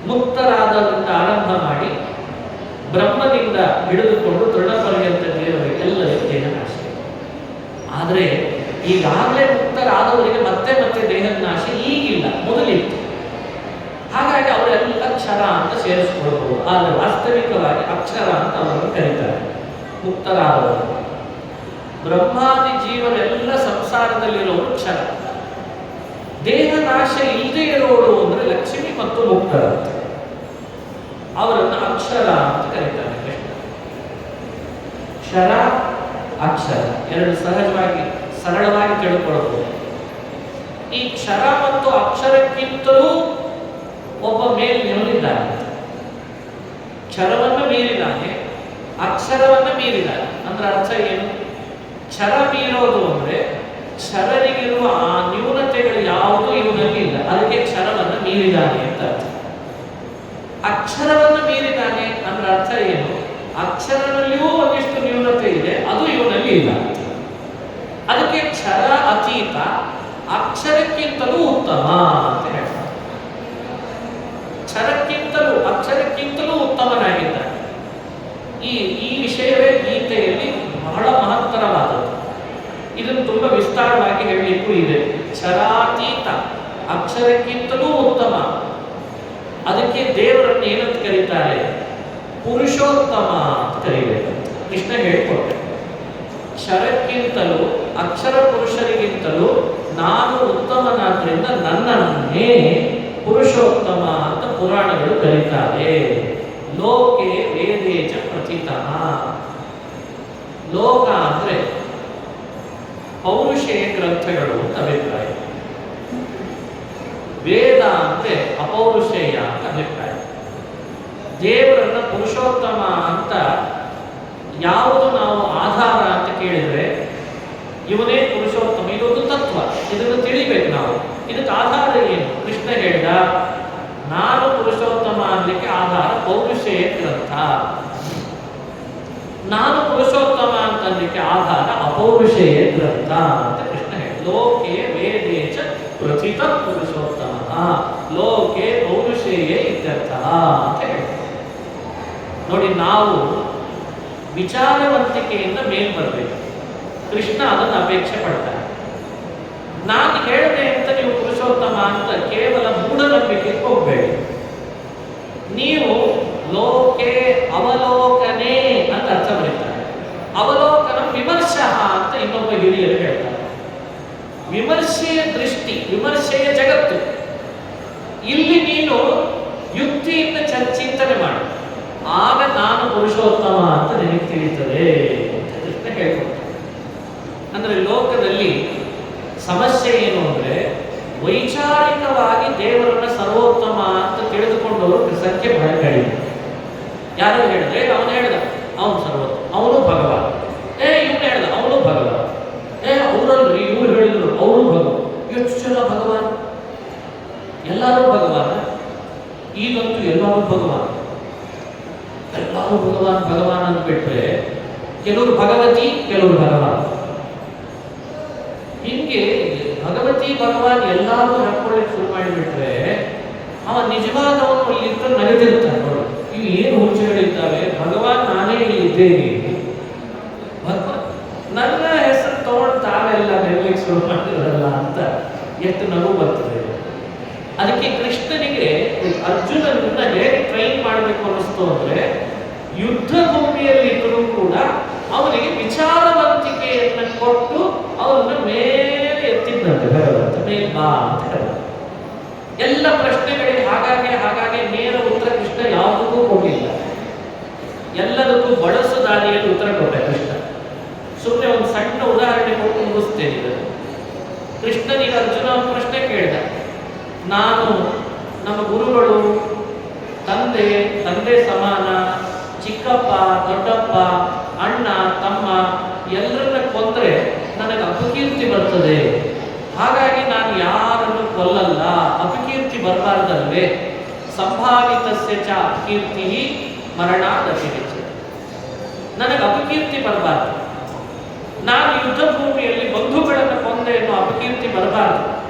[SPEAKER 1] ಮುಕ್ತರಾದವರಿಂದ ಆರಂಭ ಮಾಡಿ ಬ್ರಹ್ಮದಿಂದ ಹಿಡಿದುಕೊಂಡು ತೃಣಪರ್ಯಂತ ದೇವರಿಗೆ ಎಲ್ಲರಿಗೂ ದೇಹ ನಾಶ ಇದೆ. ಆದರೆ ಈಗಾಗಲೇ ಮುಕ್ತರಾದವರಿಗೆ ಮತ್ತೆ ಮತ್ತೆ ದೇಹದ ನಾಶ ಈಗಿಲ್ಲ, ಮೊದಲಿತ್ತು. ಹಾಗಾಗಿ ಅವರೆಲ್ಲ ಕ್ಷರ ಅಂತ ಸೇರಿಸ್ಕೊಳ್ಬಹುದು. ಆದರೆ ವಾಸ್ತವಿಕವಾಗಿ ಅಕ್ಷರ ಅಂತ ಅವರನ್ನು ಕರೀತಾರೆ ಮುಕ್ತರಾದವರು. ಬ್ರಹ್ಮಾದಿ ಜೀವರೆಲ್ಲ ಸಂಸಾರದಲ್ಲಿರೋರು ಕ್ಷರ. ದೇಹ ನಾಶ ಇಲ್ಲದೆ ಇರೋರು ಅಂದ್ರೆ ಲಕ್ಷ್ಮಿ ಮತ್ತು ಮುಕ್ತರ, ಅವರನ್ನು ಅಕ್ಷರ ಅಂತ ಕರೀತಾರೆ ಕೃಷ್ಣ. ಕ್ಷರ ಅಕ್ಷರ ಎರಡು ಸಹಜವಾಗಿ ಸರಳವಾಗಿ ತಿಳ್ಕೊಳ್ಬಹುದು. ಈ ಕ್ಷರ ಮತ್ತು ಅಕ್ಷರಕ್ಕಿಂತಲೂ ಒಬ್ಬ ಮೇಲಿದ್ದಾನೆ. ಕ್ಷರವನ್ನು ಮೀರಿದಾನೆ, ಅಕ್ಷರವನ್ನು ಮೀರಿದಾನೆ. ಅಂದ್ರೆ ಅರ್ಥ ಏನು? ಕ್ಷರ ಮೀರೋದು ಅಂದ್ರೆ ಕ್ಷರನಿಗಿರುವ ಆ ನ್ಯೂನತೆಗಳು ಯಾವುದು ಇವನಲ್ಲಿ ಇಲ್ಲ, ಅದಕ್ಕೆ ಕ್ಷರವನ್ನು ಮೀರಿದಾನೆ ಅಂತ ಅರ್ಥ. ಅಕ್ಷರವನ್ನು ಮೀರಿದಾನೆ ಅಂದ್ರೆ ಅರ್ಥ ಏನು? ಅಕ್ಷರನಲ್ಲಿಯೂ ಒಂದಿಷ್ಟು ನ್ಯೂನತೆ ಇದೆ, ಅದು ಇವನಲ್ಲಿ ಇಲ್ಲ. ಅದಕ್ಕೆ ಕ್ಷರ ಅತೀತ, ಅಕ್ಷರಕ್ಕಿಂತಲೂ ಉತ್ತಮ ಅಂತ ಹೇಳ್ತಾರೆ. ಅಕ್ಷರಕ್ಕಿಂತಲೂ ಉತ್ತಮನಾಗಿದ್ದಾನೆ. ಈ ವಿಷಯವೇ ಗೀತೆಯಲ್ಲಿ ಬಹಳ ಮಹತ್ತರವಾದದ್ದು. ಇದನ್ನು ತುಂಬಾ ವಿಸ್ತಾರವಾಗಿ ಹೇಳಲಿಕ್ಕೂ ಇದೆ. ಕ್ಷರಾತೀತ, ಅಕ್ಷರಕ್ಕಿಂತಲೂ ಉತ್ತಮ. ಅದಕ್ಕೆ ದೇವರನ್ನು ಏನಂತ ಕರೀತಾರೆ? ಪುರುಷೋತ್ತಮ ಅಂತ ಕರೀಬೇಕು. ಕೃಷ್ಣ ಹೇಳಿಕೊಟ್ಟೆ. ಕ್ಷರಕ್ಕಿಂತಲೂ ಅಕ್ಷರ ಪುರುಷರಿಗಿಂತಲೂ ನಾನು ಉತ್ತಮನಾದ್ರಿಂದ ನನ್ನನ್ನೇ ಪುರುಷೋತ್ತಮ ಅಂತ ಪುರಾಣಗಳು ಕರೀತಾರೆ. ಲೋಕೆ ವೇದೇಚ ಪ್ರಥಿತಃ. ಲೋಕ ಅಂದ್ರೆ ಪೌರುಷೇಯ ಗ್ರಂಥಗಳು ಅಂತ ಅಭಿಪ್ರಾಯ. ವೇದ ಅಂದ್ರೆ ಅಪೌರುಷೇಯ ಅಂತ ಅಭಿಪ್ರಾಯ. ದೇವರನ್ನ ಪುರುಷೋತ್ತಮ ಅಂತ ಯಾವುದು ನಾವು ಆಧಾರ ಅಂತ ಕೇಳಿದ್ರೆ ಇವನೇ ಪುರುಷೋತ್ತಮ, ಇದೊಂದು ತತ್ವ. ಇದನ್ನು ತಿಳಿಬೇಕು ನಾವು. ಇದಕ್ಕೆ ಆಧಾರ ಏನು? ಕೃಷ್ಣ ಹೇಳಿದ ನಾನು ಪುರುಷೋತ್ತಮ ಅನ್ನಲಿಕ್ಕೆ ಆಧಾರ ಪೌರುಷೇಯ ಗ್ರಂಥ. ನಾನು ಪುರುಷೋತ್ತಮ ಅಂತನ್ಲಿಕ್ಕೆ ಆಧಾರ ಅಪೌರುಷೇಯ ಗ್ರಂಥ ಅಂತ ಕೃಷ್ಣ ಹೇಳಿದ. ಲೋಕೆ ವೇದೇಚ ಪ್ರಥಿತ ಪುರುಷೋತ್ತಮ, ಲೋಕೆ ಪೌರುಷೇಯ ಇತ್ಯರ್ಥ ಅಂತ ಹೇಳ್ತಾರೆ. ನೋಡಿ, ನಾವು ವಿಚಾರವಂತಿಕೆಯಿಂದ ಮೇಲ್ ಬರಬೇಕು. ಕೃಷ್ಣ ಅದನ್ನು ಅಪೇಕ್ಷೆ ಪಡ್ತಾರೆ. ನಾನು ಹೇಳಿದೆ ಅಂತ ನೀವು ಪುರುಷೋತ್ತಮ ಅಂತ ಕೇವಲ ಮೂಢನಂಬಿಕೆ ಹೋಗಬೇಡಿ. ನೀವು ಲೋಕೆ ಅವಲೋಕನೆ ಅಂತ ಅರ್ಥ ಬರೀತಾರೆ. ಅವಲೋಕನ ವಿಮರ್ಶ ಅಂತ ಇನ್ನೊಬ್ಬ ಹಿರಿಯರು ಹೇಳ್ತಾರೆ. ವಿಮರ್ಶೆಯ ದೃಷ್ಟಿ, ವಿಮರ್ಶೆಯ ಜಗತ್ತು. ಇಲ್ಲಿ ನೀನು ಯುಕ್ತಿಯಿಂದ ಚಿಂತನೆ ಮಾಡು, ಆಗ ನಾನು ಪುರುಷೋತ್ತಮ ಅಂತ ನಿನಗೆ ತಿಳಿಯುತ್ತದೆ ಅಂತ ಕೃಷ್ಣ ಹೇಳ್ಕೊಡ್ತಾನೆ. ಅಂದ್ರೆ ಲೋಕದಲ್ಲಿ ಸಮಸ್ಯೆ ಏನು ಅಂದ್ರೆ ವೈಚಾರಿಕವಾಗಿ ದೇವರನ್ನ ಸರ್ವೋತ್ತಮ ಅಂತ ತಿಳಿದುಕೊಂಡವರು ಸಂಖ್ಯೆ ಬಹಳ ಕಡಿಮೆ. ಯಾರು ಹೇಳಿದ್ರೆ ಅವನು ಹೇಳ್ದ ಅವನು ಸರ್ವೋತ್ತಮ, ಅವನು ಭಗವಾನ್, ಇವನು ಹೇಳ್ದ ಅವನು ಭಗವಾನ್, ಅವರಲ್ರಿ ಇವ್ರು ಹೇಳಿದ್ರು ಅವರು ಭಗವಾನ್. ಎಷ್ಟು ಜನ ಭಗವಾನ್? ಎಲ್ಲರೂ ಭಗವಾನ್. ಈಗಂತೂ ಎಲ್ಲರೂ ಭಗವಾನ್, ಎಲ್ಲರೂ ಭಗವಾನ್ ಭಗವಾನ್ ಅಂದ್ಬಿಟ್ರೆ ಕೆಲವರು ಭಗವತಿ, ಕೆಲವರು ಭಗವಾನ್. ಹಿಂಗೆ ಭಗವತಿ ಭಗವಾನ್ ಎಲ್ಲರೂ ಹಾಕೊಳ್ಳಿಕ್ಕೆ ಶುರು ಮಾಡಿಬಿಟ್ರೆ ಅವ ನಿಜವಾದವನು ಇಲ್ಲಿಂದ ನಗದಿರ್ತಾನೆ. ನೋಡು, ಇವು ಏನು ಹುಚ್ಚುಗಳಿದ್ದಾವೆ, ಭಗವಾನ್ ನಾನೇ ಇದ್ದೇನೆ, ನನ್ನ ಹೆಸರು ತಗೊಂಡು ತಾವೆಲ್ಲ ನೆರವೇರಿಸಿ ಶುರು ಮಾಡಿದ್ರಲ್ಲ ಅಂತ ಎಷ್ಟು ನಗು ಬರ್ತದೆ. ಅದಕ್ಕೆ ಕೃಷ್ಣನಿಗೆ ಅರ್ಜುನನನ್ನ ಹೇಗೆ ಟ್ರೈನ್ ಮಾಡಬೇಕು ಅನ್ನಿಸ್ತು ಅಂದ್ರೆ, ಯುದ್ಧ ಭೂಮಿಯಲ್ಲಿ ಇದ್ರೂ ಕೂಡ ಅವನಿಗೆ ವಿಚಾರವಂತಿಕೆಯನ್ನು ಕೊಟ್ಟು ಅವರನ್ನ ಮೇಲೆ ಎತ್ತಿದ್ದಂತೆ ಭಗವಂತ. ಮೇಲೆ ಬಾ ಅಂತ ಹೇಳ. ಎಲ್ಲ ಪ್ರಶ್ನೆಗಳಿಗೆ ಹಾಗಾಗಿ ನೇರ ಉತ್ತರ ಕೃಷ್ಣ ಯಾವುದಕ್ಕೂ ಕೊಡಲಿಲ್ಲ. ಎಲ್ಲದಕ್ಕೂ ಬಳಸು ದಾರಿಯಲ್ಲಿ ಉತ್ತರ ಕೊಟ್ಟ ಕೃಷ್ಣ. ಸುಮ್ಮನೆ ಒಂದು ಸಣ್ಣ ಉದಾಹರಣೆ ಕೊಟ್ಟು ಮುಗಿಸ್ತೇನೆ. ಕೃಷ್ಣನಿಗೆ ಅರ್ಜುನ ಒಂದು ಪ್ರಶ್ನೆ ಕೇಳಿದ, ನಾನು ನಮ್ಮ ಗುರುಗಳು ತಂದೆ ಸಮಾನ, ಚಿಕ್ಕಪ್ಪ ದೊಡ್ಡಪ್ಪ ಅಣ್ಣ ತಮ್ಮ ಎಲ್ಲರನ್ನ ಕೊಂದ್ರೆ ನನಗೆ ಅಪಕೀರ್ತಿ ಬರ್ತದೆ, ಹಾಗಾಗಿ ನಾನು ಯಾರನ್ನು ಕೊಲ್ಲಲ್ಲ, ಅಪಕೀರ್ತಿ ಬರಬಾರ್ದಲ್ವೇ? ಸಂಭಾವಿತಸ್ಯ ಚ ಅಪಕೀರ್ತಿ ಮರಣಾದಶಿರಿಚ, ನನಗೆ ಅಪಕೀರ್ತಿ ಬರಬಾರ್ದು, ನಾನು ಯುದ್ಧ ಭೂಮಿಯಲ್ಲಿ ಬಂಧುಗಳನ್ನು ಕೊಂದೆ ಅನ್ನೋ ಅಪಕೀರ್ತಿ ಬರಬಾರ್ದು,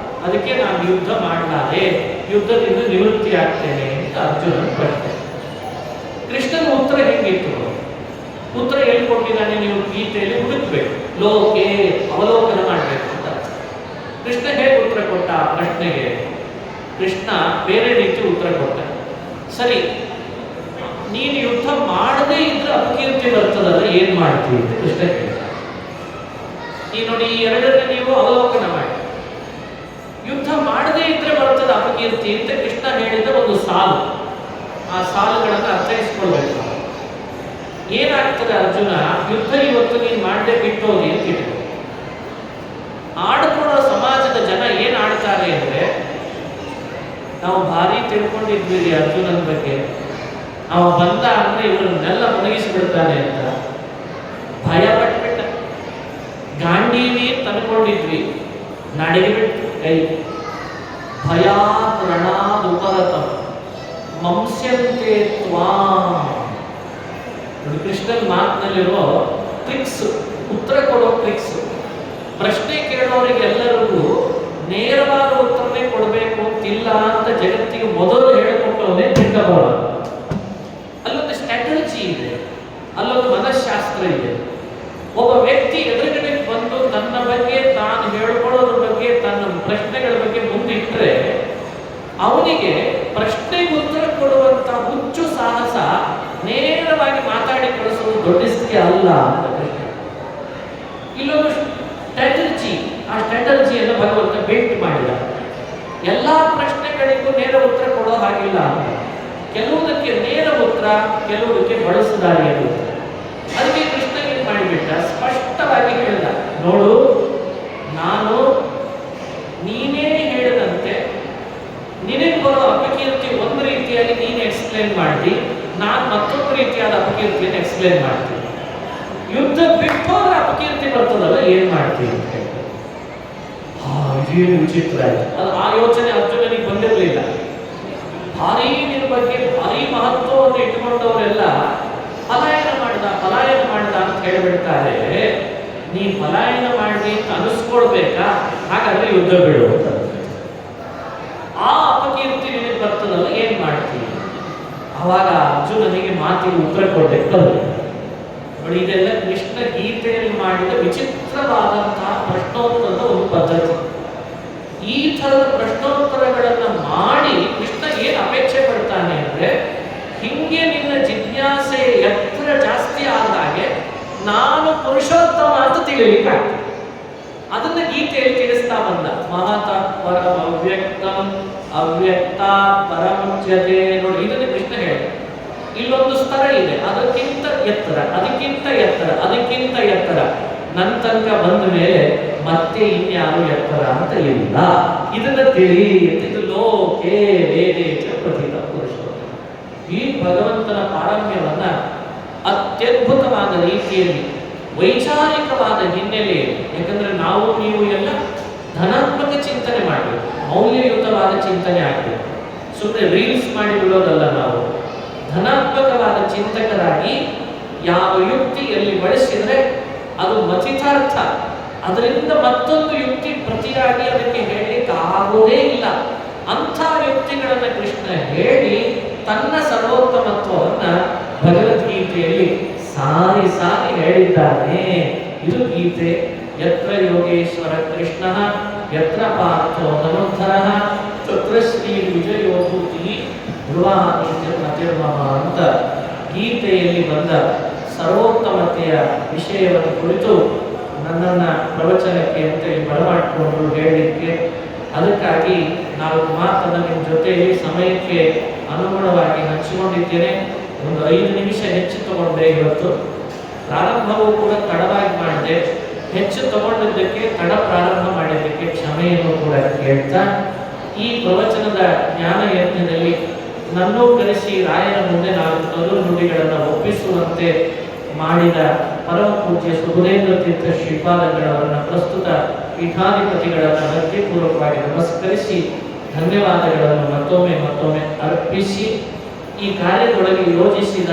[SPEAKER 1] ಅದಕ್ಕೆ ನಾನು ಯುದ್ಧ ಮಾಡಲಾರೆ, ಯುದ್ಧದಿಂದ ನಿವೃತ್ತಿ ಆಗ್ತೇನೆ ಅಂತ ಅರ್ಜುನನ ಪ್ರಶ್ನೆ. ಕೃಷ್ಣನ ಉತ್ತರ ಹೆಂಗಿತ್ತು? ಉತ್ತರ ಎಲ್ಲಿ ಕೊಟ್ಟಿದ್ದಾನೆ? ನೀವು ಗೀತೆಯಲ್ಲಿ ಹುಡುಕ್ಬೇಕು, ಲೋಕೆ ಅವಲೋಕನ ಮಾಡಬೇಕು ಅಂತ. ಕೃಷ್ಣ ಹೇಗೆ ಉತ್ತರ ಕೊಟ್ಟ ಆ ಪ್ರಶ್ನೆಗೆ? ಕೃಷ್ಣ ಬೇರೆ ರೀತಿ ಉತ್ತರ ಕೊಟ್ಟ. ಸರಿ, ನೀನು ಯುದ್ಧ ಮಾಡದೇ ಇದ್ರೆ ಅಪಕೀರ್ತಿ ಬರ್ತದಲ್ಲ, ಏನ್ ಮಾಡ್ತೀವಿ ಅಂತ ಕೃಷ್ಣ ಕೇಳಿದ. ಈ ನೋಡಿ, ಈ ಎರಡನ್ನ ನೀವು ಅವಲೋಕನ ಮಾಡಿ. ಯುದ್ಧ ಮಾಡದೇ ಇದ್ರೆ ಬರ್ತದ ಅಪಕೀರ್ತಿ ಅಂತ ಕೃಷ್ಣ ಹೇಳಿದ ಒಂದು ಸಾಲು. ಆ ಸಾಲುಗಳನ್ನು ಅರ್ಥೈಸ್ಕೊಳ್ಬೇಕು. ಏನಾಗ್ತದೆ ಅರ್ಜುನ, ಯುದ್ಧ ಇವತ್ತು ನೀನು ಮಾಡದೆ ಬಿಟ್ಟೋಗಿ ಅಂತ ಇಟ್ಟು ಆಡ್ಕೊಳ್ಳೋ ಸಮಾಜದ ಜನ ಏನ್ ಆಡ್ತಾರೆ ಅಂದ್ರೆ, ನಾವು ಭಾರಿ ತಿಳ್ಕೊಂಡಿದ್ವಿ ಅರ್ಜುನನ ಬಗ್ಗೆ, ಅವ ಬಂದ ಅಂದ್ರೆ ಇವರನ್ನೆಲ್ಲ ಮುನಗಿಸಿಬಿಡ್ತಾನೆ ಅಂತ ಭಯ ಪಟ್ಬಿಟ್ಟ. ಗಾಂಡೀವಿ ತಂದ್ಕೊಂಡಿದ್ವಿ, ನಡೆಗಿಬಿಟ್ಟು ಕೈ. ಭಯ ಪ್ರಣಾದುಪರತ ಮಂಸ್ಯಂತೆ ತ್ವಾ. ಕೃಷ್ಣನ ಮಾತಿನಲ್ಲಿರೋ ಟ್ರಿಕ್ಸ್, ಉತ್ತರ ಕೊಡೋ ಟ್ರಿಕ್ಸ್. ಪ್ರಶ್ನೆ ಕೇಳೋರಿಗೆ ಎಲ್ಲರಿಗೂ ನೇರವಾದ ಉತ್ತರನೇ ಕೊಡಬೇಕು ಅಂತಿಲ್ಲ ಅಂತ ಜಗತ್ತಿಗೆ ಮೊದಲು ಹೇಳಿಕೊಟ್ಟವನೇ ಚಿಕ್ಕಬಾರ. ಅಲ್ಲೊಂದು ಸ್ಟ್ರಾಟಜಿ ಇದೆ, ಅಲ್ಲೊಂದು ಮನಃಶಾಸ್ತ್ರ ಇದೆ. ಒಬ್ಬ ವ್ಯಕ್ತಿ ಎದುರುಗಡೆ ಬಂದು ತನ್ನ ಬಗ್ಗೆ ತಾನು ಹೇಳ್ಕೊಳ್ಳೋದ್ರ ಬಗ್ಗೆ, ತನ್ನ ಪ್ರಶ್ನೆಗಳ ಬಗ್ಗೆ ಮುಂದಿಟ್ಟರೆ ಅವನಿಗೆ ಪ್ರಶ್ನೆಗೆ ಉತ್ತರ ಕೊಡುವಂತ ಹುಚ್ಚು ಸಾಹಸ ನೇರವಾಗಿ ಮಾತಾಡಿ ಕಳಿಸೋದು ದೊಡ್ಡಿಸ್ತಿಗೆ ಅಲ್ಲ ಅಂತ ಕೃಷ್ಣ. ಇಲ್ಲೊಂದು ಸ್ಟ್ರಾಟಜಿ, ಆ ಸ್ಟ್ರಾಟಜಿಯನ್ನು ಭಗವಂತ ಬಿಲ್ಟ್ ಮಾಡಿದ. ಎಲ್ಲಾ ಪ್ರಶ್ನೆಗಳಿಗೂ ನೇರ ಉತ್ತರ ಕೊಡೋ ಹಾಗಿಲ್ಲ ಅಂತ. ಕೆಲವುದಕ್ಕೆ ನೇರ ಉತ್ತರ, ಕೆಲವುದಕ್ಕೆ ಬಳಸಿದಾರಿಯಲ್ಲಿ ಉತ್ತರ. ಅದಕ್ಕೆ ಕೃಷ್ಣ ಏನ್ ಮಾಡಿಬಿಟ್ಟ, ಸ್ಪಷ್ಟವಾಗಿ ಹೇಳಿದ, ನೋಡು, ನಾನು ನೀನೇ ಹೇಳಿದಂತೆ ನಿನಗೆ ಬರೋ ಅಪಕೀರ್ತಿ ಒಂದು ರೀತಿಯಾಗಿ ನೀನು ಎಕ್ಸ್ಪ್ಲೇನ್ ಮಾಡಿ, ನಾನು ಮತ್ತೊಂದು ರೀತಿಯಾದ ಅಪಕೀರ್ತಿಯನ್ನು ಎಕ್ಸ್ಪ್ಲೇನ್ ಮಾಡ್ತೀನಿ. ಯುದ್ಧ ಬಿಟ್ಟೋದ್ರೆ ಅಪಕೀರ್ತಿ ಬರ್ತದಲ್ಲ, ಏನ್ ಮಾಡ್ತೀನಿ ಅಂತ ಹೇಳಿ. ಇದೇನು ವಿಚಿತ್ರ ಆಯ್ತು. ಅದು ಆ ಯೋಚನೆ ಅರ್ಜುನನಿಗೆ ಬಂದಿರಲಿಲ್ಲ. ಭಾರೀ ನಿನ್ನ ಬಗ್ಗೆ ಭಾರೀ ಮಹತ್ವವನ್ನು ಇಟ್ಟುಕೊಂಡವರೆಲ್ಲ ಪಲಾಯನ ಮಾಡಿದ ಅಂತ ಹೇಳಿಬಿಡ್ತಾರೆ. ನೀ ಪಲಾಯನ ಮಾಡಿ ಅಂತ ಅನಿಸ್ಕೊಳ್ಬೇಕಾ? ಹಾಗಾದ್ರೆ ಯುದ್ಧ ಬಿಡು ಅಂತ. ಆ ಅಪಕೀರ್ತಿ ನಿನಗೆ ಬರ್ತದಲ್ಲ, ಏನ್ ಮಾಡ್ತೀನಿ? ಅವಾಗ ಅರ್ಜುನನಿಗೆ ಮಾತಿಗೆ ಉತ್ತರ ಕೊಡ್ಬೇಕು. ನೋಡಿ, ಇದೆಲ್ಲ ಕೃಷ್ಣ ಗೀತೆಯಲ್ಲಿ ಮಾಡಿದ ವಿಚಿತ್ರವಾದಂತಹ ಪ್ರಶ್ನೋತ್ತರದ ಒಂದು ಪದ್ಧತಿ. ಈ ಥರದ ಪ್ರಶ್ನೋತ್ತರಗಳನ್ನು ಮಾಡಿ ಕೃಷ್ಣ ಏನು ಅಪೇಕ್ಷೆ ಪಡ್ತಾನೆ ಅಂದ್ರೆ, ಹಿಂಗೆ ನಿನ್ನ ಜಿಜ್ಞಾಸೆ ಎತ್ತರ ಜಾಸ್ತಿ ಆದ ಹಾಗೆ ನಾನು ಪುರುಷೋತ್ತಮ ಅಂತ ತಿಳಿಲಿಕ್ಕಾಗ್ತದೆ. ಅದನ್ನ ಗೀತೆಯಲ್ಲಿ ತಿಳಿಸ್ತಾನೆ. ಹೇಳಿಸ್ತಾ ಬಂದ. ಮಹತಃ ಪರಂ ಅವ್ಯಕ್ತಂ ಅವ್ಯಕ್ತಾತ್ ಪರಮುಚ್ಯತೆ. ನೋಡಿ, ಇದನ್ನೇ ಕೃಷ್ಣ ಹೇಳಿ. ಇಲ್ಲೊಂದು ಸ್ತರ ಇದೆ, ಅದಕ್ಕಿಂತ ಎತ್ತರ, ಅದಕ್ಕಿಂತ ಎತ್ತರ, ಅದಕ್ಕಿಂತ ಎತ್ತರ. ನನ್ನ ತನಕ ಬಂದ ಮೇಲೆ ಮತ್ತೆ ಇನ್ಯಾರು ಎತ್ತರ ಅಂತ ಇಲ್ಲ. ಇದನ್ನ ತಿಳಿ. ಇದು ಲೋಕೆ ವೇದೇ ಚ ಪ್ರಥಿತ ಪುರುಷೋತ್ತಮ. ಈ ಭಗವಂತನ ಪಾರಮ್ಯವನ್ನ ಅತ್ಯದ್ಭುತವಾದ ರೀತಿಯಲ್ಲಿ ವೈಚಾರಿಕವಾದ ಹಿನ್ನೆಲೆಯಲ್ಲಿ, ಯಾಕಂದ್ರೆ ನಾವು ನೀವು ಎಲ್ಲ ಧನಾತ್ಮಕ ಚಿಂತನೆ ಮಾಡಬೇಕು, ಮೌಲ್ಯಯುತವಾದ ಚಿಂತನೆ ಆಗಬೇಕು. ಸುಮ್ಮನೆ ರೀಲ್ಸ್ ಮಾಡಿ ಬಿಡೋದಲ್ಲ. ನಾವು ಧನಾತ್ಮಕವಾದ ಚಿಂತಕರಾಗಿ ಯಾವ ಯುಕ್ತಿ ಎಲ್ಲಿ ಬಳಸಿದರೆ ಅದು ಮಥಿತಾರ್ಥ, ಅದರಿಂದ ಮತ್ತೊಂದು ಯುಕ್ತಿ ಪ್ರತಿಯಾಗಿ ಅದಕ್ಕೆ ಹೇಳಲಿಕ್ಕೆ ಆಗೋದೇ ಇಲ್ಲ. ಅಂಥ ಯುಕ್ತಿಗಳನ್ನು ಕೃಷ್ಣ ಹೇಳಿ ತನ್ನ ಸರ್ವೋತ್ತಮತ್ವವನ್ನು ಭಗವದ್ಗೀತೆಯಲ್ಲಿ ಸಾರಿ ಸಾರಿ ಹೇಳಿದ್ದಾನೆ. ಇದು ಗೀತೆ. ಯತ್ರ ಯೋಗೇಶ್ವರ ಕೃಷ್ಣ ಯತ್ರ ಪಾರ್ಥೋ ಧನುರ್ಧರಃ ತತ್ರ ಶ್ರೀ ವಿಜಯೋಭೂತಿ ಧ್ರುವಾನಿರ್ಮಮ ಅಂತ ಗೀತೆಯಲ್ಲಿ ಬಂದ ಸರ್ವೋತ್ತಮತೆಯ ವಿಷಯವನ್ನು ಕುರಿತು ನನ್ನನ್ನು ಪ್ರವಚನಕ್ಕೆ ಅಂತ ಬರಮಾಡಿಕೊಂಡು ಹೇಳಲಿಕ್ಕೆ, ಅದಕ್ಕಾಗಿ 4 ಮಾತನ್ನು ನಿಮ್ಮ ಜೊತೆಯಲ್ಲಿ ಸಮಯಕ್ಕೆ ಅನುಗುಣವಾಗಿ ಹಂಚಿಕೊಂಡಿದ್ದೇನೆ. ಒಂದು 5 ನಿಮಿಷ ಹೆಚ್ಚು ತಗೊಂಡೆ. ಇವತ್ತು ಪ್ರಾರಂಭವೂ ಕೂಡ ತಡವಾಗಿ ಮಾಡಿದೆ. ಹೆಚ್ಚು ತಗೊಂಡಿದ್ದಕ್ಕೆ, ತಡ ಪ್ರಾರಂಭ ಮಾಡಿದ್ದಕ್ಕೆ ಕ್ಷಮೆಯನ್ನು ಕೂಡ ಕೇಳ್ತಾ, ಈ ಪ್ರವಚನದ ಜ್ಞಾನ ಯಜ್ಞದಲ್ಲಿ ನನ್ನೂ ಕರೆಸಿ ರಾಯರ ಮುಂದೆ 4 ನುಡಿಗಳನ್ನು ಒಪ್ಪಿಸುವಂತೆ ಮಾಡಿದ ಪರಮ ಪೂಜ್ಯ ಸುಬುಧೇಂದ್ರ ತೀರ್ಥ ಶ್ರೀಪಾದಗಳವರನ್ನ ಪ್ರಸ್ತುತ ಪೀಠಾಧಿಪತಿಗಳನ್ನು ಭಕ್ತಿಪೂರ್ವಕವಾಗಿ ನಮಸ್ಕರಿಸಿ ಧನ್ಯವಾದಗಳನ್ನು ಮತ್ತೊಮ್ಮೆ ಅರ್ಪಿಸಿ, ಈ ಕಾರ್ಯದೊಳಗೆ ಯೋಜಿಸಿದ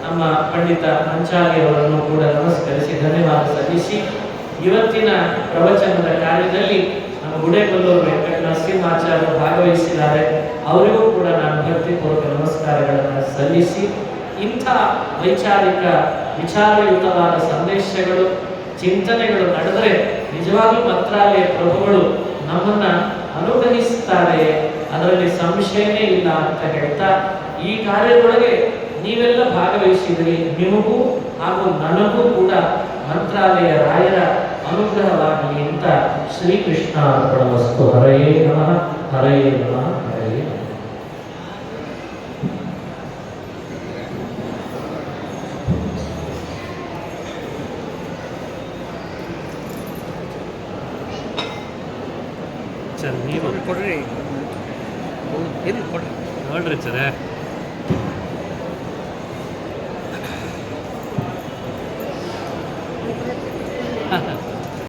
[SPEAKER 1] ನಮ್ಮ ಪಂಡಿತ ಮಂಚಾಲಿಯವರನ್ನು ಕೂಡ ನಮಸ್ಕರಿಸಿ ಧನ್ಯವಾದ ಸಲ್ಲಿಸಿ, ಇವತ್ತಿನ ಪ್ರವಚನದ ಕಾರ್ಯದಲ್ಲಿ ನಮ್ಮ ಗುಡೇಕೊಲ್ಲೂರು ವೆಂಕಟ ನರಸಿಂಹಾಚಾರ್ಯರು ಭಾಗವಹಿಸಿದ್ದಾರೆ. ಅವರಿಗೂ ಕೂಡ ನಾನು ಭಕ್ತಿಪೂರ್ವಕ ನಮಸ್ಕಾರಗಳನ್ನು ಸಲ್ಲಿಸಿ, ಇಂಥ ವೈಚಾರಿಕ ವಿಚಾರಯುತವಾದ ಸಂದೇಶಗಳು, ಚಿಂತನೆಗಳು ನಡೆದರೆ ನಿಜವಾಗ್ಲೂ ಮಂತ್ರಾಲಯ ಪ್ರಭುಗಳು ನಮ್ಮನ್ನ ಅನುಗ್ರಹಿಸುತ್ತಾರೆ, ಅದರಲ್ಲಿ ಸಂಶಯನೇ ಇಲ್ಲ ಅಂತ ಹೇಳ್ತಾ, ಈ ಕಾರ್ಯದೊಳಗೆ ನೀವೆಲ್ಲ ಭಾಗವಹಿಸಿದ್ರಿ. ನಿಮಗೂ ಹಾಗೂ ನನಗೂ ಕೂಡ ಮಂತ್ರಾಲಯ ರಾಯರ ಅನುಗ್ರಹವಾಗಲಿ ಅಂತ ಶ್ರೀಕೃಷ್ಣ ಅರ್ಪಣಮಸ್ತು. ಹರಯೇ ನಮಃ, ಹರಯೇ ನಮಃ, ಹರಯೇ ನಮಃ.
[SPEAKER 2] ಸರ್ ನೀವು ಕೊಡ್ರಿ, ಎಲ್ಲಿ ಕೊಡ್ರಿ ನೋಡ್ರಿ ಸರ್.